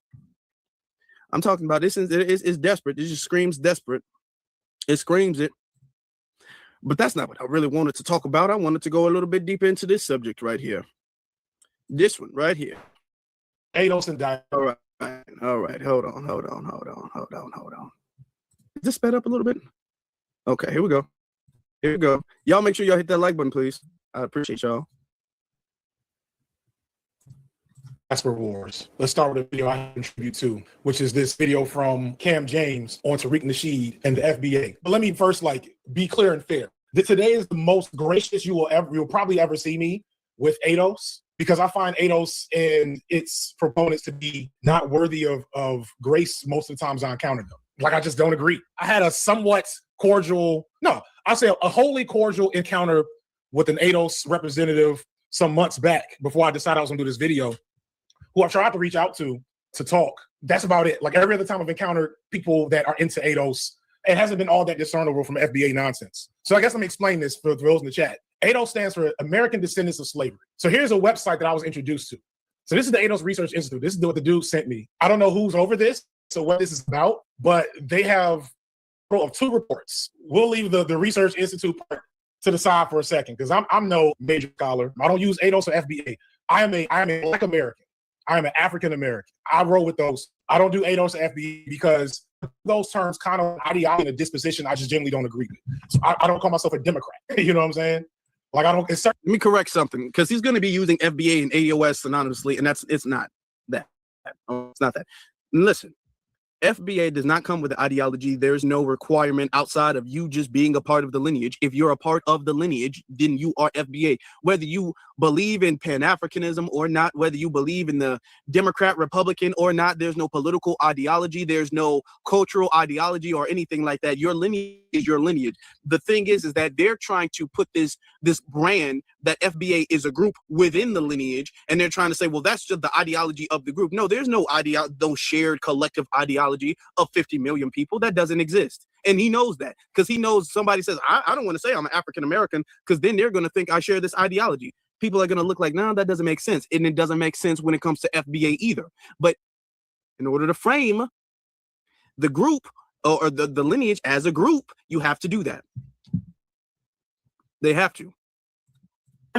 S4: I'm talking about this. It's desperate. It just screams desperate. It screams it. But that's not what I really wanted to talk about. I wanted to go a little bit deeper into this subject right here. This one right here.
S8: Ados and Diane.
S4: All right. Hold on. Is this sped up a little bit? Okay, here we go. Y'all make sure y'all hit that like button, please. I appreciate y'all.
S8: Diaspora Wars. Let's start with a video I contribute to, which is this video from Cam James on Tariq Nasheed and the FBA. But let me first be clear and fair. Today is the most gracious you'll probably ever see me with ADOS, because I find ADOS and its proponents to be not worthy of grace most of the times I encounter them. I just don't agree. I had a somewhat cordial, I'll say a wholly cordial encounter with an ADOS representative some months back before I decided I was gonna do this video, who I've tried to reach out to talk. That's about it. Every other time I've encountered people that are into ADOS, it hasn't been all that discernible from FBA nonsense. So I guess let me explain this for those in the chat. ADOS stands for American Descendants of Slavery. So here's a website that I was introduced to. So this is the ADOS Research Institute. This is what the dude sent me. I don't know who's over this, so what this is about, but they have two reports. We'll leave the Research Institute part to the side for a second, because I'm no major scholar. I don't use ADOS or FBA. I am a Black American. I am an African American. I roll with those. I don't do ADOS or FBA because those terms kind of ideology and a disposition I just generally don't agree with. So I don't call myself a Democrat. You know what I'm saying? Like I don't. It's
S4: Let me correct something because he's going to be using FBA and AOS synonymously, and it's not that. It's not that. Listen, FBA does not come with the ideology. There's no requirement outside of you just being a part of the lineage. If you're a part of the lineage, then you are FBA. Whether you believe in Pan-Africanism or not, whether you believe in the Democrat, Republican or not, there's no political ideology. There's no cultural ideology or anything like that. Your lineage is your lineage. The thing is that they're trying to put this brand that FBA is a group within the lineage, and they're trying to say, well, that's just the ideology of the group. No, there's no shared collective ideology of 50 million people. That doesn't exist. And he knows that because he knows somebody says, I don't want to say I'm an African-American because then they're going to think I share this ideology. People are going to look like, no, that doesn't make sense. And it doesn't make sense when it comes to FBA either. But in order to frame the group or the lineage as a group, you have to do that. They have to.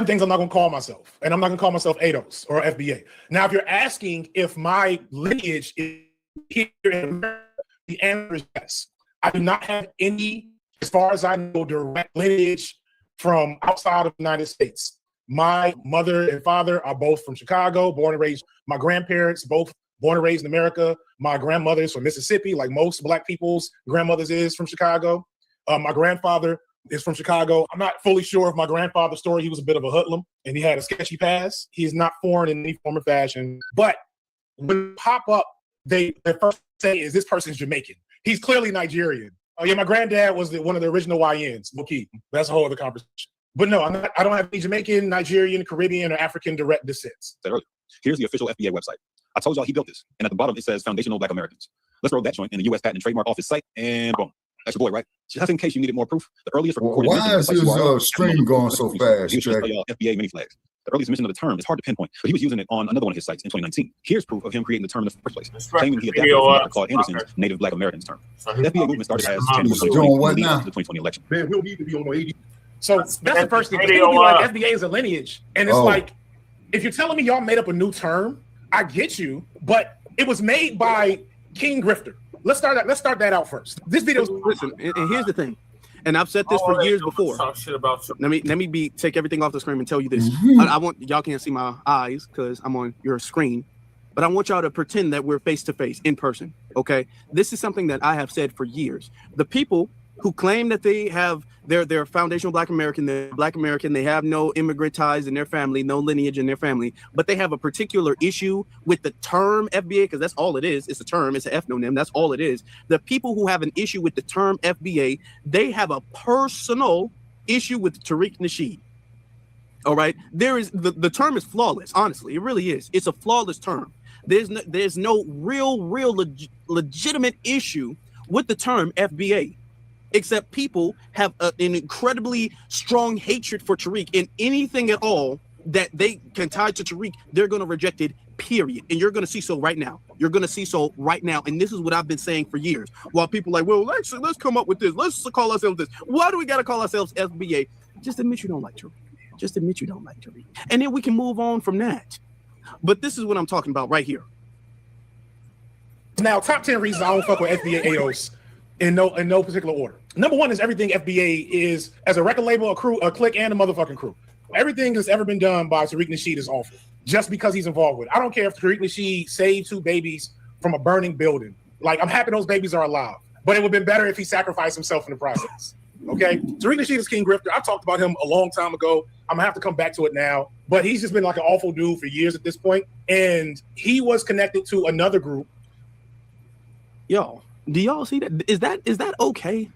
S8: Things I'm not going to call myself, and I'm not going to call myself ADOS or FBA. Now, if you're asking if my lineage is here in America, the answer is yes. I do not have any, as far as I know, direct lineage from outside of the United States. My mother and father are both from Chicago, born and raised. My grandparents, both born and raised in America. My grandmother is from Mississippi, like most Black people's grandmothers is from Chicago. My grandfather is from Chicago. I'm not fully sure of my grandfather's story. He was a bit of a hoodlum and he had a sketchy past. He is not foreign in any form or fashion. But when they pop up, they first say, is this person's Jamaican? He's clearly Nigerian. Oh yeah, my granddad was one of the original YNs. Mookie. That's a whole other conversation. But no, I don't have any Jamaican, Nigerian, Caribbean, or African direct descents.
S9: Here's the official FBA website. I told y'all he built this. And at the bottom, it says Foundational Black Americans. Let's throw that joint in the U.S. Patent and Trademark Office site, and boom. That's your boy, right? Just in case you needed more proof, the earliest recorded
S5: why is his stream going so fast, Jack?
S9: FBA mini flags. The earliest mention of the term is hard to pinpoint, but he was using it on another one of his sites in 2019. Here's proof of him creating the term in the first place, claiming he adapted from Claude Anderson's Native Black Americans term. The FBA movement started as
S5: doing what now?
S9: The 2020 election.
S8: Man, we'll need to be on 80. So that's the first thing. People be like, FBA is a lineage, and it's like, if you're telling me y'all made up a new term, I get you, but it was made by King Grifter. Let's start that out first. This video.
S4: Listen, and here's the thing, and I've said this for years before. Talk shit about you. Let me take everything off the screen and tell you this. I want y'all can't see my eyes because I'm on your screen, but I want y'all to pretend that we're face to face in person. Okay, this is something that I have said for years. The people who claim that they have they're foundational Black American, they're Black American, they have no immigrant ties in their family, no lineage in their family, but they have a particular issue with the term FBA, because that's all it is. It's a term, it's an ethnonym, that's all it is. The people who have an issue with the term FBA, they have a personal issue with Tariq Nasheed. All right, the term is flawless, honestly, it really is. It's a flawless term. There's no real legitimate issue with the term FBA. Except people have an incredibly strong hatred for Tariq, and anything at all that they can tie to Tariq, they're going to reject it, period. And you're going to see so right now. You're going to see so right now. And this is what I've been saying for years. While people are like, well, let's come up with this. Let's call ourselves this. Why do we got to call ourselves FBA? Just admit you don't like Tariq. Just admit you don't like Tariq. And then we can move on from that. But this is what I'm talking about right here.
S8: Now, top 10 reasons I don't fuck with FBA AOS. In no particular order. Number one is everything FBA is as a record label, a crew, a clique, and a motherfucking crew. Everything that's ever been done by Tariq Nasheed is awful, just because he's involved with it. I don't care if Tariq Nasheed saved 2 babies from a burning building. Like, I'm happy those babies are alive, but it would have been better if he sacrificed himself in the process. Okay? Tariq Nasheed is King Grifter. I talked about him a long time ago. I'm gonna have to come back to it now, but he's just been like an awful dude for years at this point. And he was connected to another group.
S4: Yo. Do y'all see that? Is that okay?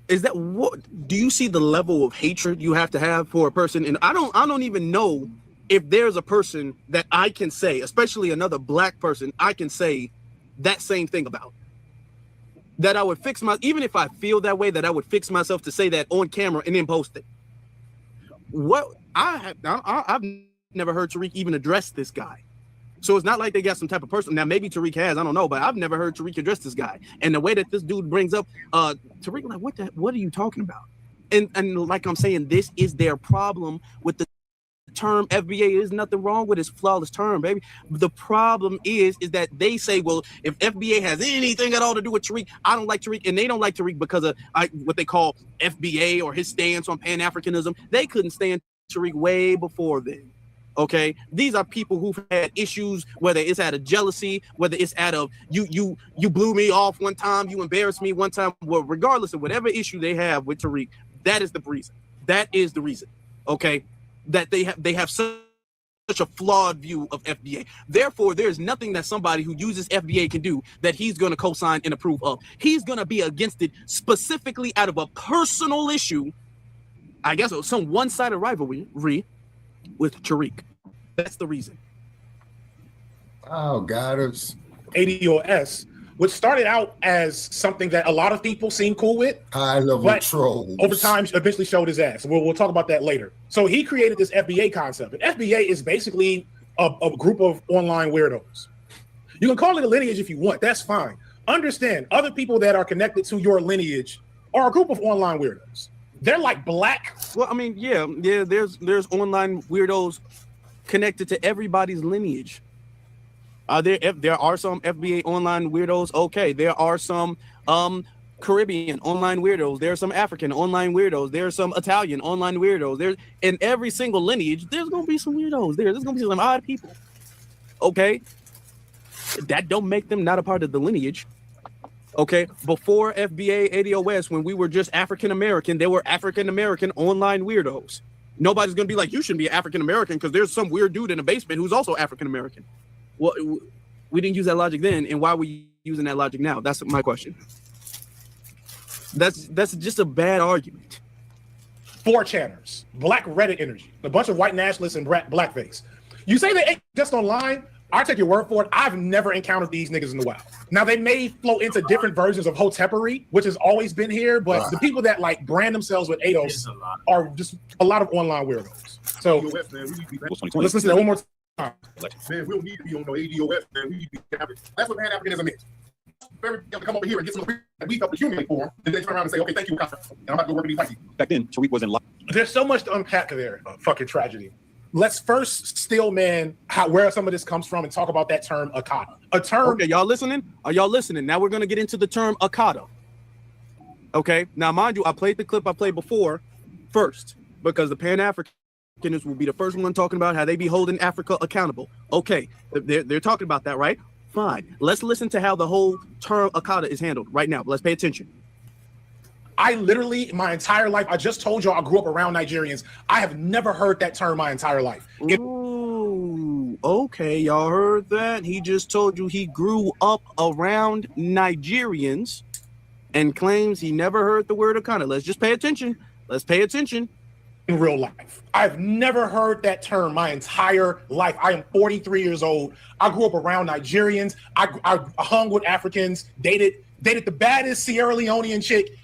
S4: Is that what? Do you see the level of hatred you have to have for a person? And I don't even know if there's a person that I can say, especially another Black person, I can say that same thing about. That I would fix even if I feel that way, that I would fix myself to say that on camera and then post it. What I've never heard Tariq even address this guy. So it's not like they got some type of person. Now, maybe Tariq has, I don't know, but I've never heard Tariq address this guy. And the way that this dude brings up Tariq, like, what are you talking about? And like I'm saying, this is their problem with the term FBA. There's nothing wrong with it. It's a flawless term, baby. The problem is that they say, well, if FBA has anything at all to do with Tariq, I don't like Tariq, and they don't like Tariq because of what they call FBA or his stance on Pan-Africanism. They couldn't stand Tariq way before then. Okay, these are people who've had issues, whether it's out of jealousy, whether it's out of you blew me off one time, you embarrassed me one time. Well, regardless of whatever issue they have with Tariq, that is the reason. That is the reason. Okay, that they have such a flawed view of FBA. Therefore, there is nothing that somebody who uses FBA can do that he's going to co-sign and approve of. He's going to be against it specifically out of a personal issue. I guess some one-sided rivalry with Tariq. That's the reason.
S5: Oh, God, it's
S8: ADOS, which started out as something that a lot of people seem cool with.
S5: High-level trolls.
S8: Over time, eventually showed his ass. We'll talk about that later. So he created this FBA concept. And FBA is basically a group of online weirdos. You can call it a lineage if you want. That's fine. Understand, other people that are connected to your lineage are a group of online weirdos. They're like black.
S4: Well, I mean, yeah. There's online weirdos connected to everybody's lineage. There are some FBA online weirdos. Okay, there are some Caribbean online weirdos. There are some African online weirdos. There are some Italian online weirdos. There's in every single lineage. There's gonna be some weirdos. There's gonna be some odd people. Okay, that don't make them not a part of the lineage. Okay, before FBA ADOS, when we were just African American, there were African American online weirdos. Nobody's gonna be like, you shouldn't be African American because there's some weird dude in the basement who's also African American. Well, we didn't use that logic then, and why are we using that logic now? That's my question. That's just a bad argument.
S8: 4chaners, black Reddit energy, a bunch of white nationalists and blackface. You say they ain't just online. I take your word for it. I've never encountered these niggas in the wild. Now they may flow into different versions of hotepery, which has always been here, but the people that like brand themselves with ADOS are just a lot of online weirdos. So let's listen to that one more time.
S10: Man, we don't need to be on no ADOS, man. We need to be That's what Pan-Africanism is. Everybody come over here and get some we help accumulate for them, and then turn around and say, okay, thank you, and I'm about to go work with these white people.
S9: Back then, Tariq wasn't live.
S8: There's so much to unpack there. Fucking tragedy. Let's first steel man where some of this comes from and talk about that term Akata. A term.
S4: Okay, y'all listening? Are y'all listening? Now we're gonna get into the term Akata. Okay. Now, mind you, I played the clip I played before first because the Pan-Africanists will be the first one talking about how they be holding Africa accountable. Okay, they're talking about that, right? Fine. Let's listen to how the whole term Akata is handled right now. Let's pay attention.
S8: I literally, my entire life, I just told y'all I grew up around Nigerians. I have never heard that term my entire life.
S4: Ooh, okay, y'all heard that? He just told you he grew up around Nigerians and claims he never heard the word Akata. Let's just pay attention. Let's pay attention.
S8: In real life, I've never heard that term my entire life. I am 43 years old. I grew up around Nigerians. I hung with Africans, dated the baddest Sierra Leonean chick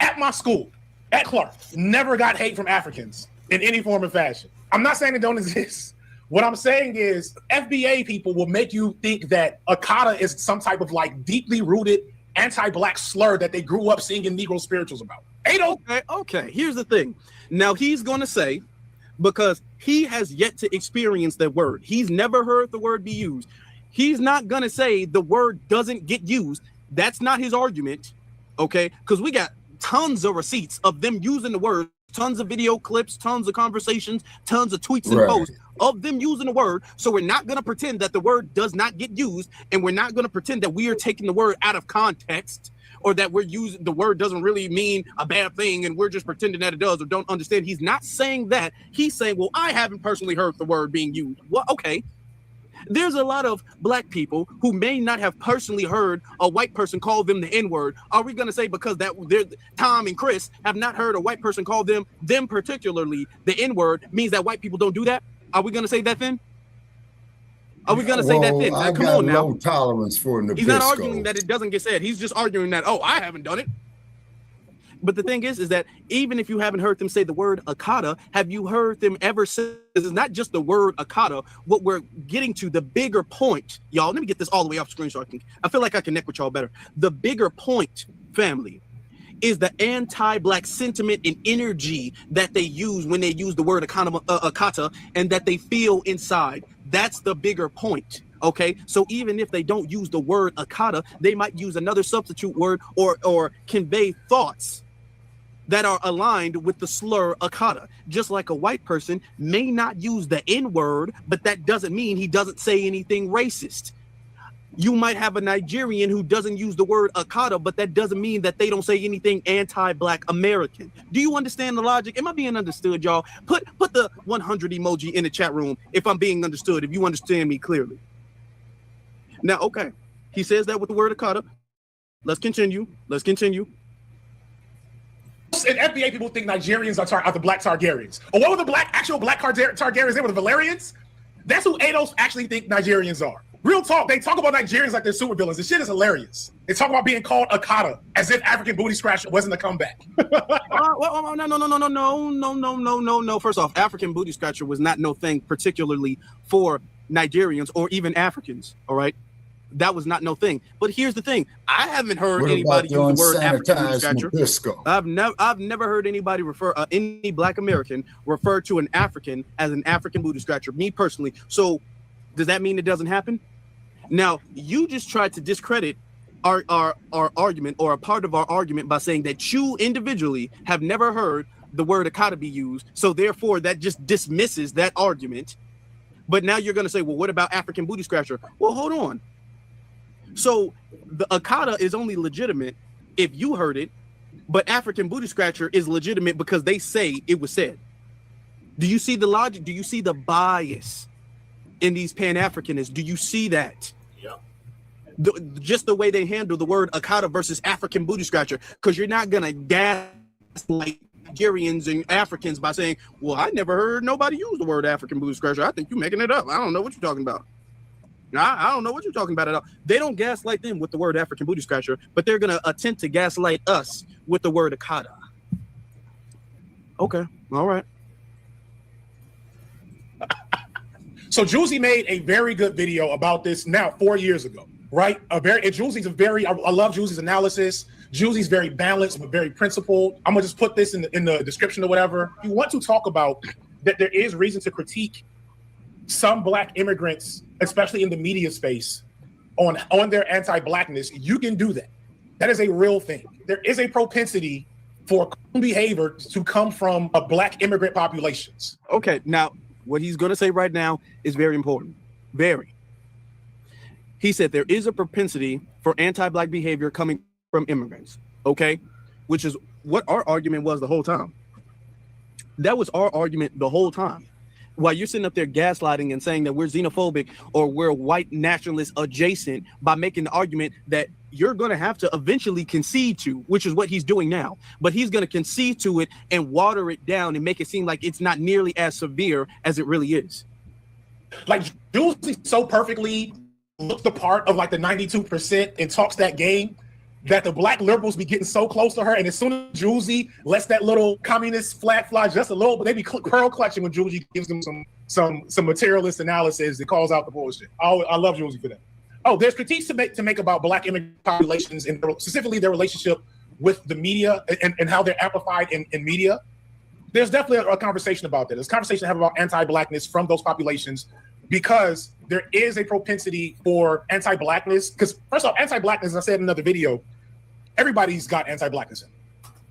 S8: at my school, at Clark. Never got hate from Africans in any form or fashion. I'm not saying it don't exist. What I'm saying is FBA people will make you think that Akata is some type of like deeply rooted anti-black slur that they grew up singing Negro spirituals about.
S4: Okay. Here's the thing. Now he's going to say, because he has yet to experience that word. He's never heard the word be used. He's not going to say the word doesn't get used. That's not his argument. Okay. Because we got tons of receipts of them using the word, tons of video clips, tons of conversations, tons of tweets and posts of them using the word. So we're not going to pretend that the word does not get used, and we're not going to pretend that we are taking the word out of context, or that we're using the word doesn't really mean a bad thing and we're just pretending that it does or don't understand. He's not saying that. He's saying, well, I haven't personally heard the word being used. Well, okay. There's a lot of black people who may not have personally heard a white person call them the N-word. Are we going to say because that Tom and Chris have not heard a white person call them particularly the N-word means that white people don't do that? Are we going to say that then? Are we going to say that then?
S5: I
S4: come
S5: got
S4: on now.
S5: low tolerance for Nabisco.
S4: He's not arguing that it doesn't get said. He's just arguing that, oh, I haven't done it. But the thing is that even if you haven't heard them say the word Akata, have you heard them ever say, it's not just the word Akata, what we're getting to, the bigger point, y'all, let me get this all the way off screen so I feel like I connect with y'all better. The bigger point, family, is the anti-Black sentiment and energy that they use when they use the word Akata and that they feel inside. That's the bigger point. Okay, so even if they don't use the word Akata, they might use another substitute word or convey thoughts that are aligned with the slur Akata. Just like a white person may not use the N-word, but that doesn't mean he doesn't say anything racist. You might have a Nigerian who doesn't use the word Akata, but that doesn't mean that they don't say anything anti-Black American. Do you understand the logic? Am I being understood, y'all? Put the 100 emoji in the chat room if I'm being understood, if you understand me clearly. Now, okay, he says that with the word Akata. Let's continue.
S8: And FBA people think Nigerians are the Black Targaryens. Or what were the actual Black Targaryens? They were the Valerians? That's who ADOS actually think Nigerians are. Real talk, they talk about Nigerians like they're supervillains. This shit is hilarious. They talk about being called Akata as if African booty scratcher wasn't a comeback.
S4: No. First off, African booty scratcher was not no thing particularly for Nigerians or even Africans, all right? That was not no thing. But here's the thing. I haven't heard anybody use the word African booty scratcher. I've never heard anybody any Black American refer to an African as an African booty scratcher, me personally. So does that mean it doesn't happen? Now, you just tried to discredit our argument or a part of our argument by saying that you individually have never heard the word Akata be used. So therefore, that just dismisses that argument. But now you're going to say, well, what about African booty scratcher? Well, hold on. So the Akata is only legitimate if you heard it, but African booty scratcher is legitimate because they say it was said. Do you see the logic? Do you see the bias in these Pan-Africanists? Do you see that?
S1: Yeah.
S4: Just the way they handle the word Akata versus African booty scratcher, because you're not going to gaslight Nigerians and Africans by saying, well, I never heard nobody use the word African booty scratcher. I think you're making it up. I don't know what you're talking about. I don't know what you're talking about at all. They don't gaslight them with the word African booty scratcher, but they're going to attempt to gaslight us with the word Akata. Okay. All right.
S8: So Juicy made a very good video about this now 4 years ago, right? I love Juicy's analysis. Juicy's very balanced, but very principled. I'm gonna just put this in the description or whatever. If you want to talk about that there is reason to critique some Black immigrants, especially in the media space, on their anti-Blackness, you can do that. That is a real thing. There is a propensity for behavior to come from a Black immigrant populations.
S4: Okay, now what he's going to say right now is very important. Very. He said there is a propensity for anti-Black behavior coming from immigrants, okay? Which is what our argument was the whole time. That was our argument the whole time. While you're sitting up there gaslighting and saying that we're xenophobic or we're white nationalist adjacent by making the argument that you're going to have to eventually concede to, which is what he's doing now. But he's going to concede to it and water it down and make it seem like it's not nearly as severe as it really is.
S8: Like, Juicy so perfectly looks the part of like the 92% and talks that game that the Black liberals be getting so close to her, and as soon as Juicy lets that little communist flag fly just a little, but they be pearl clutching when Juicy gives them some materialist analysis that calls out the bullshit. I love Juicy for that. Oh, there's critiques to make about Black immigrant populations and specifically their relationship with the media and how they're amplified in media. There's definitely a conversation about that. There's a conversation to have about anti-Blackness from those populations, because there is a propensity for anti-Blackness. Because first off, anti-Blackness, as I said in another video, everybody's got anti-Blackness in it.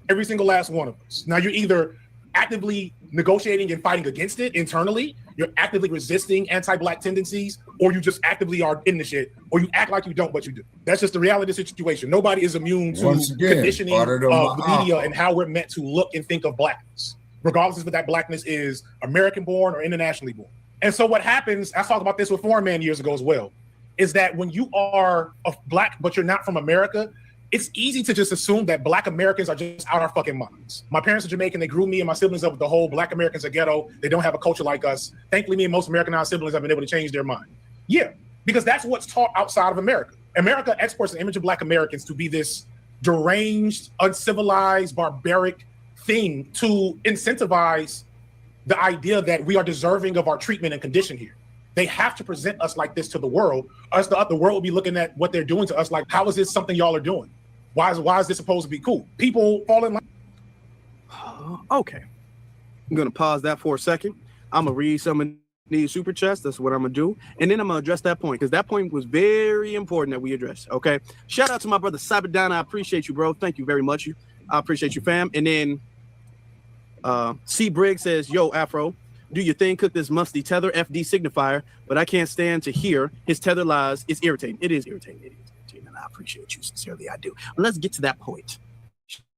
S8: Every single last one of us. Now, you're either actively negotiating and fighting against it internally, you're actively resisting anti-Black tendencies, or you just actively are in the shit, or you act like you don't, but you do. That's just the reality of the situation. Nobody is immune to conditioning of the media and how we're meant to look and think of Blackness, regardless if that Blackness is American-born or internationally born. And so what happens, I talked about this with Foreign Man years ago as well, is that when you are Black, but you're not from America, it's easy to just assume that Black Americans are just out our fucking minds. My parents are Jamaican. They grew me and my siblings up with the whole Black Americans are ghetto. They don't have a culture like us. Thankfully, me and most Americanized siblings have been able to change their mind. Yeah, because that's what's taught outside of America. America exports an image of Black Americans to be this deranged, uncivilized, barbaric thing to incentivize the idea that we are deserving of our treatment and condition here. They have to present us like this to the world. The world will be looking at what they're doing to us like, how is this something y'all are doing? Why is this supposed to be cool? People fall in line.
S4: Okay. I'm going to pause that for a second. I'm going to read some of these super chats. That's what I'm going to do. And then I'm going to address that point because that point was very important that we address. Okay. Shout out to my brother Cyberdown. I appreciate you, bro. Thank you very much. I appreciate you, fam. And then C. Briggs says, yo, Afro, do your thing, cook this musty tether FD signifier, but I can't stand to hear his tether lies. It's irritating. It is irritating. It is irritating. And I appreciate you. Sincerely, I do. But let's get to that point.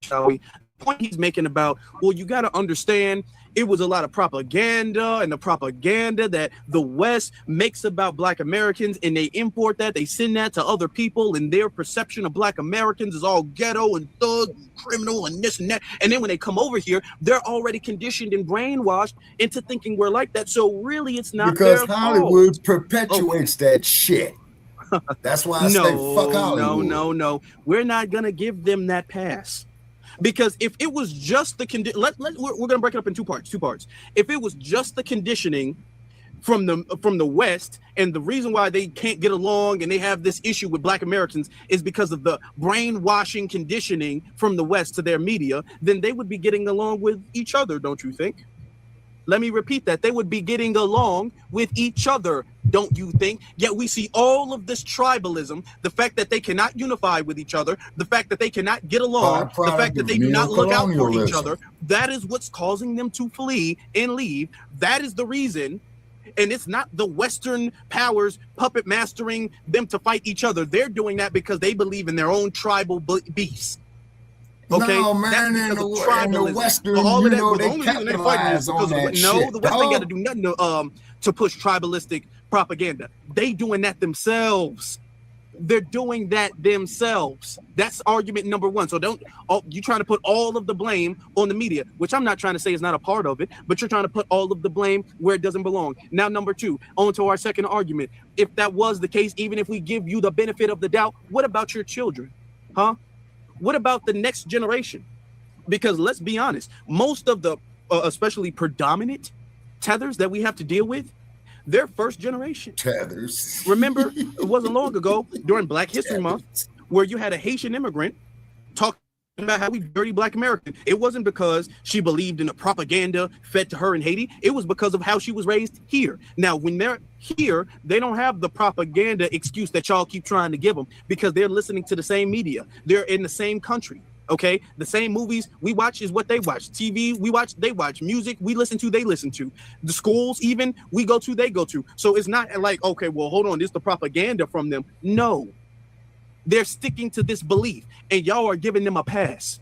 S4: Shall we? The point he's making about, well, you got to understand it was a lot of propaganda and the propaganda that the West makes about Black Americans, and they import that, they send that to other people, and their perception of Black Americans is all ghetto and thug and criminal and this and that. And then when they come over here, they're already conditioned and brainwashed into thinking we're like that. So really, it's not
S5: because
S4: their
S5: Hollywood
S4: fault.
S5: perpetuates that shit. That's why I say fuck Hollywood.
S4: No. We're not gonna give them that pass. Because if it was just the we're going to break it up in two parts. If it was just the conditioning from the West, and the reason why they can't get along and they have this issue with Black Americans is because of the brainwashing conditioning from the West to their media, then they would be getting along with each other, don't you think? Let me repeat that. They would be getting along with each other, don't you think? Yet we see all of this tribalism, the fact that they cannot unify with each other, the fact that they cannot get along, the fact that they do not look out for each other. That is what's causing them to flee and leave. That is the reason. And it's not the Western powers puppet mastering them to fight each other. They're doing that because they believe in their own tribal beasts. Okay,
S5: no, man, in the Western,
S4: all of that,
S5: you know,
S4: the only reason they fighting is because the West ain't got to do nothing to push tribalistic propaganda. They doing that themselves. They're doing that themselves. That's argument number one. So you trying to put all of the blame on the media, which I'm not trying to say is not a part of it, but you're trying to put all of the blame where it doesn't belong. Now, number two, on to our second argument. If that was the case, even if we give you the benefit of the doubt, what about your children? Huh? What about the next generation? Because let's be honest, most of the, especially predominant tethers that we have to deal with, they're first generation.
S5: Tethers.
S4: Remember, it wasn't long ago during Black History Month where you had a Haitian immigrant talking about how we dirty Black American. It wasn't because she believed in the propaganda fed to her in Haiti. It was because of how she was raised here. Now, when they're here, they don't have the propaganda excuse that y'all keep trying to give them because they're listening to the same media. They're in the same country. Okay, the same movies we watch is what they watch. TV we watch, they watch. Music we listen to, they listen to. The schools even we go to, they go to. So it's not like, okay, well, hold on, this is the propaganda from them. No, they're sticking to this belief, and y'all are giving them a pass.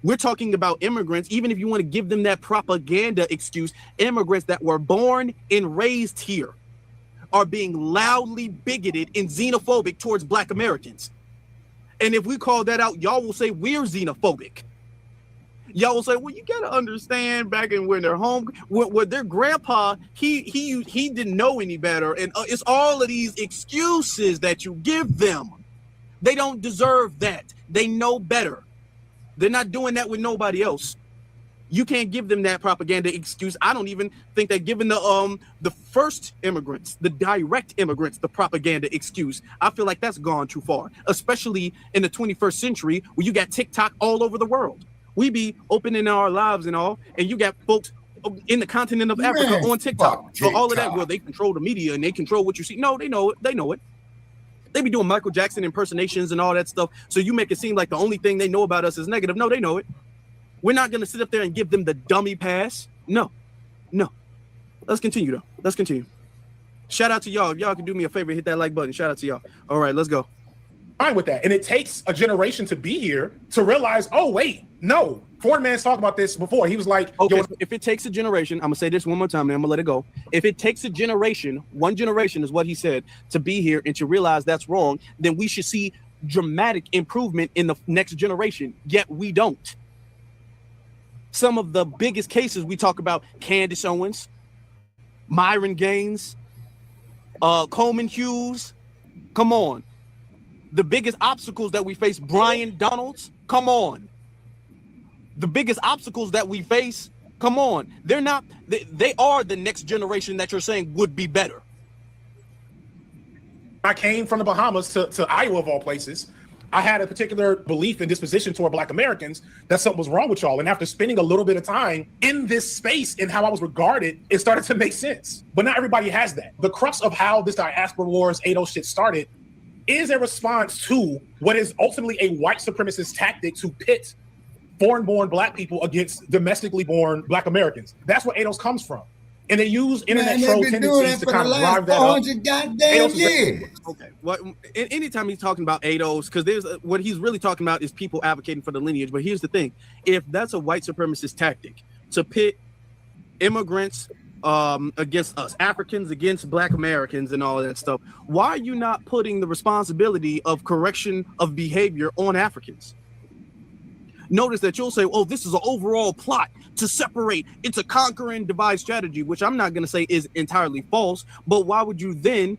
S4: We're talking about immigrants, even if you want to give them that propaganda excuse, immigrants that were born and raised here are being loudly bigoted and xenophobic towards Black Americans. And if we call that out, y'all will say we're xenophobic. Y'all will say, well, you got to understand back in when they're home, with their grandpa, he didn't know any better. And it's all of these excuses that you give them. They don't deserve that. They know better. They're not doing that with nobody else. You can't give them that propaganda excuse. I don't even think that giving the first immigrants, the direct immigrants, the propaganda excuse, I feel like that's gone too far, especially in the 21st century where you got TikTok all over the world. We be opening our lives and all, and you got folks in the continent of Africa on TikTok. So all of that, well, they control the media and they control what you see. No, they know it. They know it. They be doing Michael Jackson impersonations and all that stuff. So you make it seem like the only thing they know about us is negative. No, they know it. We're not going to sit up there and give them the dummy pass. No. Let's continue, though. Let's continue. Shout out to y'all. If y'all can do me a favor, hit that like button. Shout out to y'all. All right, let's go.
S8: Fine with that. And it takes a generation to be here to realize, oh, wait, no. Foreign Man's talked about this before. He was like,
S4: okay, if it takes a generation, I'm going to say this one more time, and I'm going to let it go. If it takes a generation, one generation is what he said, to be here and to realize that's wrong, then we should see dramatic improvement in the next generation. Yet we don't. Some of the biggest cases we talk about, Candace Owens, Myron Gaines, Coleman Hughes, come on. The biggest obstacles that we face, Brian Donalds, come on. The biggest obstacles that we face, come on. They're not, they are the next generation that you're saying would be better.
S8: I came from the Bahamas to Iowa, of all places. I had a particular belief and disposition toward Black Americans that something was wrong with y'all. And after spending a little bit of time in this space and how I was regarded, it started to make sense. But not everybody has that. The crux of how this diaspora wars 80 shit started is a response to what is ultimately a white supremacist tactic to pit foreign-born Black people against domestically born Black Americans. That's where ADOS comes from. And they use internet troll tendencies to kind of drive that up.
S5: Goddamn years.
S4: Okay. Well, anytime he's talking about ADOS, because there's what he's really talking about is people advocating for the lineage. But here's the thing: if that's a white supremacist tactic to pit immigrants against us, Africans against Black Americans, and all of that stuff, why are you not putting the responsibility of correction of behavior on Africans? Notice that you'll say, oh, this is an overall plot to separate. It's a conquer and divide strategy, which I'm not going to say is entirely false. But why would you then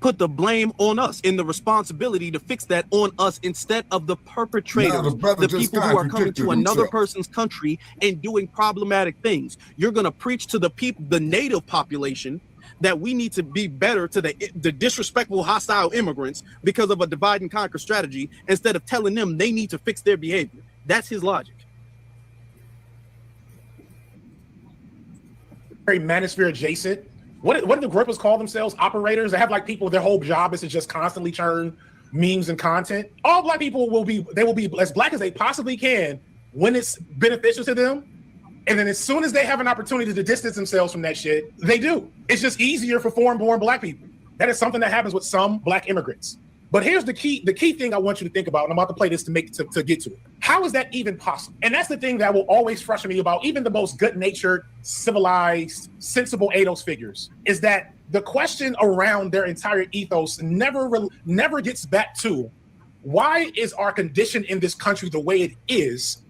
S4: put the blame on us and the responsibility to fix that on us instead of the perpetrators, the people who are coming to another person's country and doing problematic things? You're going to preach to the people, the native population, that we need to be better to the disrespectful, hostile immigrants because of a divide and conquer strategy, instead of telling them they need to fix their behavior. That's his logic.
S8: Very manosphere adjacent. What do the grippers call themselves? Operators. They have like people, their whole job is to just constantly churn memes and content. All Black people will be as Black as they possibly can when it's beneficial to them. And then as soon as they have an opportunity to distance themselves from that shit, they do. It's just easier for foreign-born Black people. That is something that happens with some Black immigrants. But here's the key thing I want you to think about, and I'm about to play this to get to it. How is that even possible? And that's the thing that will always frustrate me about even the most good-natured, civilized, sensible ADOS figures, is that the question around their entire ethos never gets back to, why is our condition in this country the way it is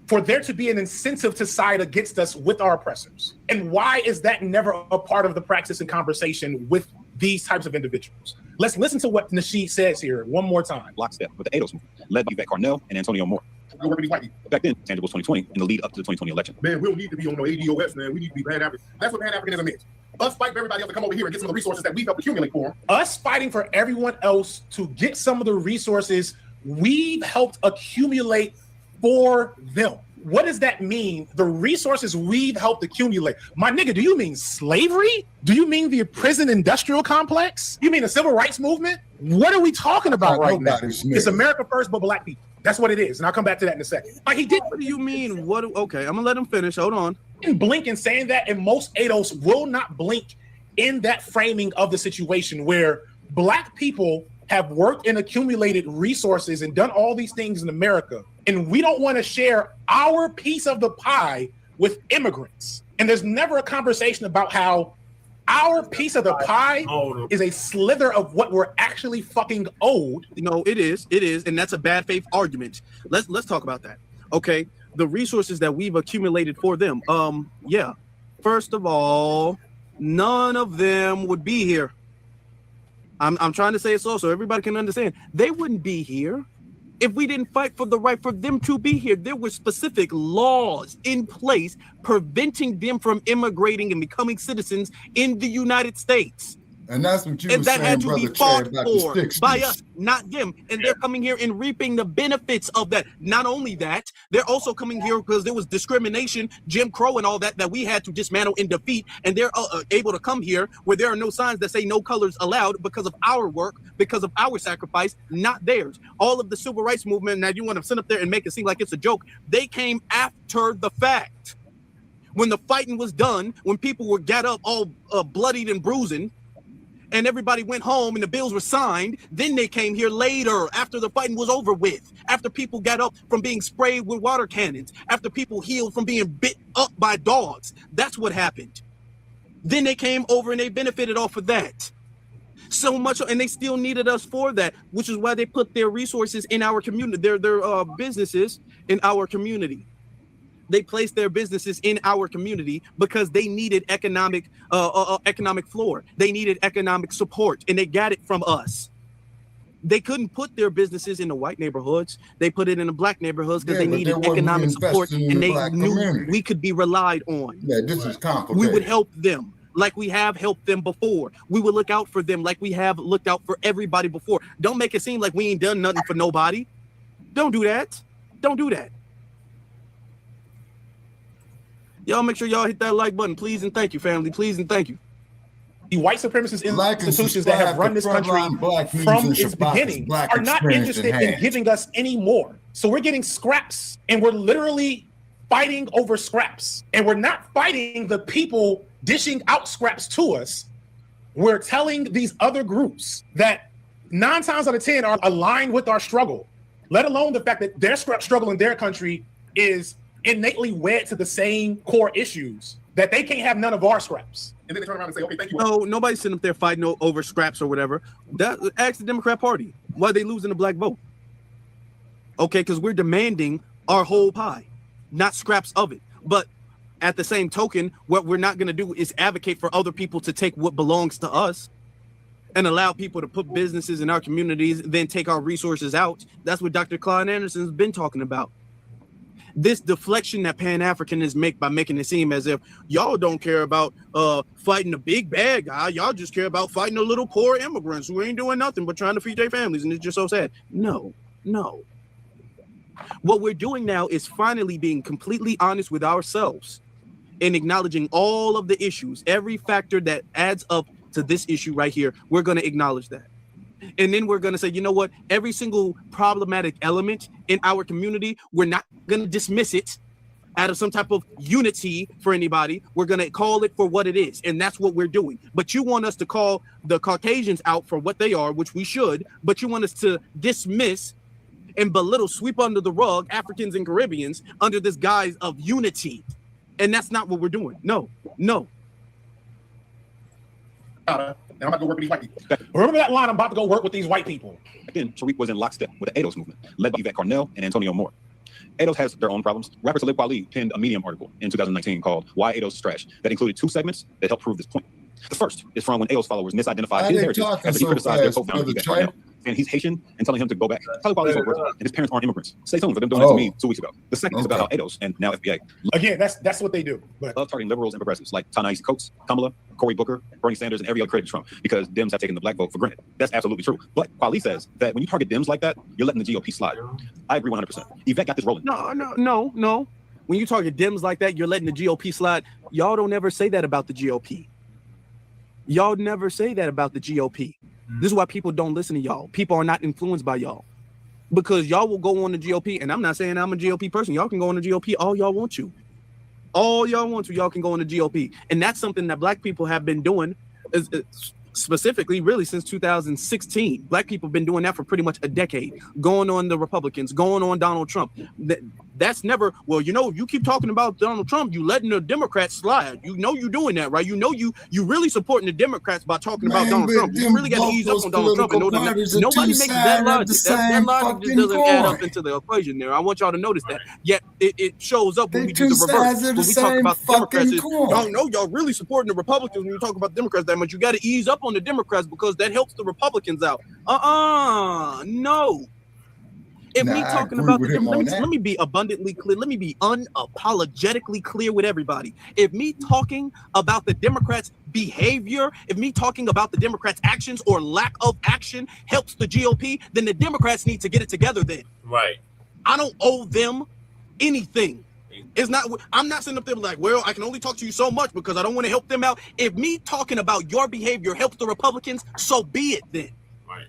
S8: for there to be an incentive to side against us with our oppressors? And why is that never a part of the practice and conversation with these types of individuals? Let's listen to what Nasheed says here one more time.
S9: Lockstep with the ADOS movement, led by Yvette Carnell and Antonio Moore. Back then, Tangible 2020, in the lead up to the 2020 election.
S10: Man, we don't need to be on no ADOS, man. We need to be Pan-African. That's what Pan-Africanism is. Us fighting for everybody else to come over here and get some of the resources that we've helped accumulate for them.
S8: Us fighting for everyone else to get some of the resources we've helped accumulate for them. What does that mean? The resources we've helped accumulate. My nigga, do you mean slavery? Do you mean the prison industrial complex? You mean the civil rights movement? What are we talking about right now? It's America first, but Black people. That's what it is. And I'll come back to that in a second. Like he did.
S4: What do you mean? What? Okay, I'm gonna let him finish. Hold on.
S8: And blink in saying that, and most ADOS will not blink in that framing of the situation where Black people have worked and accumulated resources and done all these things in America, and we don't want to share our piece of the pie with immigrants. And there's never a conversation about how our piece of the pie is a slither of what we're actually fucking owed.
S4: No, it is, and that's a bad faith argument. Let's talk about that. Okay, the resources that we've accumulated for them. Yeah. First of all, none of them would be here. I'm trying to say it so everybody can understand. They wouldn't be here if we didn't fight for the right for them to be here. There were specific laws in place preventing them from immigrating and becoming citizens in the United States.
S5: And that's what you
S4: and
S5: were
S4: that
S5: saying,
S4: had to
S5: Brother
S4: be fought
S5: Chad,
S4: for by us, not them. And they're coming here and reaping the benefits of that. Not only that, they're also coming here because there was discrimination, Jim Crow and all that we had to dismantle and defeat. And they're able to come here where there are no signs that say no colors allowed because of our work, because of our sacrifice, not theirs. All of the civil rights movement, now you want to sit up there and make it seem like it's a joke. They came after the fact. When the fighting was done, when people were got up all bloodied and bruising, and everybody went home and the bills were signed, then they came here later after the fighting was over with, after people got up from being sprayed with water cannons, after people healed from being bit up by dogs. That's what happened. Then they came over and they benefited off of that. So much, and they still needed us for that, which is why they put their resources in our community, their businesses in our community. They placed their businesses in our community because they needed economic floor. They needed economic support, and they got it from us. They couldn't put their businesses in the white neighborhoods. They put it in the Black neighborhoods because they needed economic support, and they knew we could be relied on.
S5: Yeah, this is complicated.
S4: We would help them. like we have helped them before. We will look out for them like we have looked out for everybody before. Don't make it seem like we ain't done nothing for nobody. Don't do that. Don't do that. Y'all make sure y'all hit that like button, please and thank you, family. Please and thank you.
S5: The white supremacist
S8: institutions that have run this country from its beginning are not interested in giving us any more. So we're getting scraps, and we're literally fighting over scraps. And we're not fighting the people dishing out scraps to us. We're telling these other groups that 9 times out of 10 are aligned with our struggle, let alone the fact that their struggle in their country is innately wed to the same core issues, that they can't have none of our scraps. And then they turn around and say, okay, thank you.
S4: No, nobody's sitting up there fighting over scraps or whatever. Ask the Democrat Party why they losing the black vote. Okay, because we're demanding our whole pie, not scraps of it. But at the same token, what we're not going to do is advocate for other people to take what belongs to us and allow people to put businesses in our communities, then take our resources out. That's what Dr. Claude Anderson's been talking about. This deflection that Pan-Africanists make by making it seem as if y'all don't care about fighting the big bad guy. Y'all just care about fighting the little poor immigrants who ain't doing nothing but trying to feed their families. And it's just so sad. No. What we're doing now is finally being completely honest with ourselves and acknowledging all of the issues, every factor that adds up to this issue right here. We're going to acknowledge that. And then we're going to say, you know what? Every single problematic element in our community, we're not going to dismiss it out of some type of unity for anybody. We're going to call it for what it is. And that's what we're doing. But you want us to call the Caucasians out for what they are, which we should. But you want us to dismiss and belittle, sweep under the rug Africans and Caribbeans under this guise of unity. And that's not what we're doing. No.
S8: And I'm about to go work with these white people. Remember that line, I'm about to go work with these white people.
S9: Again, Tariq was in lockstep with the ADOS movement, led by Yvette Carnell and Antonio Moore. ADOS has their own problems. Rapper Talib Kweli penned a Medium article in 2019 called Why ADOS is Trash that included 2 segments that help prove this point. The first is from when ADOS followers misidentified his heritage after he criticized their co-founder Yvette Carnell, and he's Haitian and telling him to go back. Talib Kweli's over, and his parents aren't immigrants. Stay tuned for them doing that to me 2 weeks ago. The second is about how ADOS and now FBA
S8: again, that's what they do. But
S9: love targeting liberals and progressives like Ta-Nehisi Coates, Kamala, Cory Booker, Bernie Sanders, and every other critic of Trump because Dems have taken the black vote for granted. That's absolutely true. But Kweli says that when you target Dems like that, you're letting the GOP slide. I agree 100%. Yvette got this rolling.
S4: No. When you target Dems like that, you're letting the GOP slide. Y'all don't ever say that about the GOP. Y'all never say that about the GOP. This is why people don't listen to y'all. People are not influenced by y'all. Because y'all will go on the GOP, and I'm not saying I'm a GOP person. Y'all can go on the GOP all y'all want to. All y'all want to, y'all can go on the GOP. And that's something that black people have been doing, specifically really since 2016. Black people have been doing that for pretty much a decade, going on the Republicans, going on Donald Trump. That's never, well, you know, you keep talking about Donald Trump, you letting the Democrats slide. You know you're doing that, right? You know you really supporting the Democrats by talking about Donald Trump. You really got to ease up on Donald Trump and know that nobody makes that logic. That logic just doesn't add up into the equation there. I want y'all to notice that. Yet it shows up when we do the reverse. When we talk about the Democrats, y'all know y'all really supporting the Republicans when you talk about Democrats that much. You got to ease up on the Democrats because that helps the Republicans out. No. If me talking about the Democrats, let me be abundantly clear. Let me be unapologetically clear with everybody. If me talking about the Democrats' behavior, if me talking about the Democrats' actions or lack of action helps the GOP, then the Democrats need to get it together then.
S1: Right.
S4: I don't owe them anything. It's not, I'm not sitting up there like, well, I can only talk to you so much because I don't want to help them out. If me talking about your behavior helps the Republicans, so be it then.
S1: Right.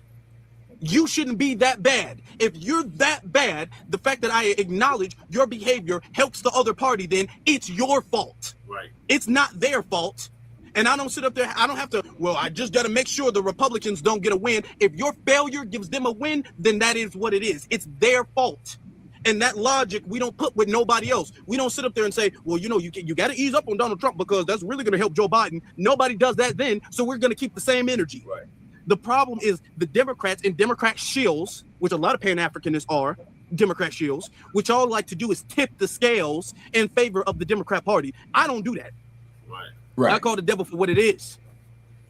S4: You shouldn't be that bad. If you're that bad, the fact that I acknowledge your behavior helps the other party, then it's your fault.
S1: Right.
S4: It's not their fault. And I don't sit up there, I don't have to, well, I just got to make sure the Republicans don't get a win. If your failure gives them a win, then that is what it is. It's their fault. And that logic we don't put with nobody else. We don't sit up there and say, well, you know, you got to ease up on Donald Trump because that's really going to help Joe Biden. Nobody does that then, so we're going to keep the same energy.
S1: Right.
S4: The problem is the Democrats and Democrat shills, which a lot of Pan-Africanists are, Democrat shills, which all like to do is tip the scales in favor of the Democrat Party. I don't do that.
S1: Right.
S4: I call the devil for what it is.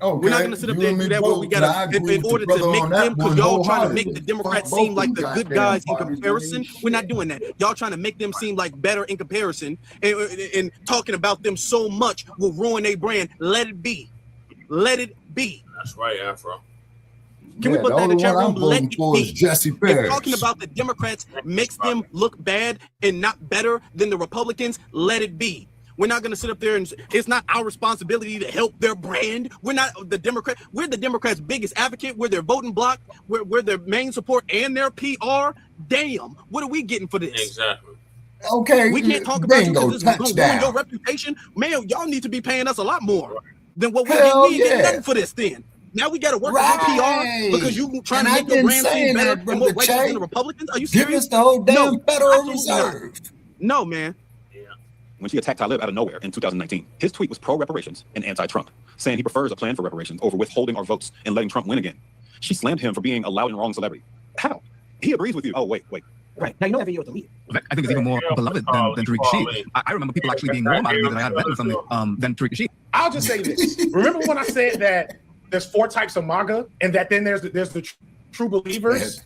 S5: Okay,
S4: We're not going to sit up there and do that where we got to, in order to make them, because y'all trying to make the Democrats seem like the good guys in comparison. We're not doing that. Y'all trying to make them seem like better in comparison, and talking about them so much will ruin their brand. Let it be. Let it be.
S1: That's right, Afro.
S4: Can we put that in the chat room? Let it be.
S5: Jesse
S4: If talking about the Democrats makes them look bad and not better than the Republicans, let it be. We're not going to sit up there and it's not our responsibility to help their brand. We're not the Democrat. We're the Democrats' biggest advocate. We're their voting bloc. We're their main support and their PR. Damn, what are we getting for this?
S1: Exactly.
S5: Okay,
S4: we can't talk about you because this is going to ruin your reputation. Man, y'all need to be paying us a lot more than what we get. We ain't getting nothing for this then. Now we got to work on PR because you trying to make your brand seem better and more righteous than the Republicans. Are you serious?
S5: Give us the whole damn Federal Reserve.
S4: No, man.
S9: When she attacked Talib out of nowhere in 2019, his tweet was pro-reparations and anti-Trump, saying he prefers a plan for reparations over withholding our votes and letting Trump win again. She slammed him for being a loud and wrong celebrity. How? He agrees with you. Oh, wait.
S11: Right. Now, you know that video deleted. I think it's even more beloved than Tariq Nasheed. I remember people actually being warm about me that I had better than Tariq Nasheed.
S8: I'll just say this. Remember when I said that there's 4 types of MAGA and that then there's the true believers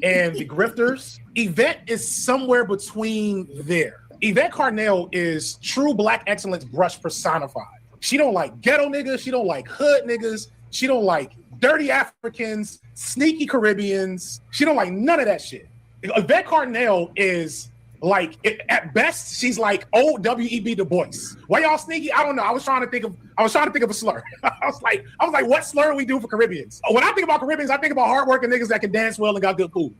S8: and the grifters? Yvette is somewhere between there. Yvette Carnell is true Black excellence brush personified. She don't like ghetto niggas. She don't like hood niggas. She don't like dirty Africans, sneaky Caribbeans. She don't like none of that shit. Yvette Carnell is like, at best, she's like old W.E.B. Du Bois. Why y'all sneaky? I don't know. I was trying to think of a slur. I was like, what slur we do for Caribbeans? When I think about Caribbeans, I think about hardworking niggas that can dance well and got good food.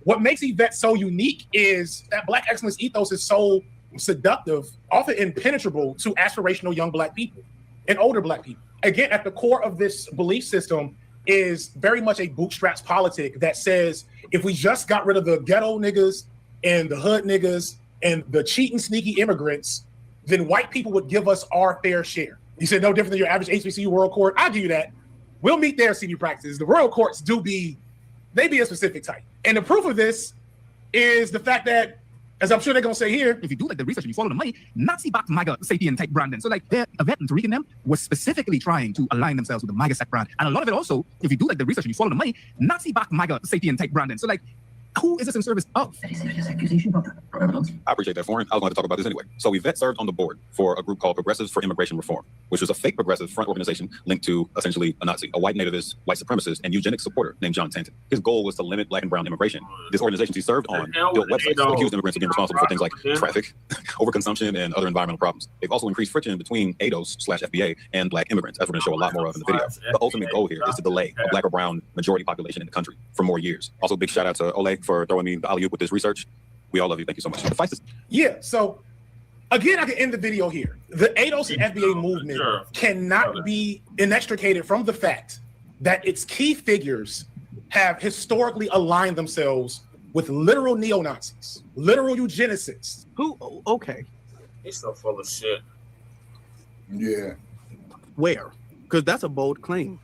S8: What makes Yvette so unique is that Black excellence ethos is so seductive, often impenetrable to aspirational young Black people and older Black people. Again, at the core of this belief system is very much a bootstraps politic that says if we just got rid of the ghetto niggas and the hood niggas and the cheating, sneaky immigrants, then white people would give us our fair share. You said no different than your average HBCU World Court. I'll give you that. We'll meet their CB practices. The Royal Courts be a specific type. And the proof of this is the fact that, as I'm sure they're going to say here,
S11: if you do like the research and you follow the money, Nazi-backed MAGA sapien type branding. So like Yvette and Tariq and them were specifically trying to align themselves with the MAGA sect brand. And a lot of it also, if you do like the research and you follow the money, Nazi-backed MAGA sapien type branding. So like, who is this in service of?
S9: I appreciate that, Foreign. I was going to talk about this anyway. So Yvette served on the board for a group called Progressives for Immigration Reform, which was a fake progressive front organization linked to essentially a Nazi, a white nativist, white supremacist, and eugenics supporter named John Tanton. His goal was to limit Black and brown immigration. This organization he served on built websites that accused immigrants of being responsible for things like traffic, overconsumption, and other environmental problems. They've also increased friction between ADOS/FBA and Black immigrants, as we're going to show a lot more of in the video. The ultimate goal here is to delay a Black or brown majority population in the country for more years. Also, big shout out to Ole for throwing me the alley-oop with this research. We all love you. Thank you so much.
S8: Yeah, so again, I can end the video here. The ADOS and FBA movement cannot be inextricated from the fact that its key figures have historically aligned themselves with literal neo-Nazis, literal eugenicists.
S4: Who? Okay.
S1: He's so full of shit.
S5: Yeah.
S4: Where? Because that's a bold claim.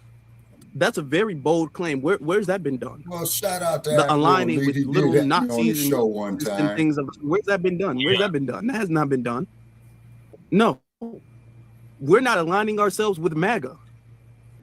S4: That's a very bold claim. Where's that been done?
S5: Well, shout out to
S4: the aligning with little Nazis
S5: show one time.
S4: And things. Where's that been done? Where's that been done? That has not been done. No, we're not aligning ourselves with MAGA.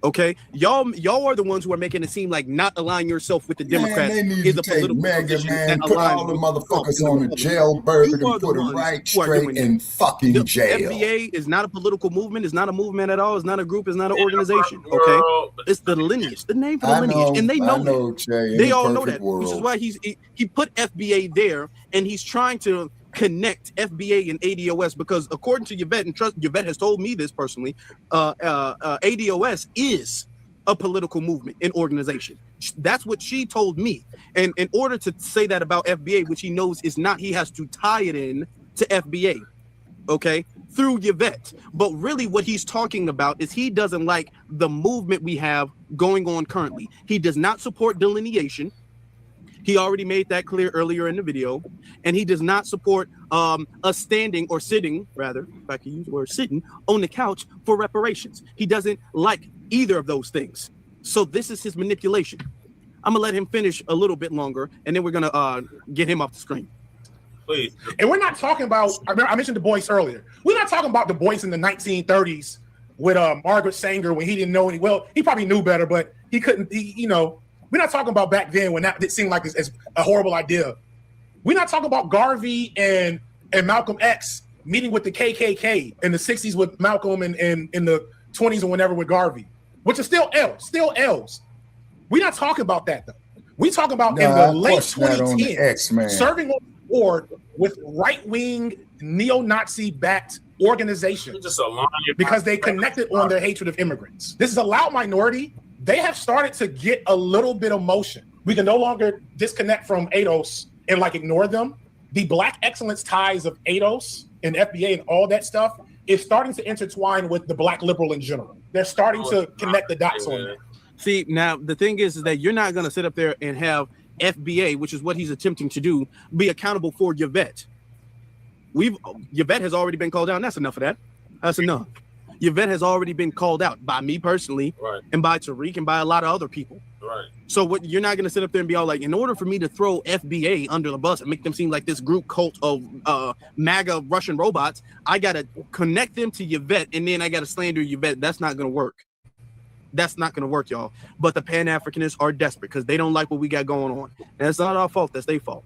S4: Okay, y'all are the ones who are making it seem like not aligning yourself with the Democrats is a political position that
S5: put all the motherfuckers on the jailbird and put them right straight in fucking jail.
S4: FBA is not a political movement. It's not a movement at all. It's not a group. It's not an organization. Okay, it's the lineage. The name for the lineage, and they know that. They all know that, which is why he put FBA there, and he's trying to connect FBA and ADOS because according to Yvette, and Yvette has told me this personally, ADOS is a political movement and organization. That's what she told me. And in order to say that about FBA, which he knows is not, he has to tie it in to FBA, okay, through Yvette. But really what he's talking about is he doesn't like the movement we have going on currently. He does not support delineation. He already made that clear earlier in the video, and he does not support us standing or sitting, rather, if I can use the word sitting, on the couch for reparations. He doesn't like either of those things. So this is his manipulation. I'm gonna let him finish a little bit longer, and then we're gonna get him off the screen.
S1: Please.
S8: And we're not talking about, I mentioned Du Bois earlier. We're not talking about Du Bois in the 1930s with Margaret Sanger when he didn't know any. Well, he probably knew better, but he couldn't. We're not talking about back then when that it seemed like it's a horrible idea. We're not talking about Garvey and Malcolm X meeting with the KKK in the 60s with Malcolm and in the 20s and whenever with Garvey, which is still L's. We're not talking about that though. We talk about in the late 2010s serving on the board with right-wing neo-Nazi backed organizations because they connected on their hatred of immigrants. This is a loud minority. They have started to get a little bit of motion. We can no longer disconnect from ADOS and like ignore them. The Black excellence ties of ADOS and FBA and all that stuff is starting to intertwine with the Black liberal in general. They're starting to connect the dots on that.
S4: See, now the thing is that you're not going to sit up there and have FBA, which is what he's attempting to do, be accountable for Yvette. Yvette has already been called out. That's enough of that. That's enough. Yvette has already been called out by me personally, and by Tariq, and by a lot of other people.
S1: Right.
S4: So what you're not going to sit up there and be all like, in order for me to throw FBA under the bus and make them seem like this group cult of MAGA Russian robots, I got to connect them to Yvette, and then I got to slander Yvette. That's not going to work. That's not going to work, y'all. But the Pan-Africanists are desperate because they don't like what we got going on. And it's not our fault. That's their fault.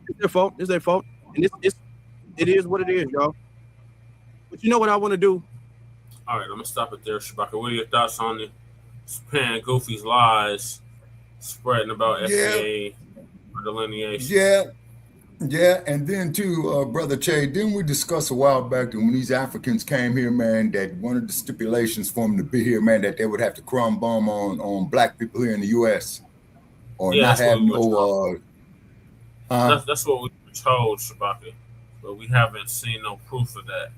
S4: It's their fault. It's their fault. And it is what it is, y'all. But you know what I want to do?
S1: All right, I'm going to stop it there, Shabaka. What are your thoughts on the Pan Goofy's lies spreading about FBA or delineation?
S5: Yeah, and then too, Brother Che, didn't we discuss a while back that when these Africans came here, man, that one of the stipulations for them to be here, man, that they would have to crumb bomb on Black people here in the U.S. or not have no.
S1: That's what we were told, Shabaka, but we haven't seen no proof of that.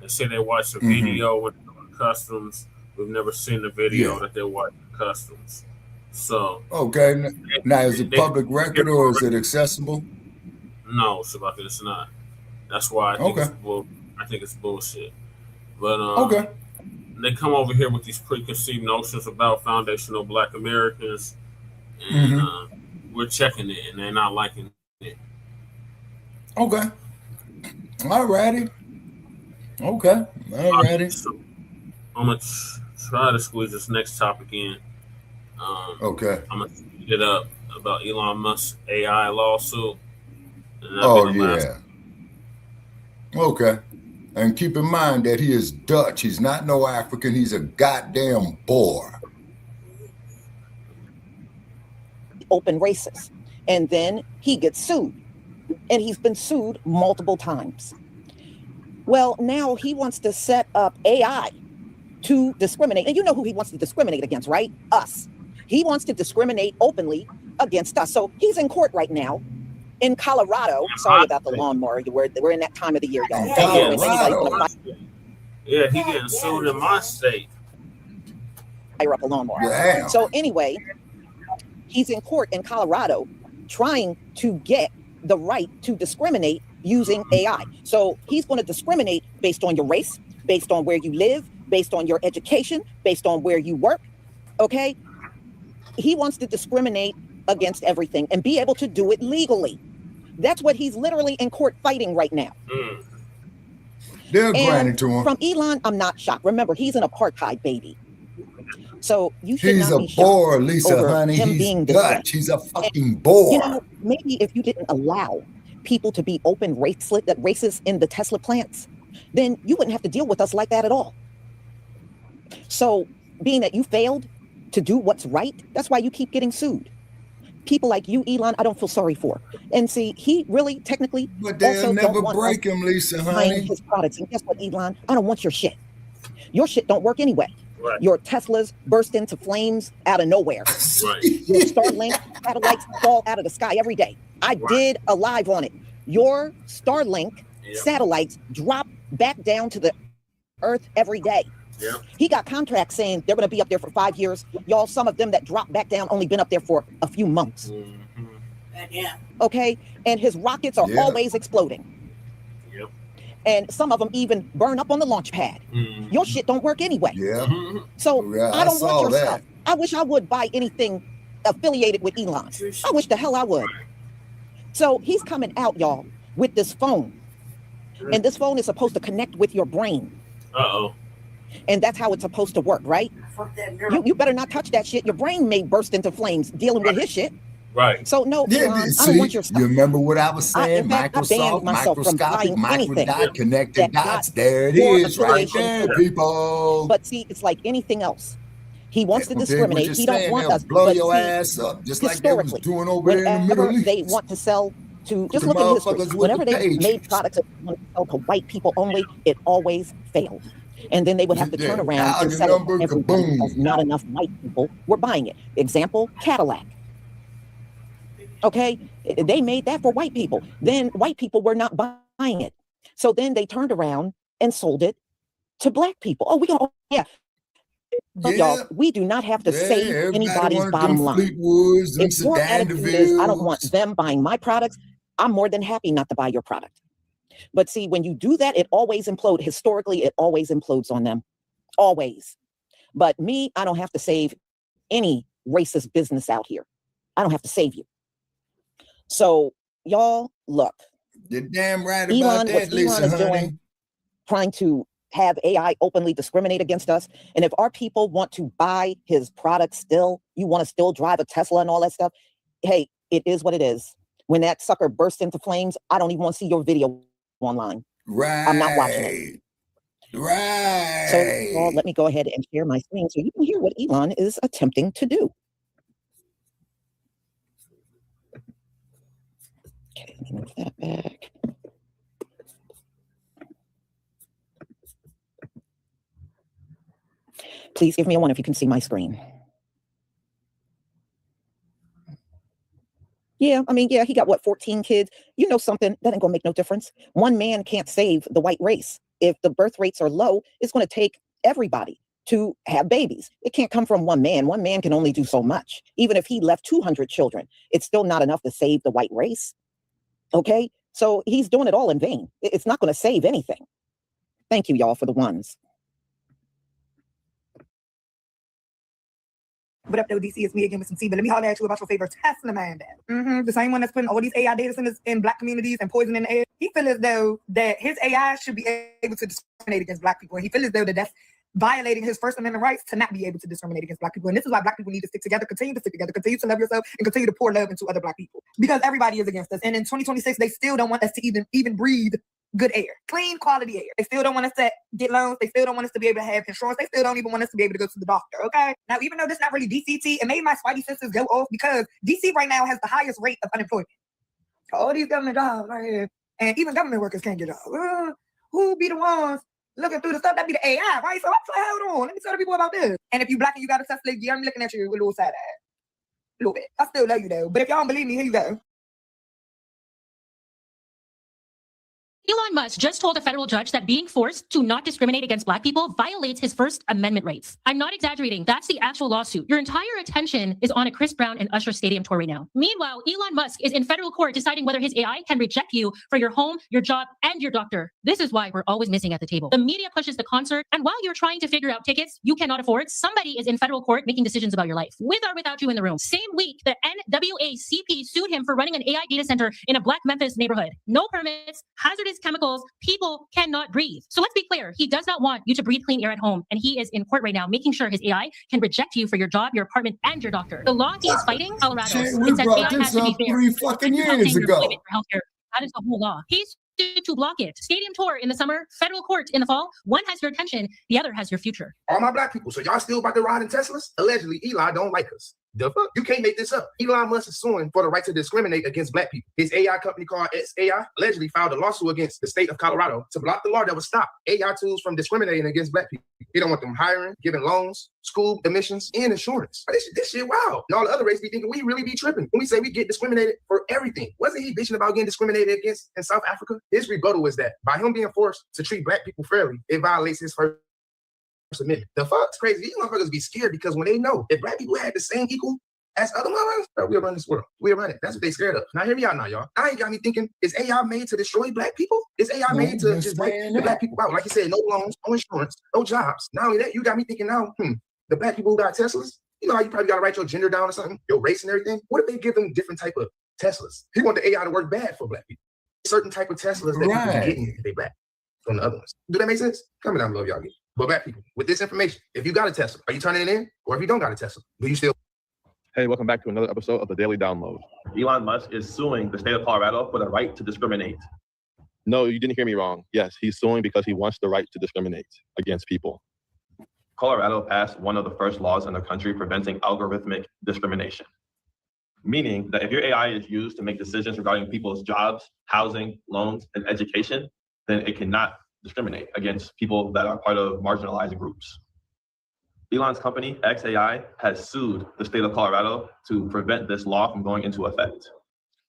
S1: They say they watched a video with customs. We've never seen the video that they watched customs. So
S5: okay, now is it public record or is it accessible?
S1: No, Shabaka, it's not. That's why I think it's bullshit. But they come over here with these preconceived notions about foundational Black Americans, and we're checking it, and they're not liking it.
S5: Okay. Alrighty.
S1: So I'm gonna try to squeeze this next topic in. I'm gonna speed it up about Elon Musk's AI lawsuit.
S5: Okay. And keep in mind that he is Dutch. He's not no African. He's a goddamn Boer.
S12: Open racist. And then he gets sued. And he's been sued multiple times. Well, now he wants to set up AI to discriminate. And you know who he wants to discriminate against, right? Us. He wants to discriminate openly against us. So he's in court right now. In Colorado, sorry about the lawnmower. We're in that time of the year, y'all.
S1: Yeah, he getting sued in my state.
S12: Fire up a lawnmower. So anyway, he's in court in Colorado trying to get the right to discriminate using AI. So he's going to discriminate based on your race, based on where you live, based on your education, based on where you work. Okay? He wants to discriminate against everything and be able to do it legally. That's what he's literally in court fighting right now.
S5: They're granted to him.
S12: From Elon, I'm not shocked. Remember, he's an apartheid baby. So you should
S5: He's
S12: not
S5: a
S12: be shocked
S5: Boer, Lisa,
S12: over
S5: honey.
S12: him
S5: He's
S12: being
S5: Dutch. He's a fucking Boer.
S12: You know, maybe if you didn't allow people to be open racist in the Tesla plants, then you wouldn't have to deal with us like that at all. So being that you failed to do what's right, that's why you keep getting sued. People like you, Elon, I don't feel sorry for. And see, he really technically
S5: But they'll
S12: also
S5: never
S12: don't want
S5: break
S12: us
S5: him, Lisa,
S12: buying
S5: honey.
S12: his products. And guess what, Elon? I don't want your shit. Your shit don't work anyway.
S1: Right.
S12: Your Teslas burst into flames out of nowhere.
S1: Right.
S12: Your Starlink satellites fall out of the sky every day. I did a live on it. Your Starlink satellites drop back down to the earth every day.
S1: Yeah.
S12: He got contracts saying they're going to be up there for 5 years. Y'all, some of them that dropped back down only been up there for a few months.
S3: Yeah.
S12: Okay? And his rockets are always exploding.
S1: Yep.
S12: And some of them even burn up on the launch pad. Your shit don't work anyway.
S5: Yeah.
S12: So I don't
S5: saw
S12: want your
S5: that.
S12: stuff. I wish I would buy anything affiliated with Elon. I wish the hell I would. So he's coming out, y'all, with this phone. And this phone is supposed to connect with your brain.
S1: Uh-oh.
S12: And that's how it's supposed to work, right? You better not touch that shit. Your brain may burst into flames dealing with his shit.
S1: Right.
S12: So no, Elon, I don't want your stuff.
S5: You remember what I was saying?
S12: In fact, I banned
S5: Microsoft,
S12: myself from
S5: microscopic,
S12: buying anything
S5: microdot, connected
S12: that
S5: dots.
S12: got
S5: There it
S12: more
S5: is, right
S12: affiliation.
S5: there, people.
S12: But see, it's like anything else. He wants to discriminate. He don't want us.
S5: Blow
S12: but
S5: your
S12: see,
S5: ass up, just like they was doing over there in the
S12: whenever
S5: Middle East.
S12: they want to sell to, just
S5: The
S12: look at history.
S5: motherfuckers with
S12: Whenever
S5: the
S12: they made
S5: pages.
S12: products that want to sell to white people only, it always failed. And then they would have to turn around and sell it to everybody because not enough white people were buying it. Example, Cadillac. Okay, they made that for white people. Then white people were not buying it. So then they turned around and sold it to black people. Oh, But y'all, we do not have to save anybody's bottom line. If your attitude is, I don't want them buying my products, I'm more than happy not to buy your product. But see, when you do that, it always implodes. Historically, it always implodes on them. Always. But me, I don't have to save any racist business out here. I don't have to save you. So, y'all, look.
S5: You're damn right about
S12: Elon,
S5: that,
S12: what
S5: Lisa,
S12: Elon is
S5: honey.
S12: doing, trying to have AI openly discriminate against us. And if our people want to buy his product still, you want to still drive a Tesla and all that stuff, hey, it is what it is. When that sucker bursts into flames, I don't even want to see your video online.
S5: Right.
S12: I'm not watching it.
S5: Right.
S12: So well, let me go ahead and share my screen so you can hear what Elon is attempting to do. Okay, let me move that back. Please give me a 1 if you can see my screen. Yeah, I mean, yeah, he got what, 14 kids? You know something, that ain't gonna make no difference. One man can't save the white race. If the birth rates are low, it's gonna take everybody to have babies. It can't come from one man. One man can only do so much. Even if he left 200 children, it's still not enough to save the white race. Okay, so he's doing it all in vain. It's not gonna save anything. Thank you, y'all, for the ones.
S14: What up, though, DC? It's me again with some tea, but let me holler at you about your favorite Tesla man, Dad. The same one that's putting all these AI data centers in black communities and poisoning the air. He feels as though that his AI should be able to discriminate against black people. And he feels as though that that's violating his First Amendment rights to not be able to discriminate against black people. And this is why black people need to stick together, continue to stick together, continue to love yourself, and continue to pour love into other black people. Because everybody is against us. And in 2026, they still don't want us to even breathe good air, clean quality air. They still don't want us to get loans. They still don't want us to be able to have insurance. They still don't even want us to be able to go to the doctor, okay? Now, even though this is not really DCT, it made my spidey senses go off because DC right now has the highest rate of unemployment. All these government jobs right here, and even government workers can't get jobs. Who be the ones looking through the stuff? That be the AI, right? So I'm like, hold on, let me tell the people about this. And if you black and you got a Tesla, yeah, I'm looking at you with a little side eye. A little bit. I still love you though. But if y'all don't believe me, here you go.
S15: Elon Musk just told a federal judge that being forced to not discriminate against black people violates his First Amendment rights. I'm not exaggerating. That's the actual lawsuit. Your entire attention is on a Chris Brown and Usher stadium tour right now. Meanwhile, Elon Musk is in federal court deciding whether his AI can reject you for your home, your job, and your doctor. This is why we're always missing at the table. The media pushes the concert, and while you're trying to figure out tickets you cannot afford, somebody is in federal court making decisions about your life, with or without you in the room. Same week, the NAACP sued him for running an AI data center in a black Memphis neighborhood. No permits, hazardous chemicals, people cannot breathe. So let's be clear, he does not want you to breathe clean air at home, and he is in court right now making sure his AI can reject you for your job, your apartment, and your doctor. The law he is fighting, Colorado,
S5: Shit, we
S15: it says
S5: brought
S15: AI
S5: this
S15: has to be
S5: up
S15: fair.
S5: 3 fucking years ago.
S15: For healthcare. That is the whole law. He's to block it. Stadium tour in the summer, federal court in the fall. One has your attention, the other has your future.
S10: All my black people, so y'all still about to ride in Teslas? Allegedly, Elon don't like us. The fuck? You can't make this up. Elon Musk is suing for the right to discriminate against black people. His AI company called SAI allegedly filed a lawsuit against the state of Colorado to block the law that would stop AI tools from discriminating against black people. He don't want them hiring, giving loans, school admissions, and insurance. This shit wild. And all the other races be thinking we really be tripping when we say we get discriminated for everything. Wasn't he bitching about getting discriminated against in South Africa? His rebuttal is that by him being forced to treat black people fairly, it violates his First Amendment. The fuck's crazy. These motherfuckers be scared because when they know if black people had the same equal as other motherfuckers, we'll run this world. We'll run it. That's what they scared of. Now hear me out now, y'all. I ain't got me thinking, is AI made to destroy black people? Is AI made to just break the black people out? Like you said, no loans, no insurance, no jobs. Not only that, you got me thinking now, the black people who got Teslas, you know how you probably got to write your gender down or something, your race and everything? What if they give them different type of Teslas? He want the AI to work bad for black people. Certain type of Teslas that people getting if they black from the other ones. Do that make sense? Comment down below if y'all get it. But black people, with this information, if you got a Tesla, are you turning it in? Or if you don't got a Tesla, do you still?
S17: Hey, welcome back to another episode of the Daily Download.
S18: Elon Musk is suing the state of Colorado for the right to discriminate.
S17: No, you didn't hear me wrong. Yes, he's suing because he wants the right to discriminate against people.
S18: Colorado passed one of the first laws in the country preventing algorithmic discrimination, meaning that if your AI is used to make decisions regarding people's jobs, housing, loans, and education, then it cannot discriminate against people that are part of marginalized groups. Elon's company, xAI, has sued the state of Colorado to prevent this law from going into effect.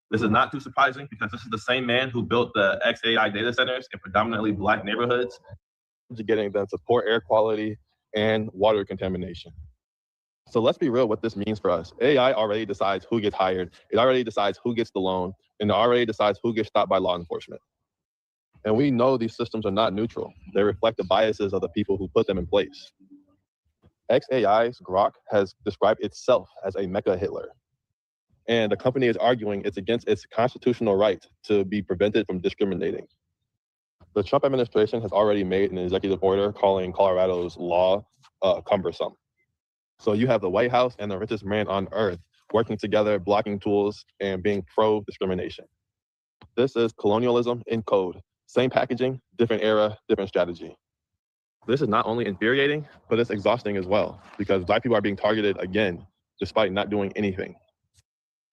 S18: This is not too surprising because this is the same man who built the xAI data centers in predominantly Black neighborhoods,
S17: getting them to poor air quality and water contamination. So let's be real what this means for us. AI already decides who gets hired, it already decides who gets the loan, and it already decides who gets stopped by law enforcement. And we know these systems are not neutral. They reflect the biases of the people who put them in place. xAI's Grok has described itself as a mecha Hitler. And the company is arguing it's against its constitutional right to be prevented from discriminating. The Trump administration has already made an executive order calling Colorado's law cumbersome. So you have the White House and the richest man on earth working together, blocking tools, and being pro-discrimination. This is colonialism in code. Same packaging, different era, different strategy. This is not only infuriating, but it's exhausting as well, because Black people are being targeted again, despite not doing anything.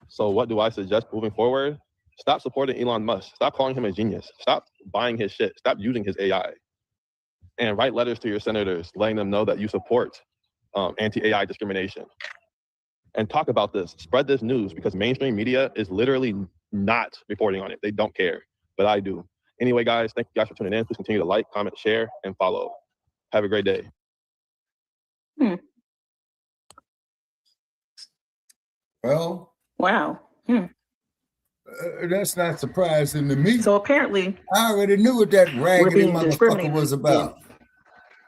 S17: So what do I suggest moving forward? Stop supporting Elon Musk. Stop calling him a genius. Stop buying his shit. Stop using his AI. And write letters to your senators, letting them know that you support anti-AI discrimination. And talk about this. Spread this news, because mainstream media is literally not reporting on it. They don't care, but I do. Anyway, guys, thank you guys for tuning in. Please continue to like, comment, share, and follow. Have a great day.
S5: Well,
S13: wow.
S5: That's not surprising to me.
S13: So apparently,
S5: I already knew what that raggedy motherfucker was about.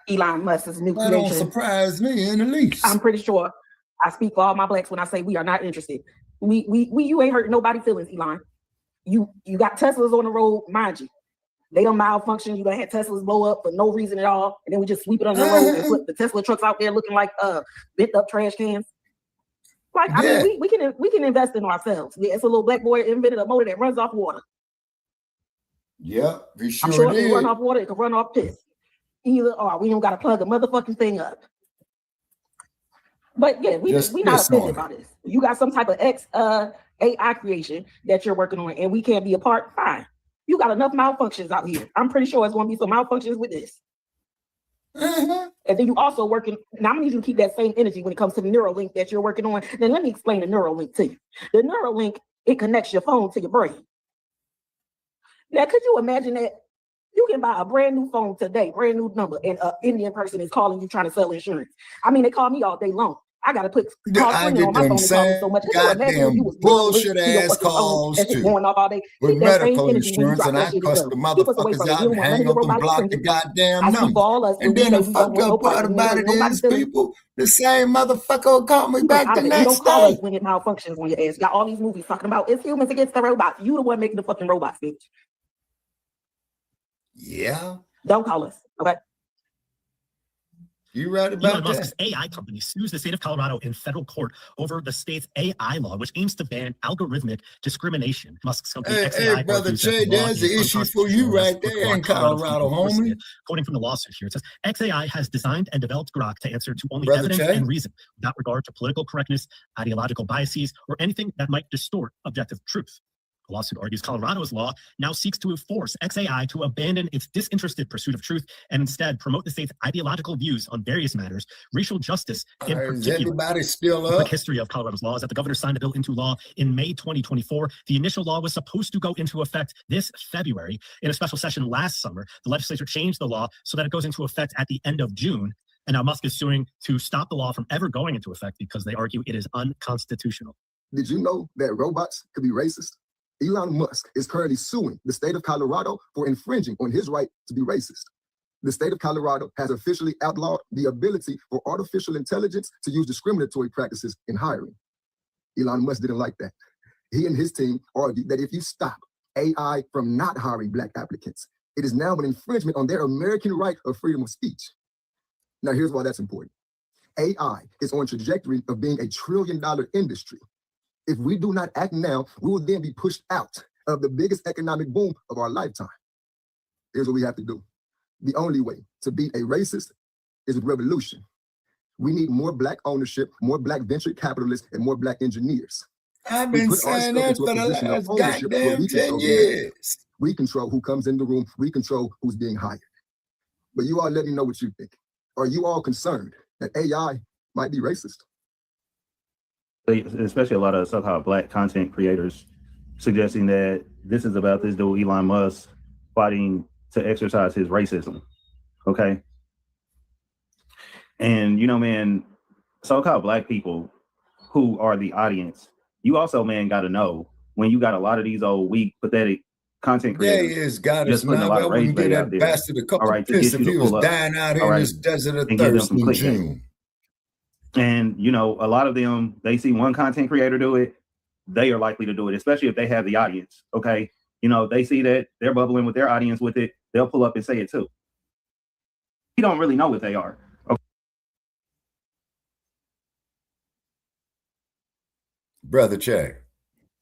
S13: Elon Musk's new
S5: That
S13: creation.
S5: don't surprise me in the least.
S13: I'm pretty sure I speak for all my blacks when I say we are not interested. You ain't hurt nobody's feelings, Elon. You got Teslas on the road, mind you. They don't malfunction. You gonna have Teslas blow up for no reason at all, and then we just sweep it under the road and put the Tesla trucks out there looking like bent up trash cans. Like, I mean, we can invest in ourselves. Yeah, it's a little black boy invented a motor that runs off water.
S5: Yep, he sure
S13: I'm sure
S5: did.
S13: if it can run off water, it can run off piss. Either or, we don't got to plug a motherfucking thing up. But yeah, we not offended by this. You got some type of AI creation that you're working on, and we can't be a part. Fine. You got enough malfunctions out here. I'm pretty sure it's going to be some malfunctions with this. And then you also working. Now I'm gonna need you to keep that same energy when it comes to the Neuralink that you're working on. Then let me explain the Neuralink to you. The Neuralink, it connects your phone to your brain. Now, could you imagine that you can buy a brand new phone today, brand new number, and an Indian person is calling you trying to sell insurance? I mean, they call me all day long. I gotta put
S5: I get them same goddamn bullshit ass calls too. With medical insurance, and I cuss the motherfuckers out and hang up and block the goddamn number. And then the fucked up part about it is, people, the same motherfucker will call me back the next
S13: don't call
S5: day.
S13: us when it malfunctions on your ass. Got all these movies talking about it's humans against the robots. You the one making the fucking robots, bitch.
S5: Yeah.
S13: Don't call us, okay?
S5: You right about
S19: Elon
S5: that.
S19: Musk's AI company sues the state of Colorado in federal court over the state's AI law, which aims to ban algorithmic discrimination. Musk's company,
S5: Hey, brother Che, there's the issue for you right there in Colorado, homie.
S19: Quoting from the lawsuit here, it says, xAI has designed and developed Grok to answer to only
S5: Brother
S19: evidence
S5: Che?
S19: and reason without regard to political correctness, ideological biases, or anything that might distort objective truth. The lawsuit argues Colorado's law now seeks to force xAI to abandon its disinterested pursuit of truth and instead promote the state's ideological views on various matters, racial justice in
S5: Is
S19: particular.
S5: everybody still
S19: The
S5: up?
S19: quick history of Colorado's law is that the governor signed the bill into law in May 2024. The initial law was supposed to go into effect this February. In a special session last summer, the legislature changed the law so that it goes into effect at the end of June. And now Musk is suing to stop the law from ever going into effect because they argue it is unconstitutional.
S10: Did you know that robots could be racist? Elon Musk is currently suing the state of Colorado for infringing on his right to be racist. The state of Colorado has officially outlawed the ability for artificial intelligence to use discriminatory practices in hiring. Elon Musk didn't like that. He and his team argued that if you stop AI from not hiring Black applicants, it is now an infringement on their American right of freedom of speech.
S16: Now, here's why that's important. AI is on trajectory of being $1 trillion industry. If we do not act now, we will then be pushed out of the biggest economic boom of our lifetime. Here's what we have to do. The only way to beat a racist is with revolution. We need more Black ownership, more Black venture capitalists, and more Black engineers.
S5: I've been saying that for the last goddamn 10 years.
S16: We control who comes in the room. We control who's being hired. But you all let me know what you think. Are you all concerned that AI might be racist?
S20: Especially a lot of so-called Black content creators suggesting that this is about this dude, Elon Musk, fighting to exercise his racism. Okay. And, you know, man, so-called Black people who are the audience, you also, man, got to know when you got a lot of these old weak, pathetic content creators.
S5: Yeah, it's got us now. I wouldn't get that bastard a couple of piss if he was dying out here in this desert of thirst in June.
S20: And, you know, a lot of them, they see one content creator do it, they are likely to do it, especially if they have the audience. Okay. You know, they see that they're bubbling with their audience with it, they'll pull up and say it too. You don't really know what they are. Okay.
S5: Brother Che.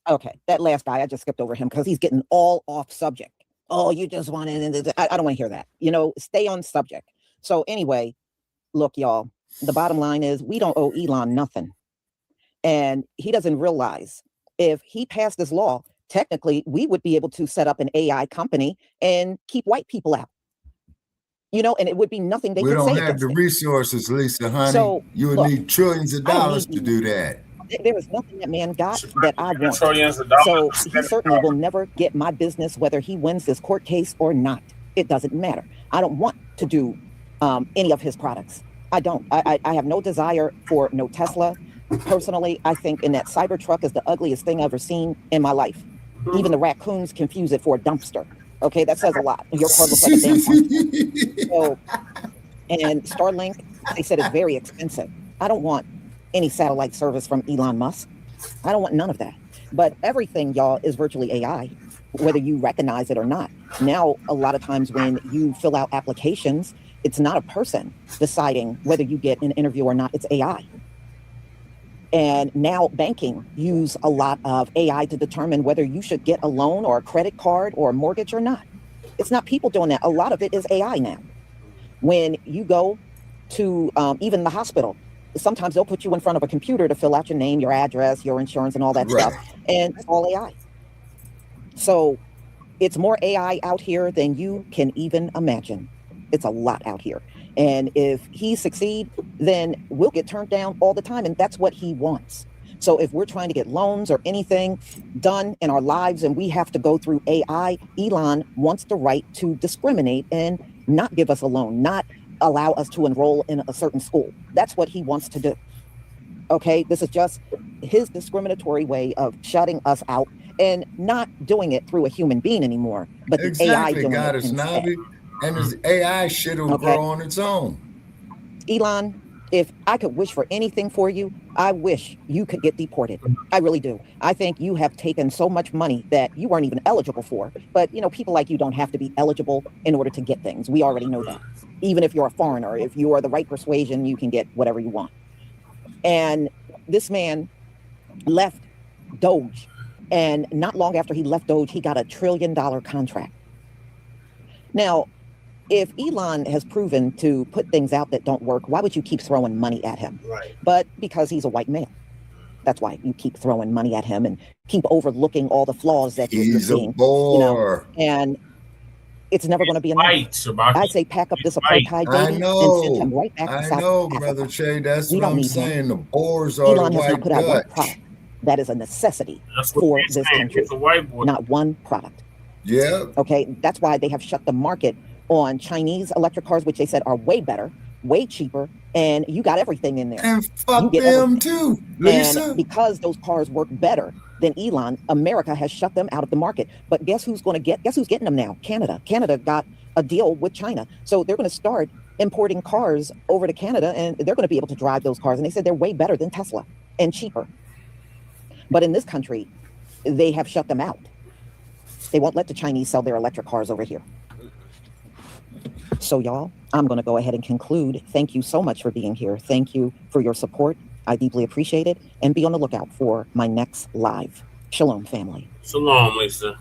S12: Okay, that last guy, I just skipped over him because he's getting all off subject. Oh, you just want to, I don't want to hear that. You know, stay on subject. So anyway, look, y'all, the bottom line is we don't owe Elon nothing. And he doesn't realize if he passed this law, technically we would be able to set up an AI company and keep white people out. You know, and it would be nothing they could say.
S5: We don't have the resources, Lisa, honey.
S12: So,
S5: you would need trillions of dollars to do that.
S12: There is nothing that man got that I want. So he certainly will never get my business, whether he wins this court case or not. It doesn't matter. I don't want to do any of his products. I don't. I have no desire for no Tesla. Personally, I think in that Cybertruck is the ugliest thing I've ever seen in my life. Even the raccoons confuse it for a dumpster. Okay, that says a lot. Your car looks like a damn dumpster. So, and Starlink, they said it's very expensive. I don't want any satellite service from Elon Musk. I don't want none of that. But everything, y'all, is virtually AI, whether you recognize it or not. Now, a lot of times when you fill out applications, it's not a person deciding whether you get an interview or not, it's AI. And now banking use a lot of AI to determine whether you should get a loan or a credit card or a mortgage or not. It's not people doing that. A lot of it is AI now. When you go to even the hospital, sometimes they'll put you in front of a computer to fill out your name, your address, your insurance, and all that stuff. And it's all AI. So it's more AI out here than you can even imagine. It's a lot out here. And if he succeeds, then we'll get turned down all the time. And that's what he wants. So if we're trying to get loans or anything done in our lives and we have to go through AI, Elon wants the right to discriminate and not give us a loan, not allow us to enroll in a certain school. That's what he wants to do. Okay, this is just his discriminatory way of shutting us out and not doing it through a human being anymore, but the AI doing it instead.
S5: And his AI shit will grow on its own.
S12: Elon, if I could wish for anything for you, I wish you could get deported. I really do. I think you have taken so much money that you weren't even eligible for. But, you know, people like you don't have to be eligible in order to get things. We already know that. Even if you're a foreigner, if you are the right persuasion, you can get whatever you want. And this man left Doge. And not long after he left Doge, he got $1 trillion contract. Now, if Elon has proven to put things out that don't work, why would you keep throwing money at him?
S16: Right.
S12: But because he's a white man. That's why you keep throwing money at him and keep overlooking all the flaws that you're seeing. You know, and it's never going to be enough. I say pack up this apartheid baby and send him right back to South Africa.
S5: Brother Che, that's what I'm saying. The Boers are
S12: Elon
S5: the
S12: has not
S5: white
S12: put out one
S5: Dutch.
S12: product that is a necessity for this country. Not one product.
S5: Yeah.
S12: Okay, that's why they have shut the market on Chinese electric cars, which they said are way better, way cheaper, and you got everything in there.
S5: And fuck them too, Lisa.
S12: And because those cars work better than Elon, America has shut them out of the market. But guess who's getting them now? Canada. Canada got a deal with China. So they're going to start importing cars over to Canada, and they're going to be able to drive those cars. And they said they're way better than Tesla and cheaper. But in this country, they have shut them out. They won't let the Chinese sell their electric cars over here. So y'all, I'm going to go ahead and conclude. Thank you so much for being here. Thank you for your support. I deeply appreciate it. And be on the lookout for my next live. Shalom, family.
S1: Shalom, Lisa.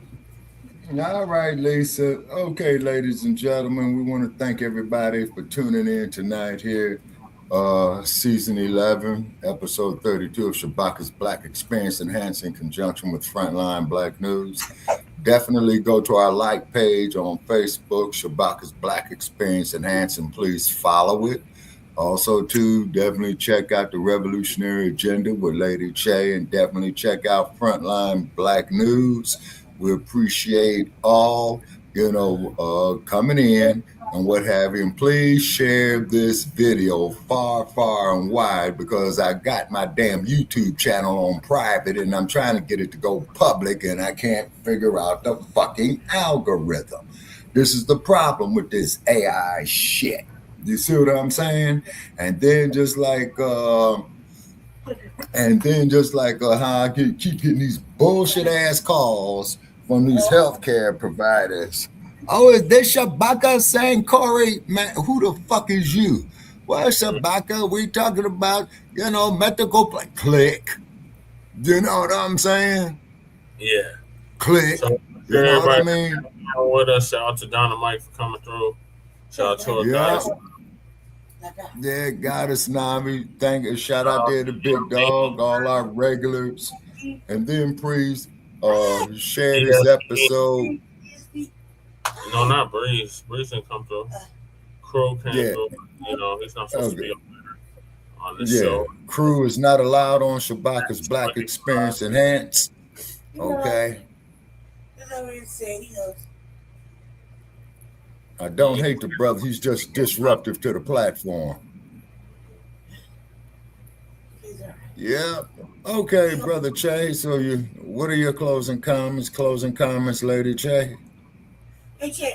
S5: All right, Lisa. Okay, ladies and gentlemen, we want to thank everybody for tuning in tonight here. Season 11, episode 32 of Shabaka's Blacc Experience Enhanced in conjunction with Frontline Black News. Definitely go to our like page on Facebook, Shabaka's Blacc Experience Enhanced, and please follow it. Also, too, definitely check out the Revolutionary Agenda with Lady Che, and definitely check out Frontline Black News. We appreciate all, coming in and what have you. And please share this video far, far and wide, because I got my damn YouTube channel on private and I'm trying to get it to go public and I can't figure out the fucking algorithm. This is the problem with this AI shit. You see what I'm saying? And then just like how I keep getting these bullshit ass calls from these healthcare providers. Oh, is this Shabaka saying, Corey? Man, who the fuck is you? Well, Shabaka, we talking about, medical click. You know what I'm saying?
S1: Yeah.
S5: Click.
S1: So,
S5: you know what I mean?
S1: With us, shout out to Dynamite for coming through. Shout out to our guys.
S5: Yeah, Goddess Nami. Shout out there to Big Dog, all our regulars. And then please share this episode.
S1: No, not Breeze. Breeze didn't come through. Crow came through. He's not supposed to be up there on this show.
S5: Crew is not allowed on Shabaka's Blacc Experience Enhanced. Okay. I don't hate the brother. He's just disruptive to the platform. Yeah. Okay, Brother Che. So what are your closing comments? Lady Che?
S3: Hey, Che,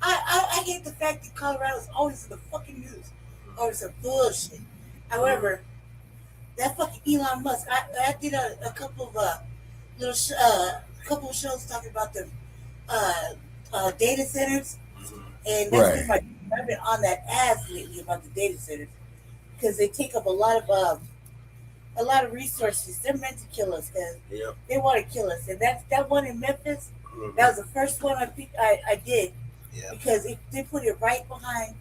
S3: I hate the fact that Colorado's always in the fucking news. Always a bullshit. However, that fucking Elon Musk, I did a couple of couple of shows talking about the data centers, and that's right. I've been on that ass lately about the data centers because they take up a lot of resources. They're meant to kill us because they want to kill us, and that one in Memphis. That was the first one I did because they put it right behind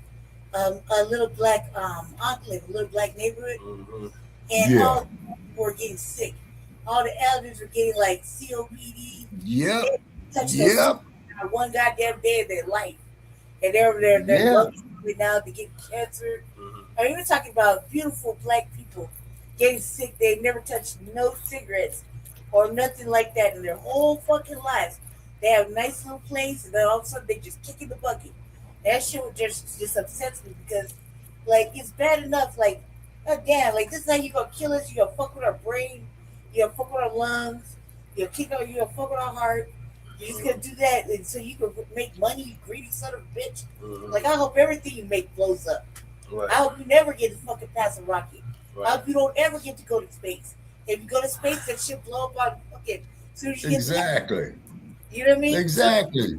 S3: a little black enclave, a little black neighborhood, and all the people were getting sick. All the elders were getting like COPD. Not one goddamn day of their life, and they're lungs now to get cancer. I mean, we're talking about beautiful black people getting sick. They never touched no cigarettes or nothing like that in their whole fucking lives. They have a nice little place, and then all of a sudden they just kick in the bucket. That shit just upsets me because, like, it's bad enough. Like, oh damn, like this is how you gonna kill us? You gonna fuck with our brain? You gonna fuck with our lungs? You gonna fuck with our heart? You're just gonna do that, and so you can make money, you greedy son of a bitch. Like, I hope everything you make blows up. I hope you never get to fucking pass a rocket. I hope you don't ever get to go to space. If you go to space, that shit blow up on fucking as soon as you get there. You know what I mean?
S5: Exactly.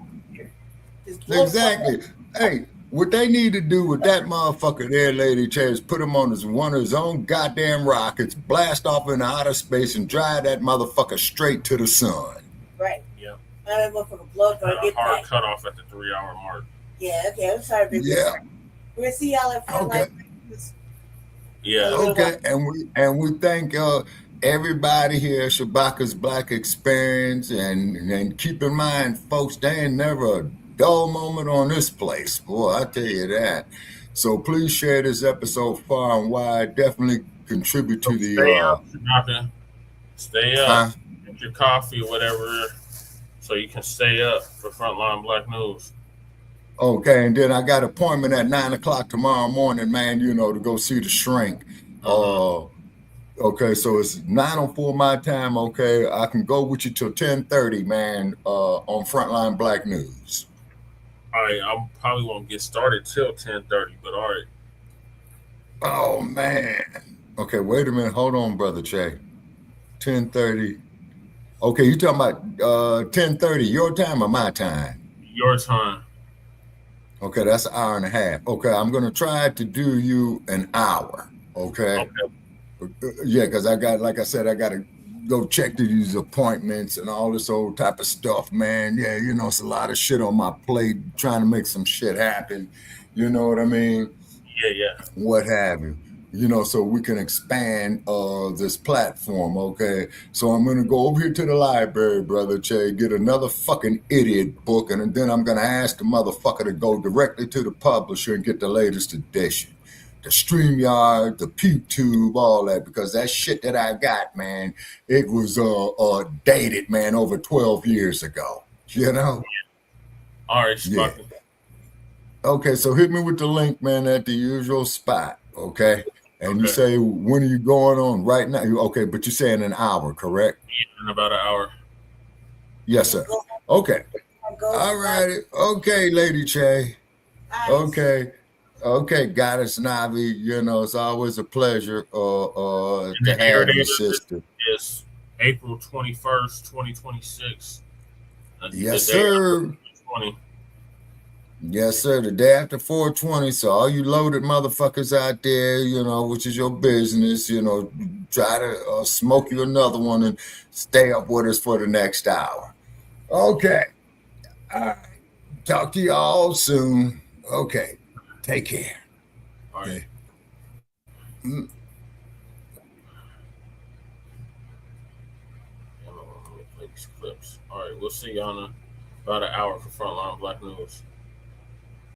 S5: Hey, what they need to do with that motherfucker there, Lady Che, is put him on one of his own goddamn rockets, blast off into outer space, and drive that motherfucker straight to the sun.
S3: Right. Yeah. That motherfucker blow up.
S1: Got a hard cut off at the 3-hour mark.
S3: Yeah. Okay. I'm sorry, baby.
S5: Yeah.
S3: We're gonna see y'all at Frontline.
S1: Yeah.
S5: Okay. And we thank everybody here at Shabaka's Blacc Experience, and keep in mind, folks, there ain't never a dull moment on this place. Boy, I tell you that. So please share this episode far and wide. Definitely contribute to the
S1: stay up. Get your coffee or whatever, so you can stay up for Frontline Black News.
S5: Okay, and then I got an appointment at 9:00 tomorrow morning, man, to go see the shrink. Okay, so it's 9:04 my time. Okay, I can go with you till 10:30, man, on Frontline Black News.
S1: All right, I probably won't get started till 10:30, but all right.
S5: Oh, man. Okay, wait a minute. Hold on, Brother Che. 10:30. Okay, you talking about 10:30 your time or my time?
S1: Your time.
S5: Okay, that's an hour and a half. Okay, I'm gonna try to do you an hour. Okay. Yeah, because I got, like I said, I gotta go check to these appointments and all this old type of stuff, man. Yeah, you know, it's a lot of shit on my plate trying to make some shit happen. You know what I mean?
S1: Yeah.
S5: What have you. You know, so we can expand this platform, okay? So I'm gonna go over here to the library, Brother Che, get another fucking idiot book, and then I'm gonna ask the motherfucker to go directly to the publisher and get the latest edition. The Streamyard, the PewTube, all that, because that shit that I got, man, it was dated, man, over 12 years ago. You know?
S1: All right, Shabaka.
S5: Yeah. Okay, so hit me with the link, man, at the usual spot, okay? And you say, when are you going on right now? Okay, but you're saying an hour, correct?
S1: Yeah, in about an hour.
S5: Yes, sir. Okay. All righty. Okay, Lady Che. Okay. Okay, Goddess Navi, you know, it's always a pleasure to have you, sister.
S1: Yes, April 21st, 2026.
S5: Yes, sir. Yes, sir. The day after 420. So all you loaded motherfuckers out there, you know, which is your business, you know, try to smoke you another one and stay up with us for the next hour. Okay. All right. Talk to you all soon. Okay. Take care.
S1: All right.
S5: Mm.
S1: Let me play these clips. All right, we'll see y'all in about an hour for Frontline Black News.